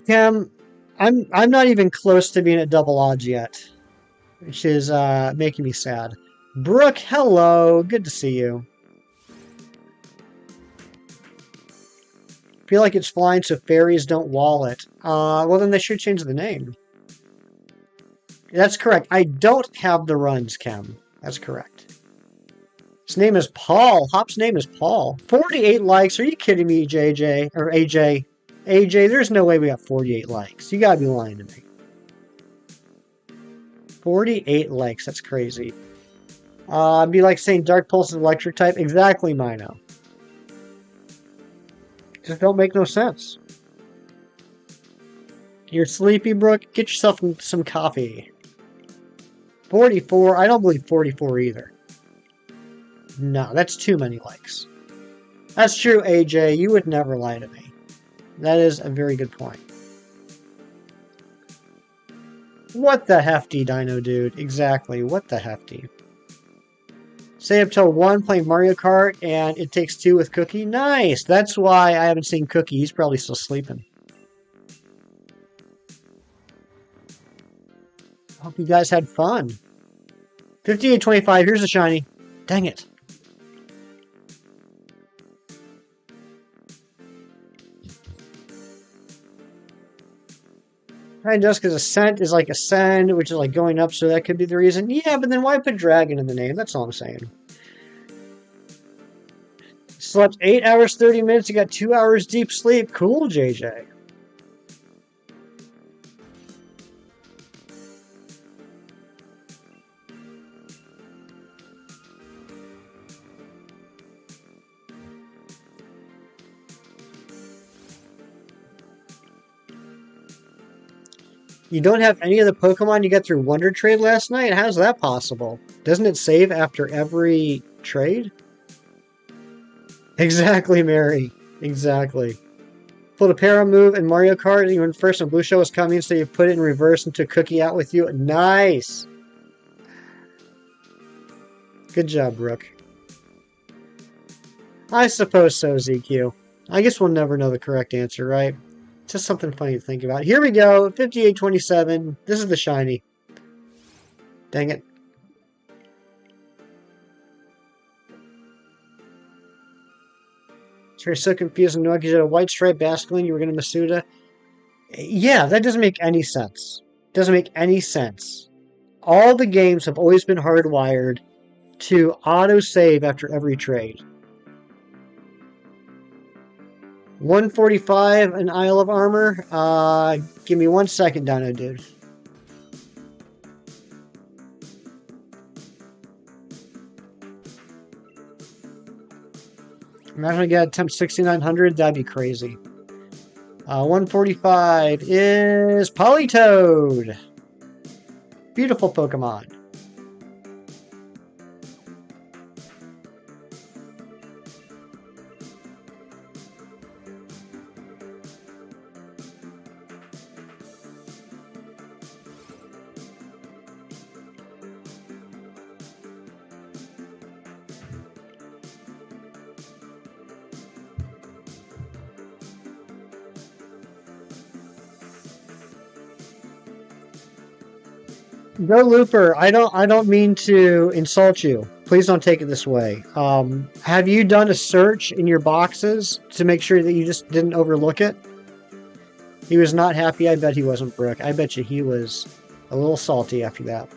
Cam, I'm not even close to being at double odds yet, which is making me sad. Brooke, hello. Good to see you. Feel like it's flying so fairies don't wall it. Well, then they should change the name. That's correct. I don't have the runs, Cam. That's correct. His name is Paul. Hop's name is Paul. 48 likes. Are you kidding me, JJ? Or AJ? AJ, there's no way we got 48 likes. You gotta be lying to me. 48 likes. That's crazy. It'd be like saying Dark Pulse is electric type. Exactly, Mino. Just don't make no sense. You're sleepy, Brooke? Get yourself some coffee. 44. I don't believe 44 either. No, that's too many likes. That's true, AJ. You would never lie to me. That is a very good point. What the hefty, Dino Dude? Exactly. What the hefty? Stay up till 1 playing Mario Kart, and it takes 2 with Cookie. Nice! That's why I haven't seen Cookie. He's probably still sleeping. Hope you guys had fun. 58-25. Here's a shiny. Dang it. Hi, Jessica's Ascent is like Ascend, which is like going up, so that could be the reason. Yeah, but then why put Dragon in the name? That's all I'm saying. Slept 8 hours, 30 minutes. You got 2 hours deep sleep. Cool, JJ. You don't have any of the Pokemon you got through Wonder Trade last night? How's that possible? Doesn't it save after every trade? Exactly, Mary. Exactly. Pulled a para move in Mario Kart, and when first when Blue Shell was coming, so you put it in reverse and took Cookie out with you. Nice! Good job, Brooke. I suppose so, ZQ. I guess we'll never know the correct answer, right? Just something funny to think about. Here we go. 58-27. This is the shiny. Dang it. You're so confused. No, because you had a white stripe Basculine. You were going to Masuda. Yeah, that doesn't make any sense. Doesn't make any sense. All the games have always been hardwired to auto-save after every trade. 145 an Isle of Armor. Give me 1 second, Dino Dude. Imagine I get attempt 6900. That'd be crazy. 145 is Politoed. Beautiful Pokemon. Go Looper, I don't mean to insult you. Please don't take it this way. Have you done a search in your boxes to make sure that you just didn't overlook it? He was not happy. I bet he wasn't, Brooke. I bet you he was a little salty after that.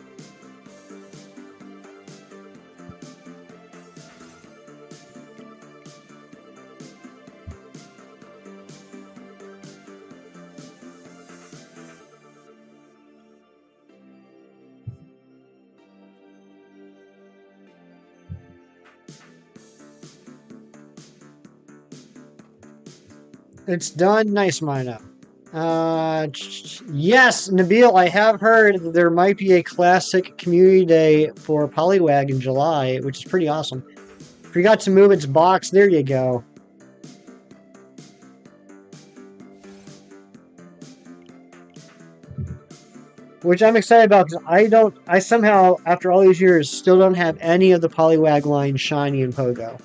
It's done. Nice, Mino. Yes, Nabil, I have heard that there might be a classic community day for Poliwag in July, which is pretty awesome. Forgot to move its box. There you go. Which I'm excited about because I somehow, after all these years, still don't have any of the Poliwag line shiny in Pogo.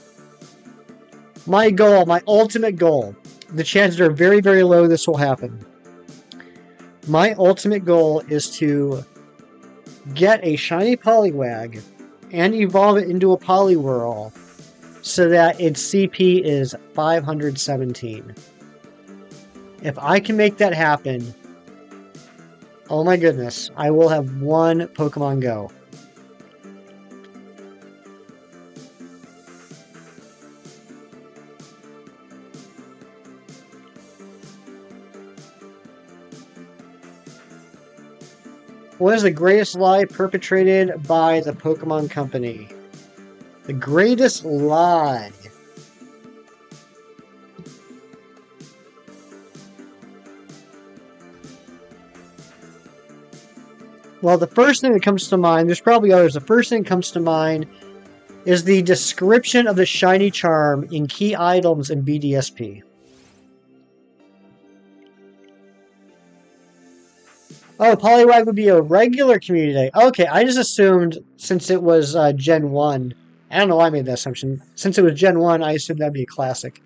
My goal, my ultimate goal, the chances are very, very low this will happen, My ultimate goal is to get a shiny Poliwag and evolve it into a Poliwhirl so that its CP is 517. If I can make that happen, oh my goodness, I will have won Pokemon Go. What is the greatest lie perpetrated by the Pokemon Company? The greatest lie. Well, the first thing that comes to mind, there's probably others, the first thing that comes to mind is the description of the shiny charm in key items in BDSP. Oh, Poliwag would be a regular community day. Okay, I just assumed since it was Gen 1. I don't know why I made that assumption. Since it was Gen 1, I assumed that'd be a classic.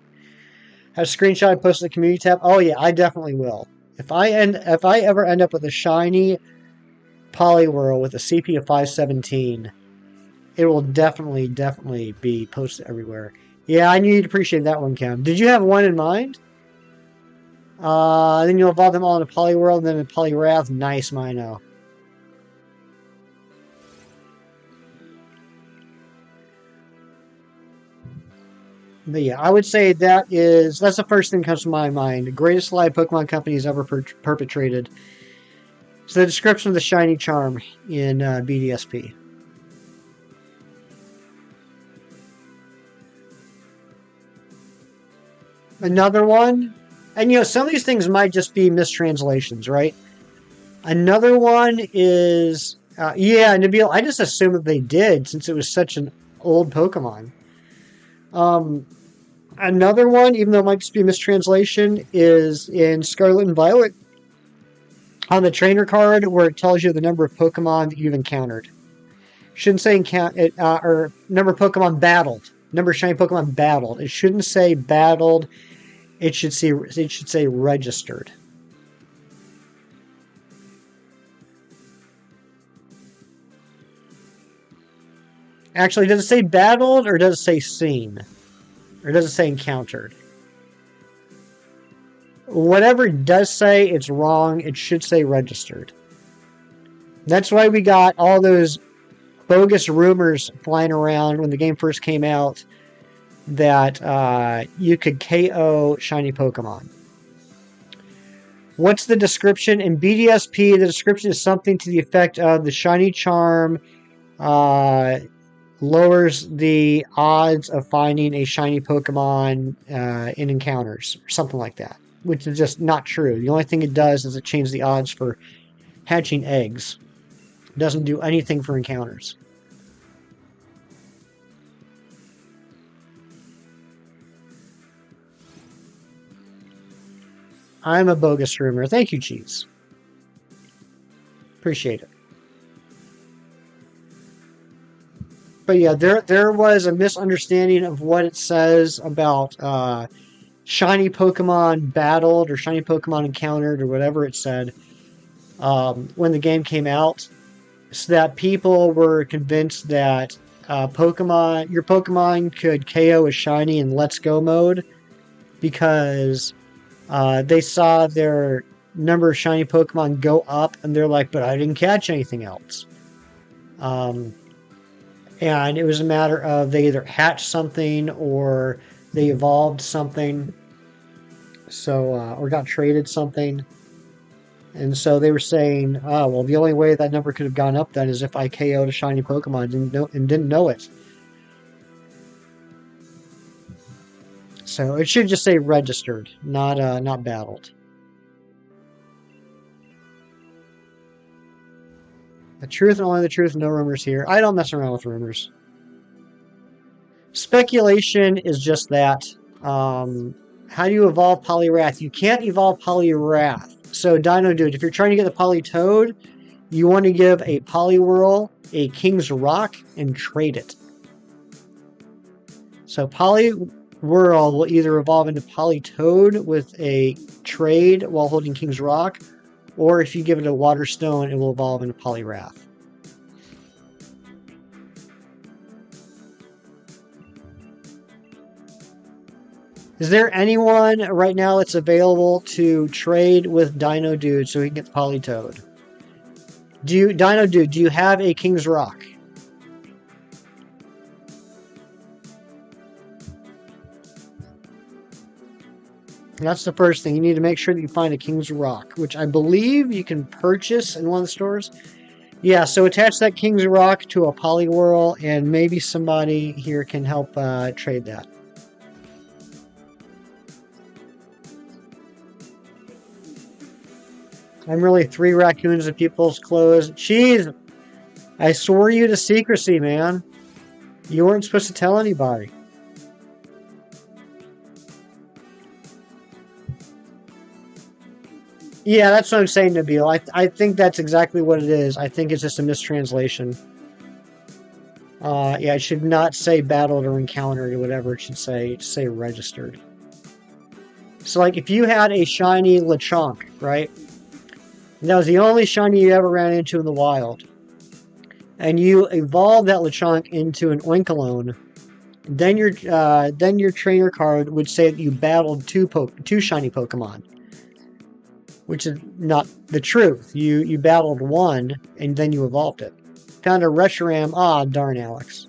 Have a screenshot and post to the community tab? Oh yeah, I definitely will. If I ever end up with a shiny Poliwhirl with a CP of 517, it will definitely be posted everywhere. Yeah, I knew you'd appreciate that one, Cam. Did you have one in mind? Then you'll evolve them all into Poliwhirl and then a Poliwrath. Nice, Mino. But yeah, I would say that's the first thing that comes to my mind. The greatest lie Pokemon Company has ever perpetrated. It's the description of the shiny charm in BDSP. Another one, and some of these things might just be mistranslations, right? Another one is, yeah, Nabil, I just assumed that they did since it was such an old Pokemon. Another one, even though it might just be a mistranslation, is in Scarlet and Violet. On the trainer card, where it tells you the number of Pokemon that you've encountered. Shouldn't say or number of Pokemon battled. Number of shiny Pokemon battled. It shouldn't say battled. It should say registered. Actually, does it say battled or does it say seen? Or does it say encountered? Whatever it does say, it's wrong. It should say registered. That's why we got all those bogus rumors flying around when the game first came out that you could KO shiny Pokemon. What's the description? In BDSP, the description is something to the effect of the shiny charm lowers the odds of finding a shiny Pokemon in encounters, or something like that, which is just not true. The only thing it does is it changes the odds for hatching eggs. It doesn't do anything for encounters. I'm a bogus rumor. Thank you, Cheese. Appreciate it. But yeah, there was a misunderstanding of what it says about shiny Pokemon battled or shiny Pokemon encountered or whatever it said when the game came out, so that people were convinced that your Pokemon could KO a shiny in Let's Go mode because they saw their number of shiny Pokemon go up, and they're like, but I didn't catch anything else. And it was a matter of they either hatched something or they evolved something, or got traded something. And so they were saying, oh, well, the only way that number could have gone up then is if I KO'd a shiny Pokemon and didn't know it. So it should just say registered, not battled. The truth and only the truth, no rumors here. I don't mess around with rumors. Speculation is just that. How do you evolve Poliwrath? You can't evolve Poliwrath. So, Dino Dude, if you're trying to get the Politoed, you want to give a Poliwhirl a King's Rock and trade it. So, Poliwhirl will either evolve into Politoed with a trade while holding King's Rock, or if you give it a water stone, it will evolve into Poliwrath. Is there anyone right now that's available to trade with Dino Dude so he can get the Politoed? Dino Dude, do you have a King's Rock? That's the first thing. You need to make sure that you find a King's Rock, which I believe you can purchase in one of the stores. Yeah, so attach that King's Rock to a Poliwhirl, and maybe somebody here can help trade that. I'm really 3 raccoons in people's clothes. Jeez! I swore you to secrecy, man. You weren't supposed to tell anybody. Yeah, that's what I'm saying, Nabil. I think that's exactly what it is. I think it's just a mistranslation. Yeah, it should not say battled or encountered or whatever. It should say registered. So, like, if you had a shiny Lechonk, right? And that was the only shiny you ever ran into in the wild. And you evolved that Lechonk into an Oinkologne, then your trainer card would say that you battled two shiny Pokemon. Which is not the truth. You battled one, and then you evolved it. Found a Reshiram. Ah, darn, Alex.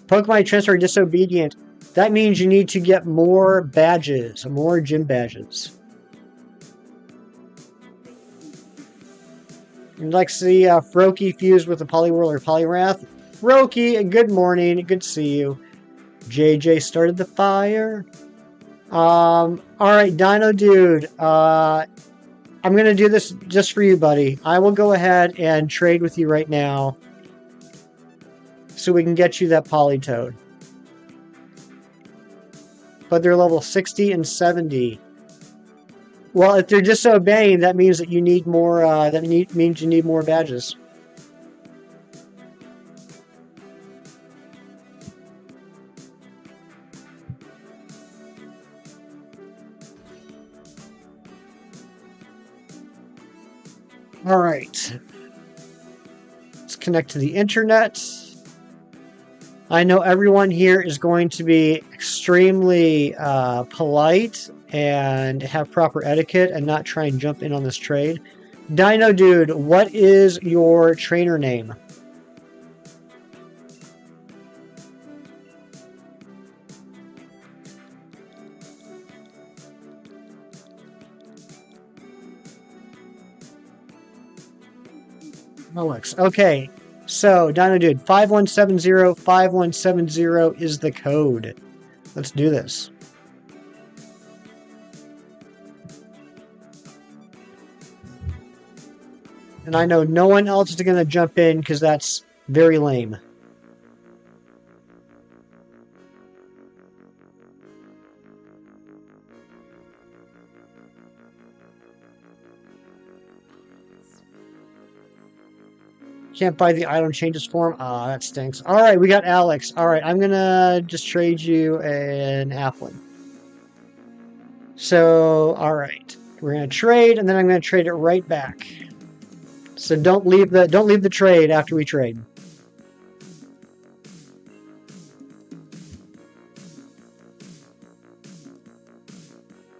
Pokemon transfer disobedient. That means you need to get more badges, more gym badges. You'd like to see Froakie fused with a Poliwhirl or Poliwrath? Froakie, good morning. Good to see you. JJ started the fire. Alright, Dino Dude. I'm going to do this just for you, buddy. I will go ahead and trade with you right now so we can get you that Politoed. But they're level 60 and 70. Well, if they're disobeying, that means that you need more, means you need more badges. All right. Let's connect to the internet. I know everyone here is going to be extremely polite and have proper etiquette and not try and jump in on this trade. Dino Dude, what is your trainer name? Alex. Okay, so Dino Dude, 5170 is the code. Let's do this. And I know no one else is going to jump in because that's very lame. Can't buy the item changes form. Ah, that stinks. Alright, we got Alex. Alright, I'm gonna just trade you an Applin. So, alright. We're gonna trade, and then I'm gonna trade it right back. So don't leave the trade after we trade.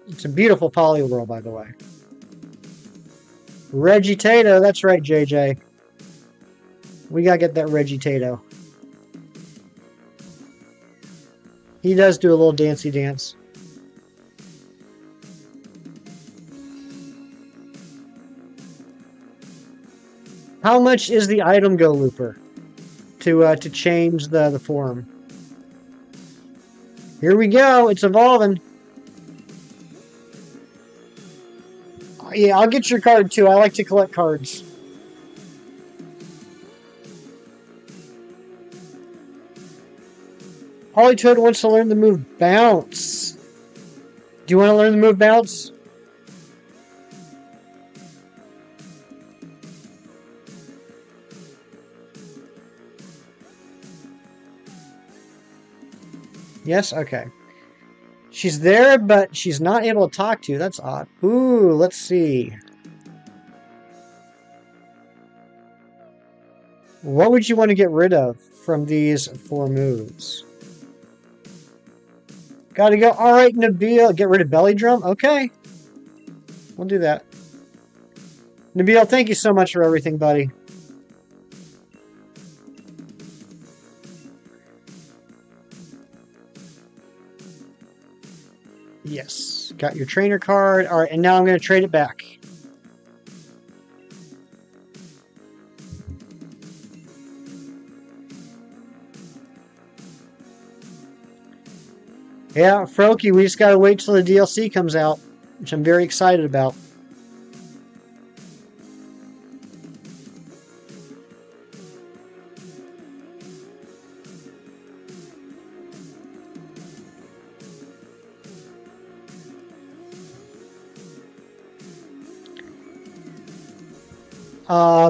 It's a beautiful Poliwhirl, by the way. Regitato, that's right, JJ. We gotta get that Regitato. He does do a little dancey dance. How much is the item go looper to change the form? Here we go. It's evolving. Yeah, I'll get your card too. I like to collect cards. Politoed wants to learn the move Bounce. Do you want to learn the move Bounce? Yes? Okay. She's there, but she's not able to talk to you. That's odd. Ooh, let's see. What would you want to get rid of from these 4 moves? Gotta go. All right, Nabil. Get rid of Belly Drum? Okay. We'll do that. Nabil, thank you so much for everything, buddy. Yes. Got your trainer card. All right, and now I'm going to trade it back. Yeah, Froakie, we just gotta wait till the DLC comes out, which I'm very excited about.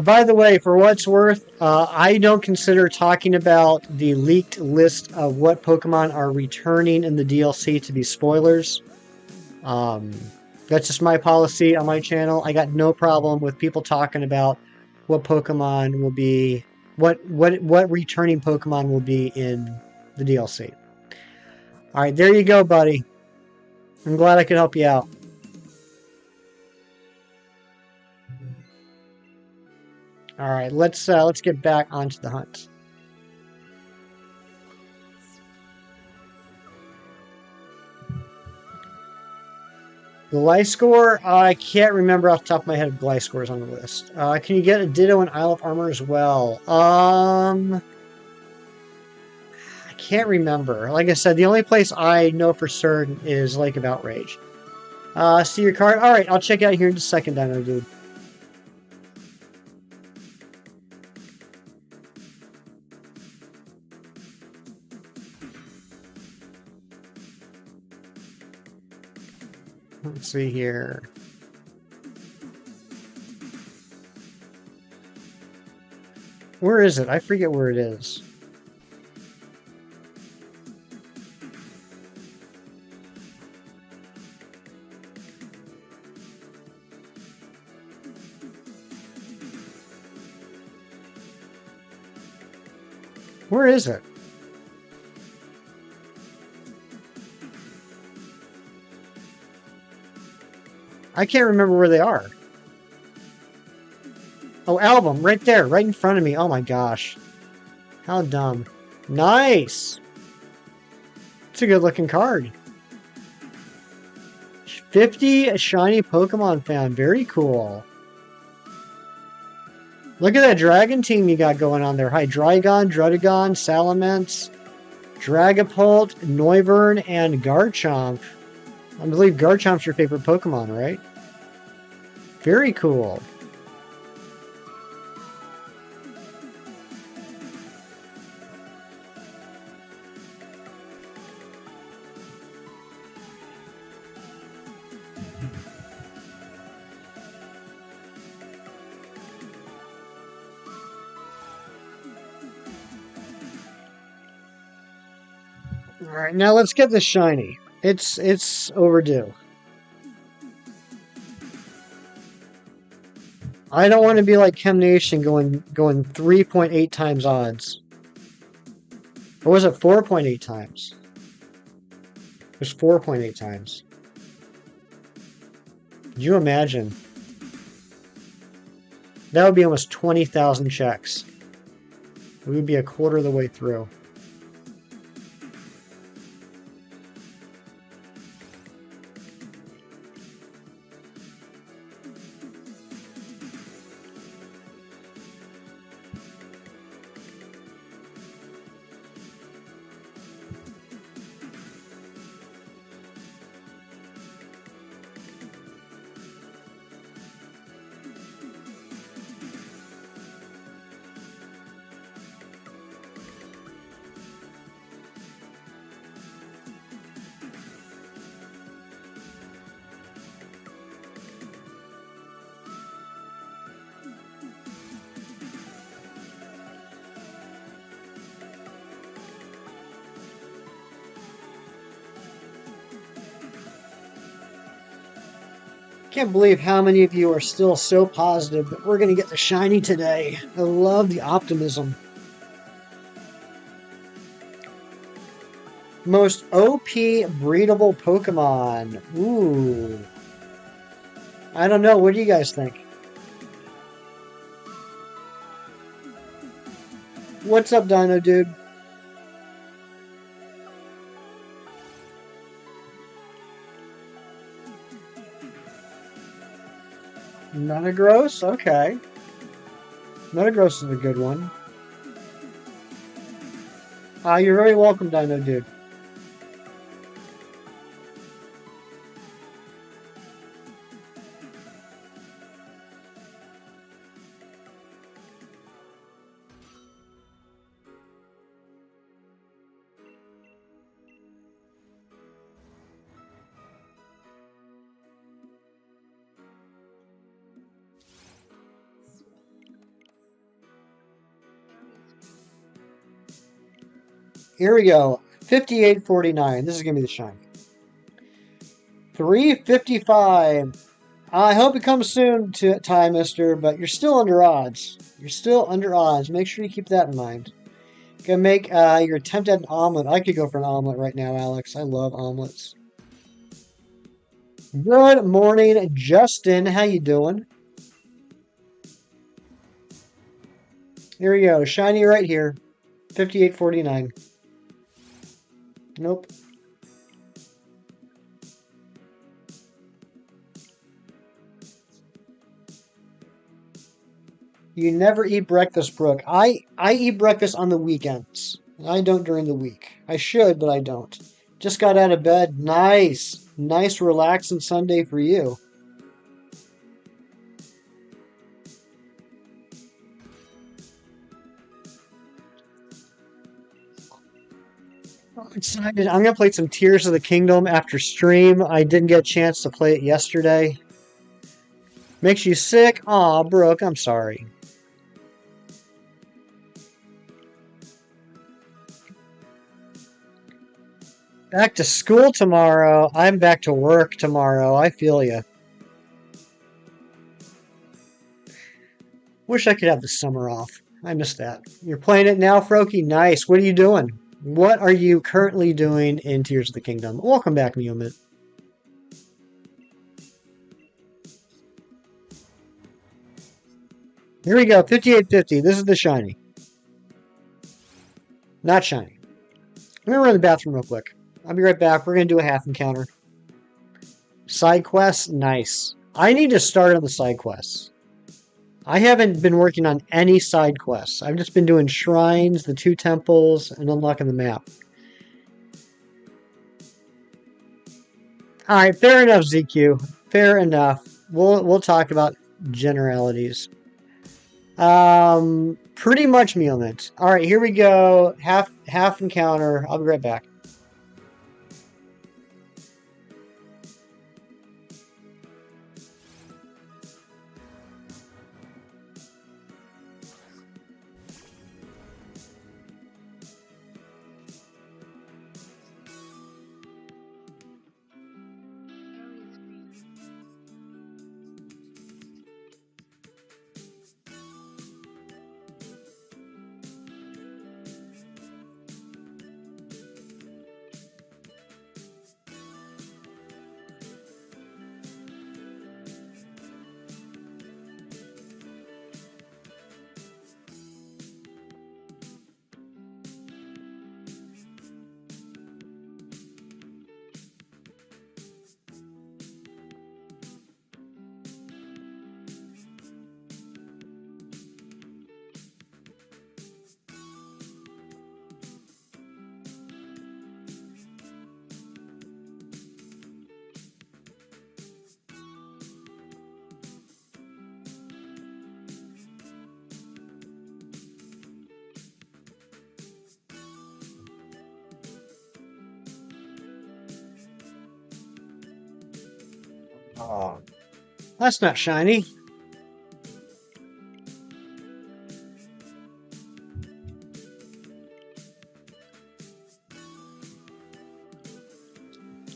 By the way, for what it's worth, I don't consider talking about the leaked list of what Pokemon are returning in the DLC to be spoilers. That's just my policy on my channel. I got no problem with people talking about what Pokemon will be, what returning Pokemon will be in the DLC. All right, there you go, buddy. I'm glad I could help you out. All right, let's get back onto the hunt. Gliscor, I can't remember off the top of my head if Gliscor is on the list. Can you get a Ditto and Isle of Armor as well? I can't remember. Like I said, the only place I know for certain is Lake of Outrage. See your card? Alright, I'll check out here in just a second, Dino Dude. Let's see here. Where is it? I forget where it is. Where is it? I can't remember where they are. Oh, album, right there, right in front of me. Oh my gosh. How dumb. Nice! It's a good looking card. 50 shiny Pokemon found. Very cool. Look at that dragon team you got going on there. Hydreigon, Druddigon, Salamence, Dragapult, Noivern, and Garchomp. I believe Garchomp's your favorite Pokemon, right? Very cool. Alright, now let's get this shiny. It's overdue. I don't want to be like Chem Nation going 3.8 times odds. Or was it 4.8 times? It was 4.8 times. Could you imagine? That would be almost 20,000 checks. We would be a quarter of the way through. Can't believe how many of you are still so positive that we're going to get the shiny today. I love the optimism. Most OP breedable Pokemon. Ooh. I don't know. What do you guys think? What's up, Dino Dude? Metagross? Okay. Metagross is a good one. You're very welcome, Dino Dude. Here we go. 58.49. This is going to be the shiny. 355. I hope it comes soon to Ty, mister, but you're still under odds. You're still under odds. Make sure you keep that in mind. Gonna make your attempt at an omelet. I could go for an omelet right now, Alex. I love omelets. Good morning, Justin. How you doing? Here we go. Shiny right here. 58.49. Nope. You never eat breakfast, Brooke. I eat breakfast on the weekends. I don't during the week. I should, but I don't. Just got out of bed. Nice. Nice relaxing Sunday for you. I'm excited. I'm going to play some Tears of the Kingdom after stream. I didn't get a chance to play it yesterday. Makes you sick? Aw, Brooke, I'm sorry. Back to school tomorrow. I'm back to work tomorrow. I feel you. Wish I could have the summer off. I missed that. You're playing it now, Froakie? Nice. What are you doing? What are you currently doing in Tears of the Kingdom? Welcome back, Meowmint. Here we go, 58.50. This is the shiny. Not shiny. I'm going to run to the bathroom real quick. I'll be right back. We're going to do a half encounter. Side quests? Nice. I need to start on the side quests. I haven't been working on any side quests. I've just been doing shrines, the 2 temples, and unlocking the map. Alright, fair enough, ZQ. Fair enough. We'll talk about generalities. Pretty much Meowmint. Alright, here we go. Half encounter. I'll be right back. Oh, that's not shiny.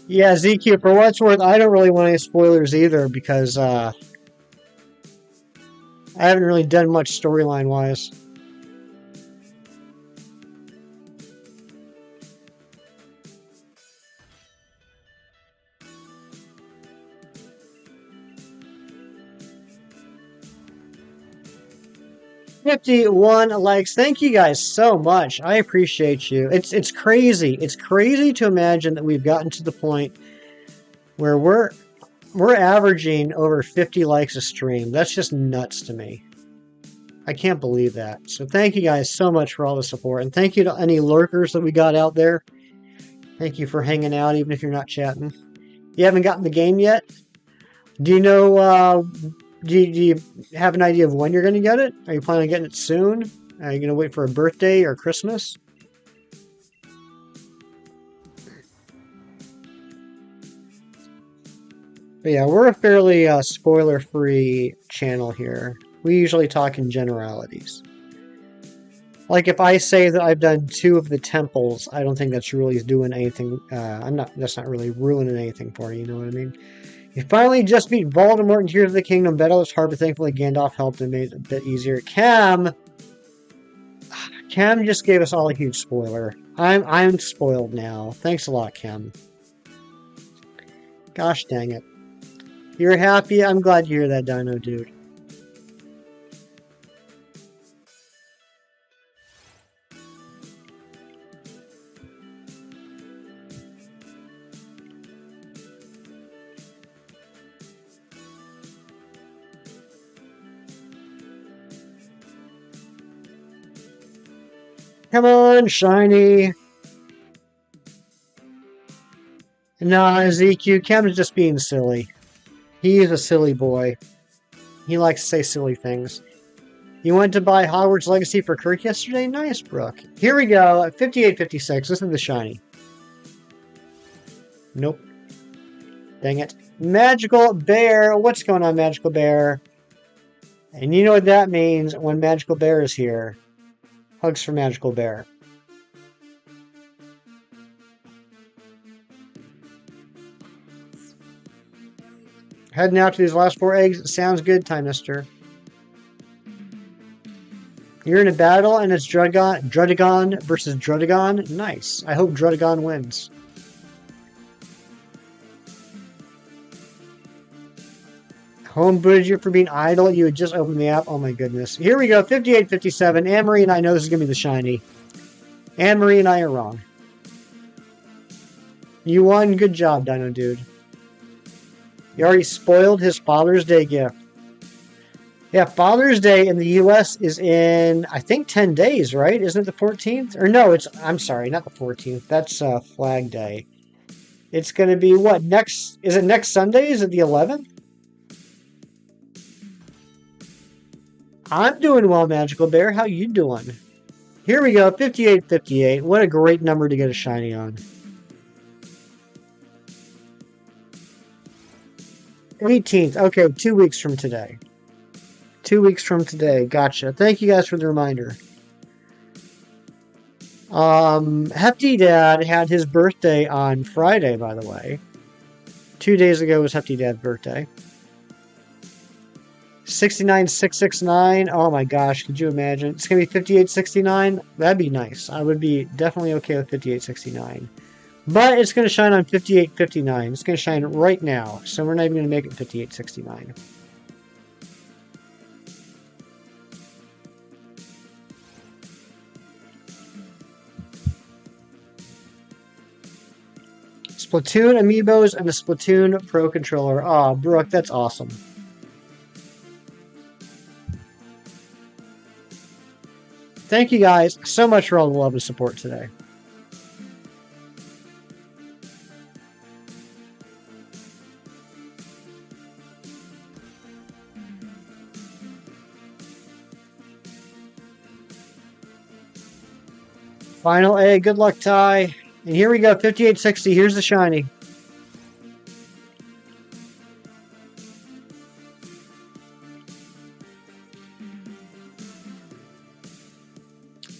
Yeah, ZQ, for what it's worth, I don't really want any spoilers either because I haven't really done much storyline wise. $51 likes. Thank you guys so much. I appreciate you. It's crazy. It's crazy to imagine that we've gotten to the point where we're averaging over 50 likes a stream. That's just nuts to me. I can't believe that. So thank you guys so much for all the support. And thank you to any lurkers that we got out there. Thank you for hanging out, even if you're not chatting. You haven't gotten the game yet? Do you know, do you have an idea of when you're going to get it? Are you planning on getting it soon? Are you going to wait for a birthday or Christmas? But yeah, we're a fairly spoiler-free channel here. We usually talk in generalities. Like if I say that I've done 2 of the temples, I don't think that's really doing anything. That's not really ruining anything for you. You know what I mean? You finally just beat Voldemort in Tears of the Kingdom. Battle was hard, but thankfully Gandalf helped and made it a bit easier. Cam just gave us all a huge spoiler. I'm spoiled now. Thanks a lot, Cam. Gosh dang it. You're happy? I'm glad you hear that, Dino Dude. Come on, shiny. Nah, ZQ, Cam's just being silly. He is a silly boy. He likes to say silly things. You went to buy Hogwarts Legacy for Kirk yesterday? Nice, Brooke. Here we go. 5856. This is the shiny. Nope. Dang it. Magical Bear. What's going on, Magical Bear? And you know what that means when Magical Bear is here. Hugs for Magical Bear. Heading out to these last 4 eggs. Sounds good, Time Mister. You're in a battle and it's Drudagon versus Drudagon. Nice. I hope Drudagon wins. Home booted you for being idle. You had just opened the app. Oh my goodness. Here we go. 5857. Anne-Marie and I know this is going to be the shiny. Anne-Marie and I are wrong. You won. Good job, Dino Dude. You already spoiled his Father's Day gift. Yeah, Father's Day in the U.S. is in, I think, 10 days, right? Isn't it the 14th? Or no, I'm sorry, not the 14th. That's Flag Day. It's going to be what? Is it next Sunday? Is it the 11th? I'm doing well, Magical Bear. How you doing? Here we go, 5858. What a great number to get a shiny on. 18th. Okay, 2 weeks from today. 2 weeks from today. Gotcha. Thank you guys for the reminder. Hefty Dad had his birthday on Friday, by the way. 2 days ago was Hefty Dad's birthday. 69669. Oh my gosh, could you imagine? It's going to be 5869. That'd be nice. I would be definitely okay with 5869. But it's going to shine on 5859. It's going to shine right now. So we're not even going to make it 5869. Splatoon amiibos and a Splatoon Pro Controller. Aw, Brooke, that's awesome. Thank you guys so much for all the love and support today. Final A. Good luck, Ty. And here we go, 5860. Here's the shiny.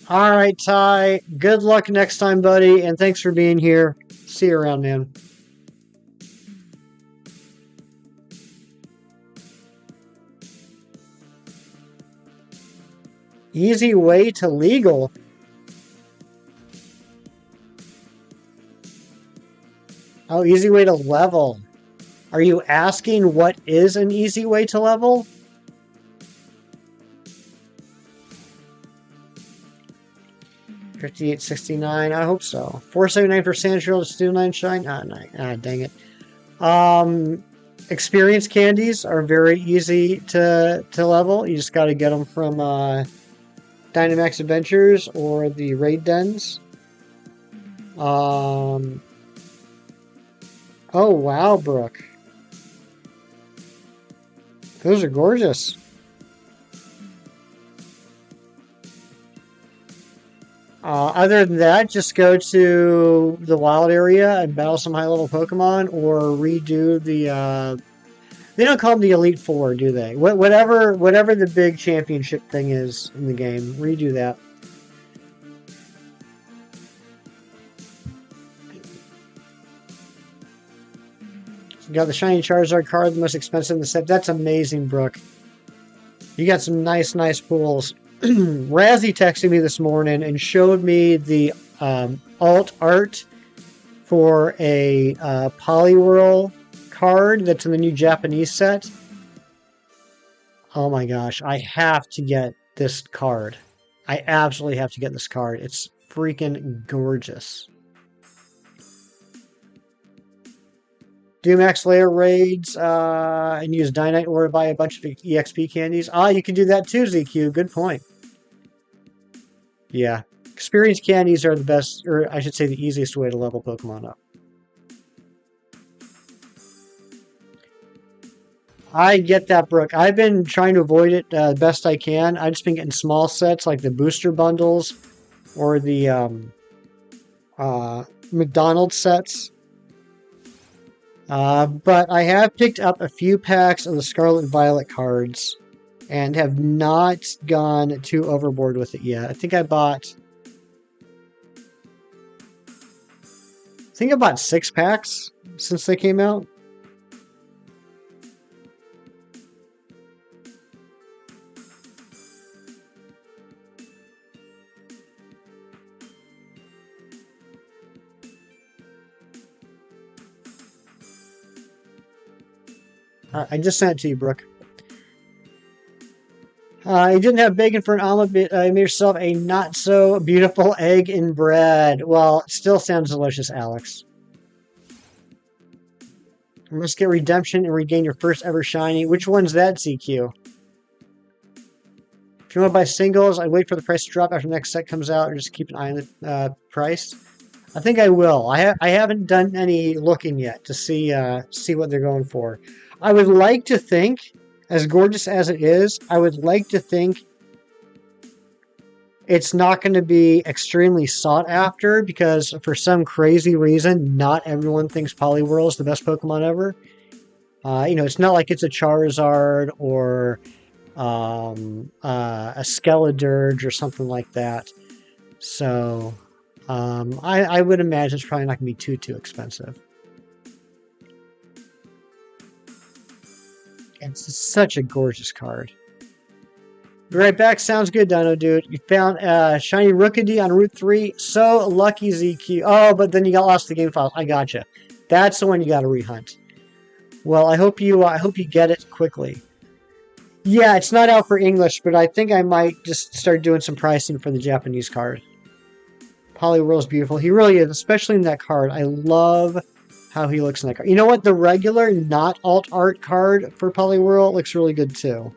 All right, Ty. Good luck next time, buddy. And thanks for being here. See you around, man. Easy way to legal. Oh, easy way to level. Are you asking what is an easy way to level? $58.69. I hope so. $4.79 for Sandshrill, Steel 9 Shine. Dang it. Experience candies are very easy to level. You just got to get them from Dynamax Adventures or the Raid Dens. Oh wow, Brooke. Those are gorgeous. Other than that, just go to the wild area and battle some high-level Pokemon, or redo the. They don't call them the Elite Four, do they? Whatever the big championship thing is in the game, redo that. You got the Shiny Charizard card, the most expensive in the set. That's amazing, Brooke. You got some nice pools. Razzie texted me this morning and showed me the alt art for a Poliwhirl card that's in the new Japanese set. Oh my gosh, I have to get this card. I absolutely have to get this card. It's freaking gorgeous. Do max layer raids and use Dynite ore to buy a bunch of EXP candies. You can do that too, ZQ. Good point. Yeah. Experience candies are the best, or I should say the easiest way to level Pokemon up. I get that, Brooke. I've been trying to avoid it best I can. I've just been getting small sets like the booster bundles or the McDonald's sets. But I have picked up a few packs of the Scarlet and Violet cards and have not gone too overboard with it yet. I think I bought 6 packs since they came out. I just sent it to you, Brooke. You didn't have bacon for an omelet. You made yourself a not-so-beautiful egg and bread. Well, it still sounds delicious, Alex. You must get redemption and regain your first ever shiny. Which one's that, CQ? If you want to buy singles, I'd wait for the price to drop after the next set comes out, or just keep an eye on the price. I think I will. I haven't done any looking yet to see what they're going for. I would like to think, as gorgeous as it is, I would like to think it's not going to be extremely sought after because for some crazy reason, not everyone thinks Poliwhirl is the best Pokemon ever. It's not like it's a Charizard or a Skeledirge or something like that. So I would imagine it's probably not going to be too expensive. It's such a gorgeous card. Be right back. Sounds good, Dino Dude. You found Shiny Rookidee on Route 3. So lucky, ZQ. Oh, but then you got lost the game files. I gotcha. That's the one you got to rehunt. Well, I hope you get it quickly. Yeah, it's not out for English, but I think I might just start doing some pricing for the Japanese card. Poliwhirl's beautiful. He really is, especially in that card. I love how he looks in that card. You know what? The regular, not alt art card for Poliwhirl looks really good too.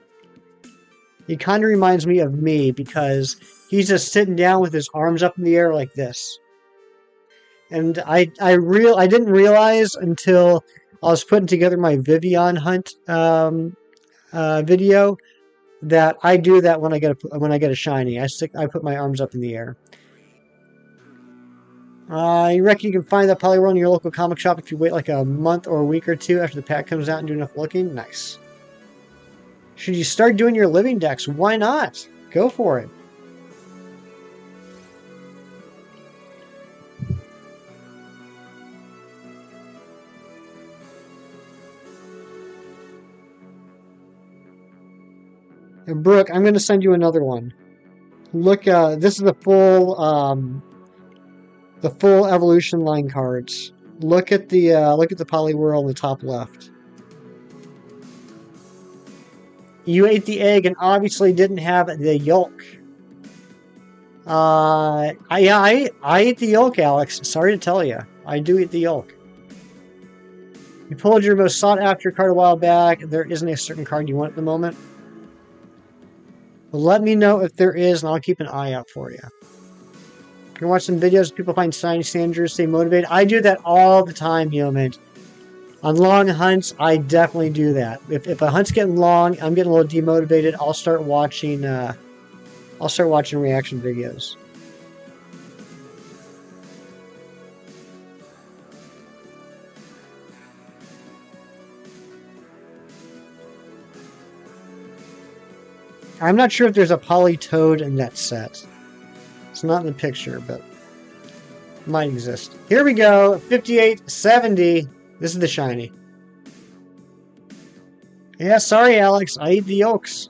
He kind of reminds me of me because he's just sitting down with his arms up in the air like this. And I didn't realize until I was putting together my Vivian hunt video that I do that when I get a shiny. I put my arms up in the air. You reckon you can find that Poliwhirl in your local comic shop if you wait like a month or a week or two after the pack comes out and do enough looking? Nice. Should you start doing your living decks? Why not? Go for it. And Brooke, I'm going to send you another one. Look, this is the full evolution line cards. Look at the Poliwhirl in the top left. You ate the egg and obviously didn't have the yolk. I ate the yolk, Alex. Sorry to tell you, I do eat the yolk. You pulled your most sought after card a while back. There isn't a certain card you want at the moment. Well, let me know if there is, and I'll keep an eye out for you. You can watch some videos. People find shiny Sanders, stay motivated. I do that all the time, Yeoman. On long hunts, I definitely do that. If a hunt's getting long, I'm getting a little demotivated. I'll start watching. Reaction videos. I'm not sure if there's a Polytoad in that set. It's not in the picture, but it might exist. Here we go. 5870. This is the shiny. Yeah, sorry, Alex. I eat the yolks.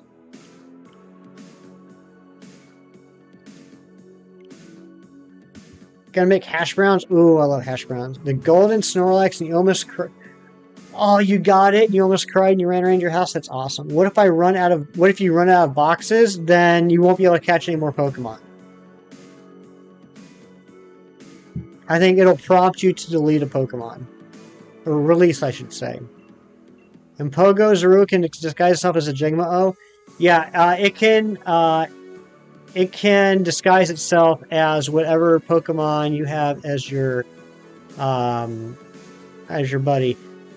Gonna make hash browns. Ooh, I love hash browns. The golden Snorlax, and you almost... Oh, you got it. You almost cried and you ran around your house. That's awesome. What if you run out of boxes? Then you won't be able to catch any more Pokemon. I think it'll prompt you to delete a Pokemon. Or release, I should say. And Pogo Zuru can disguise itself as a Jigma-O. Yeah, it can disguise itself as whatever Pokemon you have as your buddy.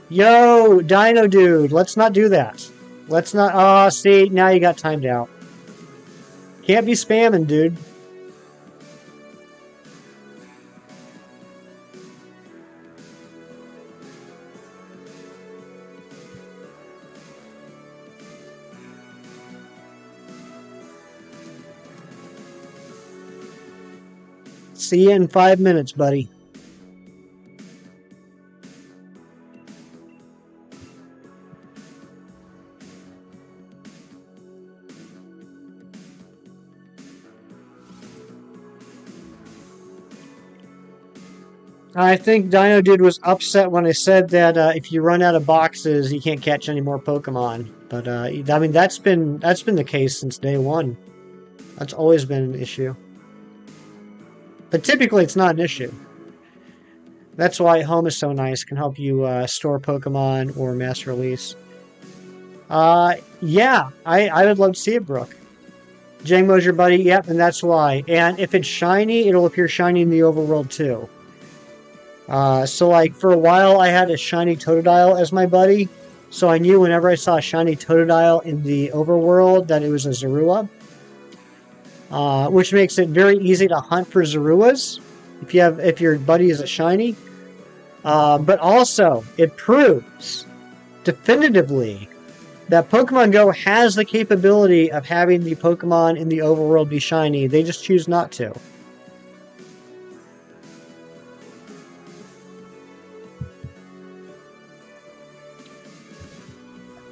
Yo, Dino Dude, let's not do that. Let's not... Oh, see, now you got timed out. Can't be spamming, dude. See you in 5 minutes, buddy. I think Dino Dude was upset when I said that if you run out of boxes, you can't catch any more Pokemon. But I mean, that's been the case since day one. That's always been an issue. But typically, it's not an issue. That's why Home is so nice. Can help you store Pokemon or mass release. Yeah, I would love to see it, Brooke. Jangmo's your buddy. Yep, and that's why. And if it's shiny, it'll appear shiny in the overworld too. So like for a while I had a shiny Totodile as my buddy, so I knew whenever I saw a shiny Totodile in the overworld that it was a Zorua, which makes it very easy to hunt for Zoruas if your buddy is a shiny. But also it proves definitively that Pokemon Go has the capability of having the Pokemon in the overworld be shiny. They just choose not to.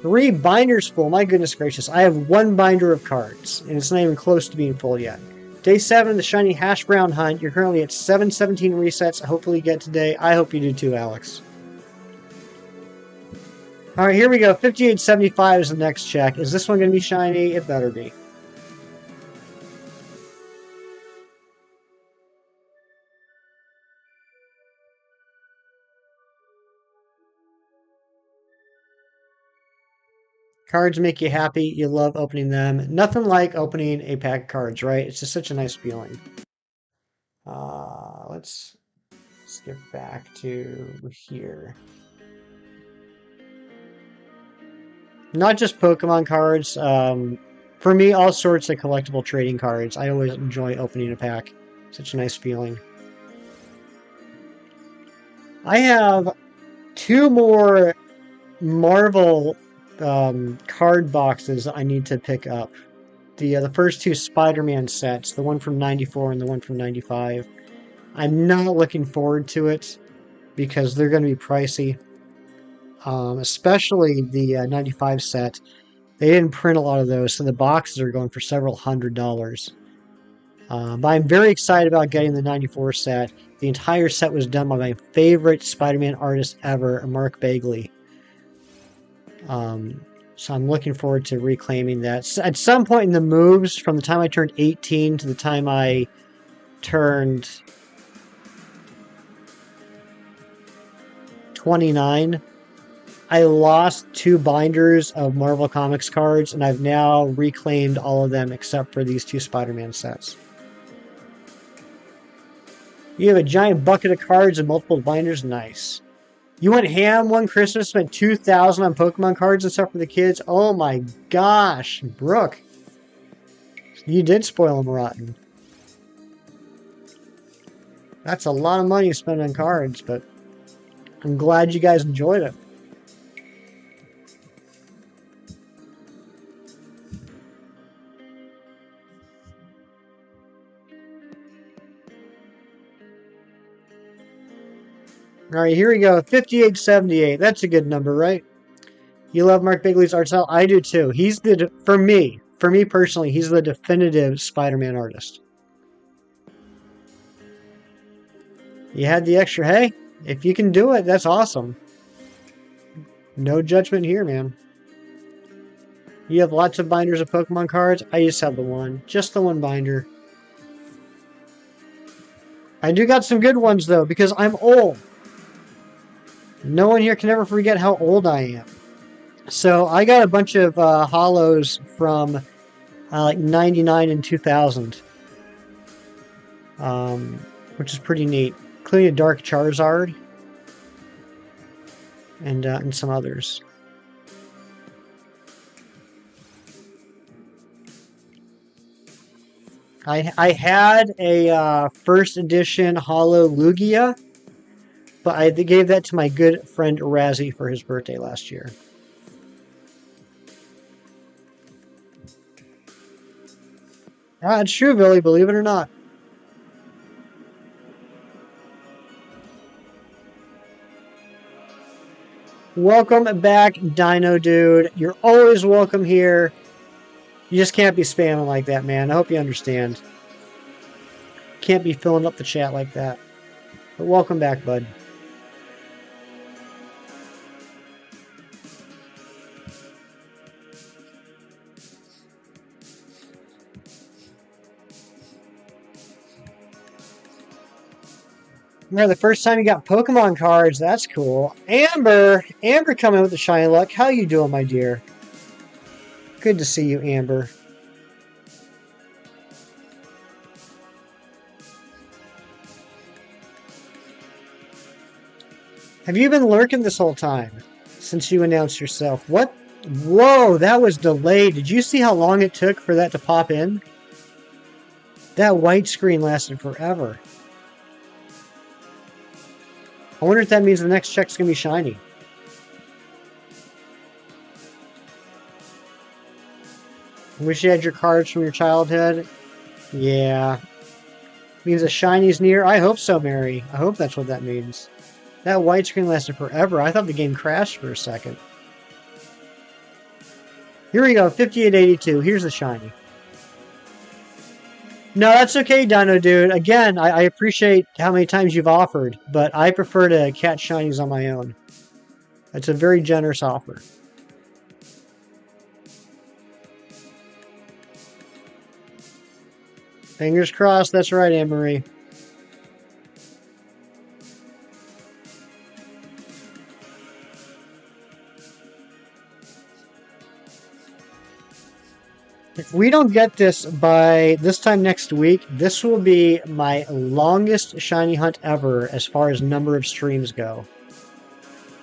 Three binders full. My goodness gracious. I have one binder of cards, and it's not even close to being full yet. Day 7 of the shiny hash brown hunt. You're currently at 717 resets. I hopefully you get today. I hope you do too, Alex. Alright, here we go. 5875 is the next check. Is this one going to be shiny? It better be. Cards make you happy. You love opening them. Nothing like opening a pack of cards, right? It's just such a nice feeling. Let's skip back to here. Not just Pokemon cards. For me, all sorts of collectible trading cards. I always enjoy opening a pack. Such a nice feeling. I have 2 more Marvel card boxes I need to pick up. The first 2 Spider-Man sets, the one from 94 and the one from 95. I'm not looking forward to it because they're going to be pricey. Especially the 95 set. They didn't print a lot of those, so the boxes are going for several $100s. But I'm very excited about getting the 94 set. The entire set was done by my favorite Spider-Man artist ever, Mark Bagley. So I'm looking forward to reclaiming that. At some point in the moves, from the time I turned 18 to the time I turned 29, I lost 2 binders of Marvel Comics cards, and I've now reclaimed all of them except for these 2 Spider-Man sets. You have a giant bucket of cards and multiple binders? Nice. You went ham one Christmas, spent $2,000 on Pokemon cards and stuff for the kids? Oh my gosh, Brooke. You did spoil them rotten. That's a lot of money spent on cards, but I'm glad you guys enjoyed it. All right, here we go. 5878. That's a good number, right? You love Mark Bagley's art style? I do too. He's for me personally, he's the definitive Spider-Man artist. You had the extra. Hey, if you can do it, that's awesome. No judgment here, man. You have lots of binders of Pokemon cards? I just have the one. Just the one binder. I do got some good ones, though, because I'm old. No one here can ever forget how old I am. So I got a bunch of hollows from like 99 and 2000. Which is pretty neat. Including a Dark Charizard. And some others. I had a first edition Hollow Lugia, but I gave that to my good friend Razzie for his birthday last year. It's true, Billy, believe it or not. Welcome back, Dino Dude. You're always welcome here. You just can't be spamming like that, man. I hope you understand. Can't be filling up the chat like that. But welcome back, bud. Yeah, the first time you got Pokemon cards, that's cool. Amber coming with the shiny luck. How you doing, my dear? Good to see you, Amber. Have you been lurking this whole time since you announced yourself? What? Whoa, that was delayed. Did you see how long it took for that to pop in? That white screen lasted forever. I wonder if that means the next check's going to be shiny. Wish you had your cards from your childhood. Yeah. Means a shiny's near. I hope so, Mary. I hope that's what that means. That white screen lasted forever. I thought the game crashed for a second. Here we go, 5882. Here's the shiny. No, that's okay, Dino Dude. Again, I appreciate how many times you've offered, but I prefer to catch shinies on my own. That's a very generous offer. Fingers crossed, that's right, Anne-Marie. If we don't get this by this time next week, this will be my longest shiny hunt ever as far as number of streams go.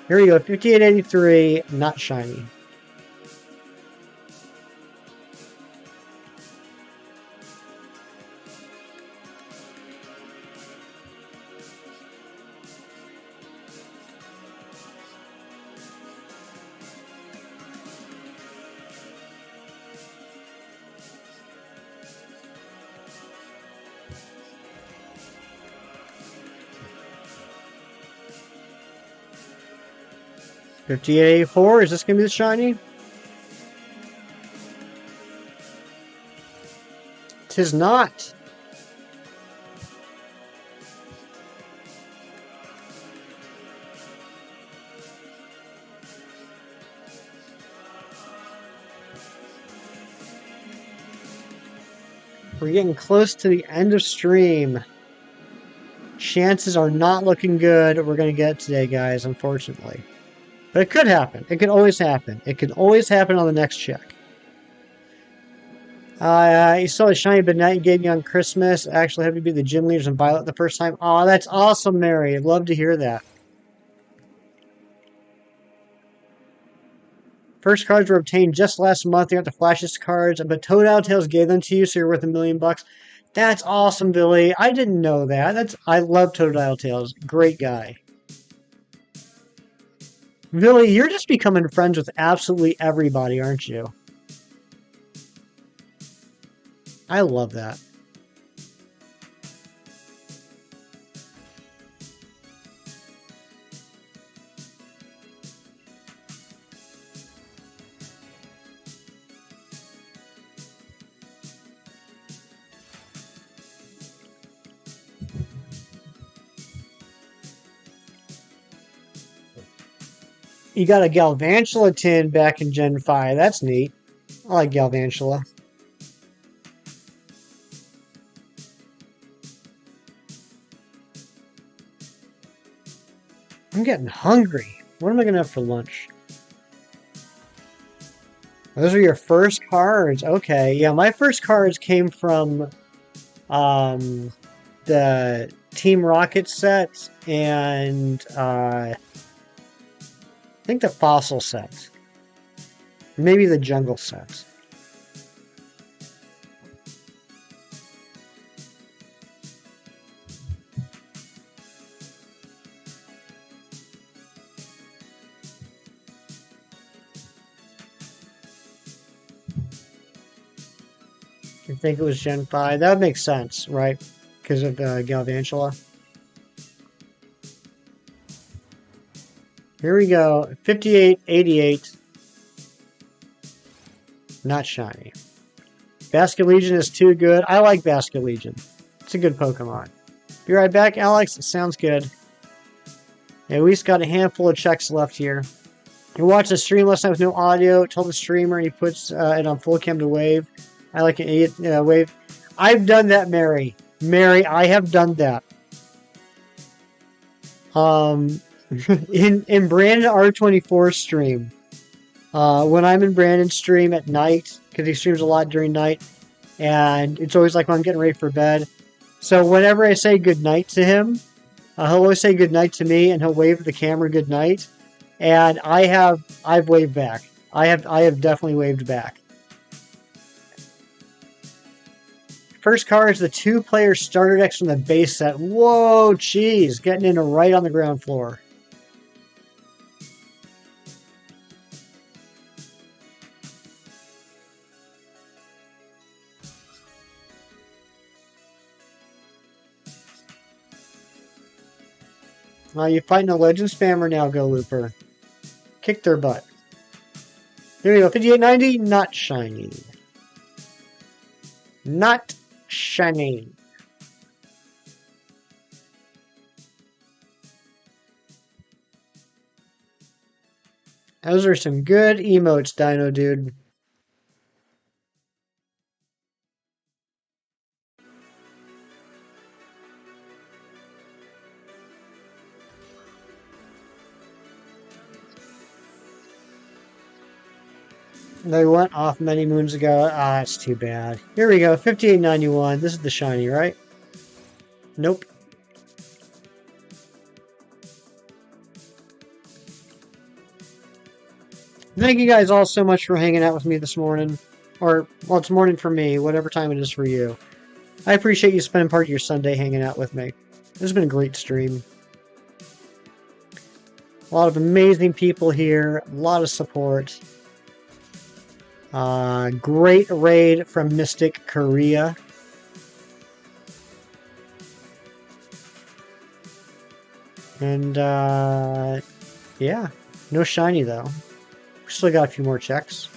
Here we go, 5883, not shiny. $58.84. Is this going to be the shiny? Tis not. We're getting close to the end of stream. Chances are not looking good. We're going to get today, guys, unfortunately. But it could happen. It could always happen. It could always happen on the next check. You saw the shiny banana you gave me on Christmas. Actually, had to be the gym leaders and Violet the first time. Oh, that's awesome, Mary. I'd love to hear that. First cards were obtained just last month. You got the flashiest cards, but Totodile Tales gave them to you, so you're worth $1 million. That's awesome, Billy. I didn't know that. I love Totodile Tales. Great guy. Billy, you're just becoming friends with absolutely everybody, aren't you? I love that. You got a Galvantula tin back in Gen 5. That's neat. I like Galvantula. I'm getting hungry. What am I going to have for lunch? Those are your first cards. Okay. Yeah, my first cards came from the Team Rocket set and I think the Fossil set. Maybe the Jungle set. I think it was Gen 5. That would make sense, right? Because of the Galvantula. Here we go. 58, 88. Not shiny. Basculegion is too good. I like Basculegion. It's a good Pokemon. Be right back, Alex. Sounds good. Yeah, we just got a handful of checks left here. You watched the stream last night with no audio. Told the streamer and he puts it on full cam to wave. I like an idiot wave. I've done that, Mary. Mary, I have done that. In Brandon R24 stream, when I'm in Brandon's stream at night, because he streams a lot during night, and it's always like when I'm getting ready for bed. So whenever I say goodnight to him, he'll always say goodnight to me, and he'll wave the camera goodnight. And I've waved back. I have definitely waved back. First card is the 2-player starter decks from the base set. Whoa, jeez, getting in right on the ground floor. You're fighting a legend spammer now, Go Looper. Kick their butt. Here we go, 5890, not shiny. Not shiny. Those are some good emotes, Dino Dude. They went off many moons ago. Ah, that's too bad. Here we go, 5891. This is the shiny, right? Nope. Thank you guys all so much for hanging out with me this morning. Or, well, it's morning for me, whatever time it is for you. I appreciate you spending part of your Sunday hanging out with me. This has been a great stream. A lot of amazing people here, a lot of support. Great raid from Mystic Korea. And, yeah. No shiny, though. We still got a few more checks.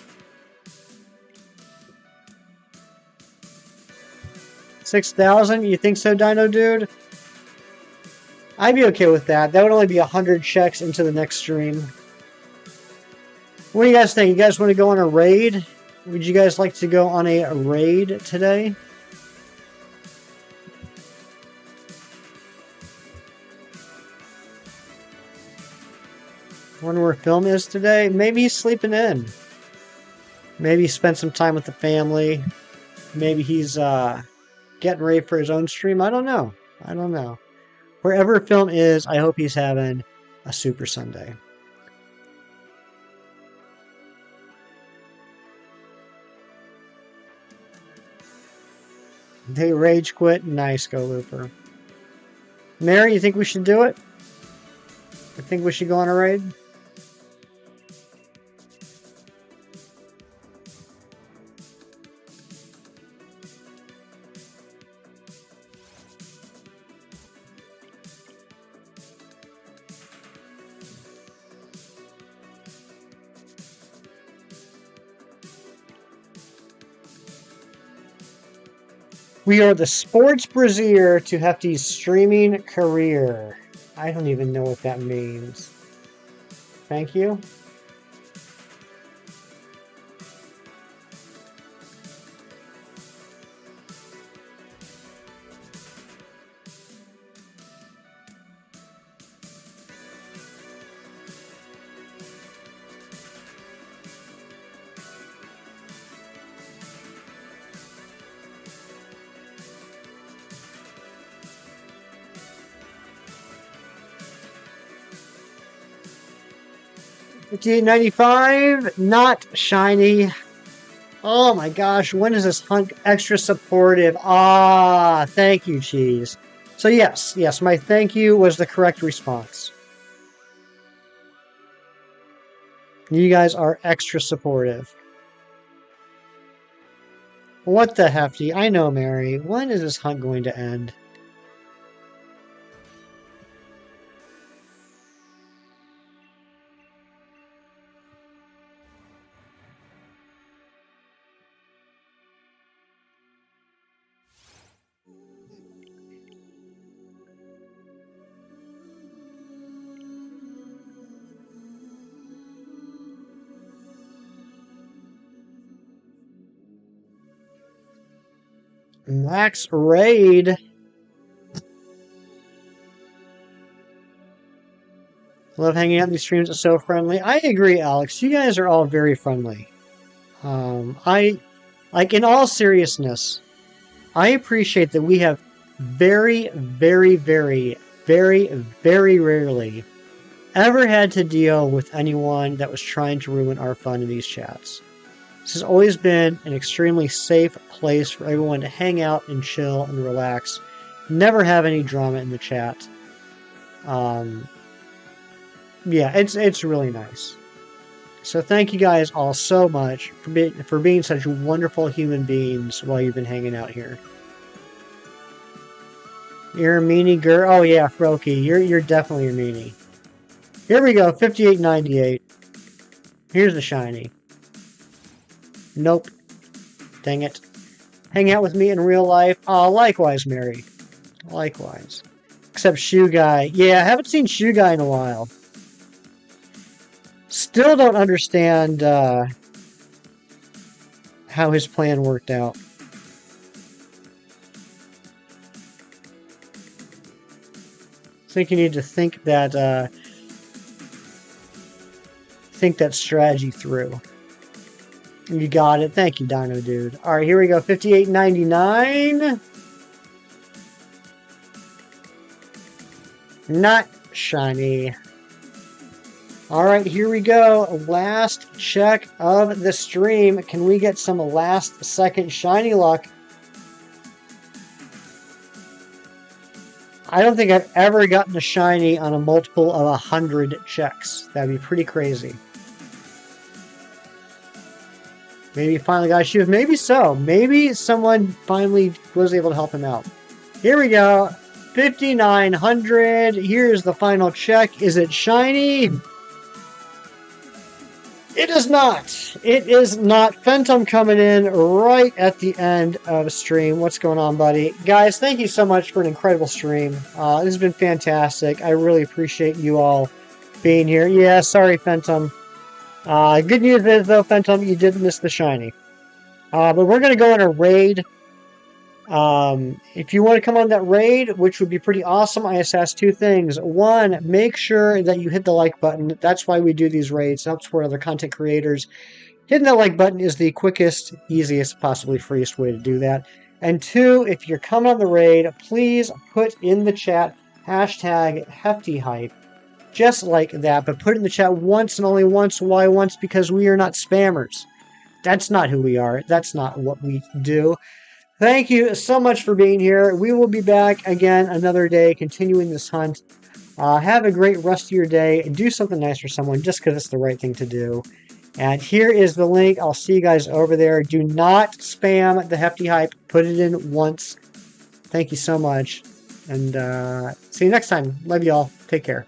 6,000? You think so, Dino Dude? I'd be okay with that. That would only be 100 checks into the next stream. What do you guys think? You guys want to go on a raid? Would you guys like to go on a raid today? Wonder where Film is today. Maybe he's sleeping in. Maybe he spent some time with the family. Maybe he's getting ready for his own stream. I don't know. I don't know. Wherever Film is, I hope he's having a super Sunday. They rage quit. Nice, go Looper. Mary, you think we should do it? I think we should go on a raid. We are the sports brazier to Hefty's streaming career. I don't even know what that means. Thank you. $58.95, not shiny. Oh my gosh, when is this hunk extra supportive? Ah, thank you, Cheese. So yes, my thank you was the correct response. You guys are extra supportive. What the hefty? I know, Mary. When is this hunt going to end? Max Raid. Love hanging out in these streams. It's so friendly. I agree, Alex. You guys are all very friendly. Like, in all seriousness, I appreciate that we have very, very, very, very, very rarely ever had to deal with anyone that was trying to ruin our fun in these chats. This has always been an extremely safe place for everyone to hang out and chill and relax. Never have any drama in the chat. Yeah, it's really nice. So thank you guys all so much for being such wonderful human beings while you've been hanging out here. You're a meanie girl. Oh yeah, Froky, you're definitely a meanie. Here we go, 58.98. Here's the shiny. Nope. Dang it. Hang out with me in real life. Oh, likewise, Mary. Likewise. Except Shoe Guy. Yeah, I haven't seen Shoe Guy in a while. Still don't understand how his plan worked out. I think you need to think that strategy through. You got it. Thank you, Dino Dude. All right, here we go. 58.99. Not shiny. All right, here we go. Last check of the stream. Can we get some last second shiny luck? I don't think I've ever gotten a shiny on a multiple of 100 checks. That'd be pretty crazy. Maybe he finally got a shoe. Maybe so. Maybe someone finally was able to help him out. Here we go. 5,900. Here's the final check. Is it shiny? It is not. It is not. Phantom coming in right at the end of stream. What's going on, buddy? Guys, thank you so much for an incredible stream. This has been fantastic. I really appreciate you all being here. Yeah, sorry, Phantom. Good news is, though, Phantom, you did miss the shiny. But we're going to go on a raid. If you want to come on that raid, which would be pretty awesome, I just ask two things. One, make sure that you hit the like button. That's why we do these raids, not for other content creators. Hitting that like button is the quickest, easiest, possibly freest way to do that. And two, if you're coming on the raid, please put in the chat hashtag hefty hype. Just like that, but put it in the chat once and only once. Why once? Because we are not spammers. That's not who we are. That's not what we do. Thank you so much for being here. We will be back again another day, continuing this hunt. Have a great rest of your day. Do something nice for someone just because it's the right thing to do. And here is the link. I'll see you guys over there. Do not spam the hefty hype. Put it in once. Thank you so much. And see you next time. Love you all. Take care.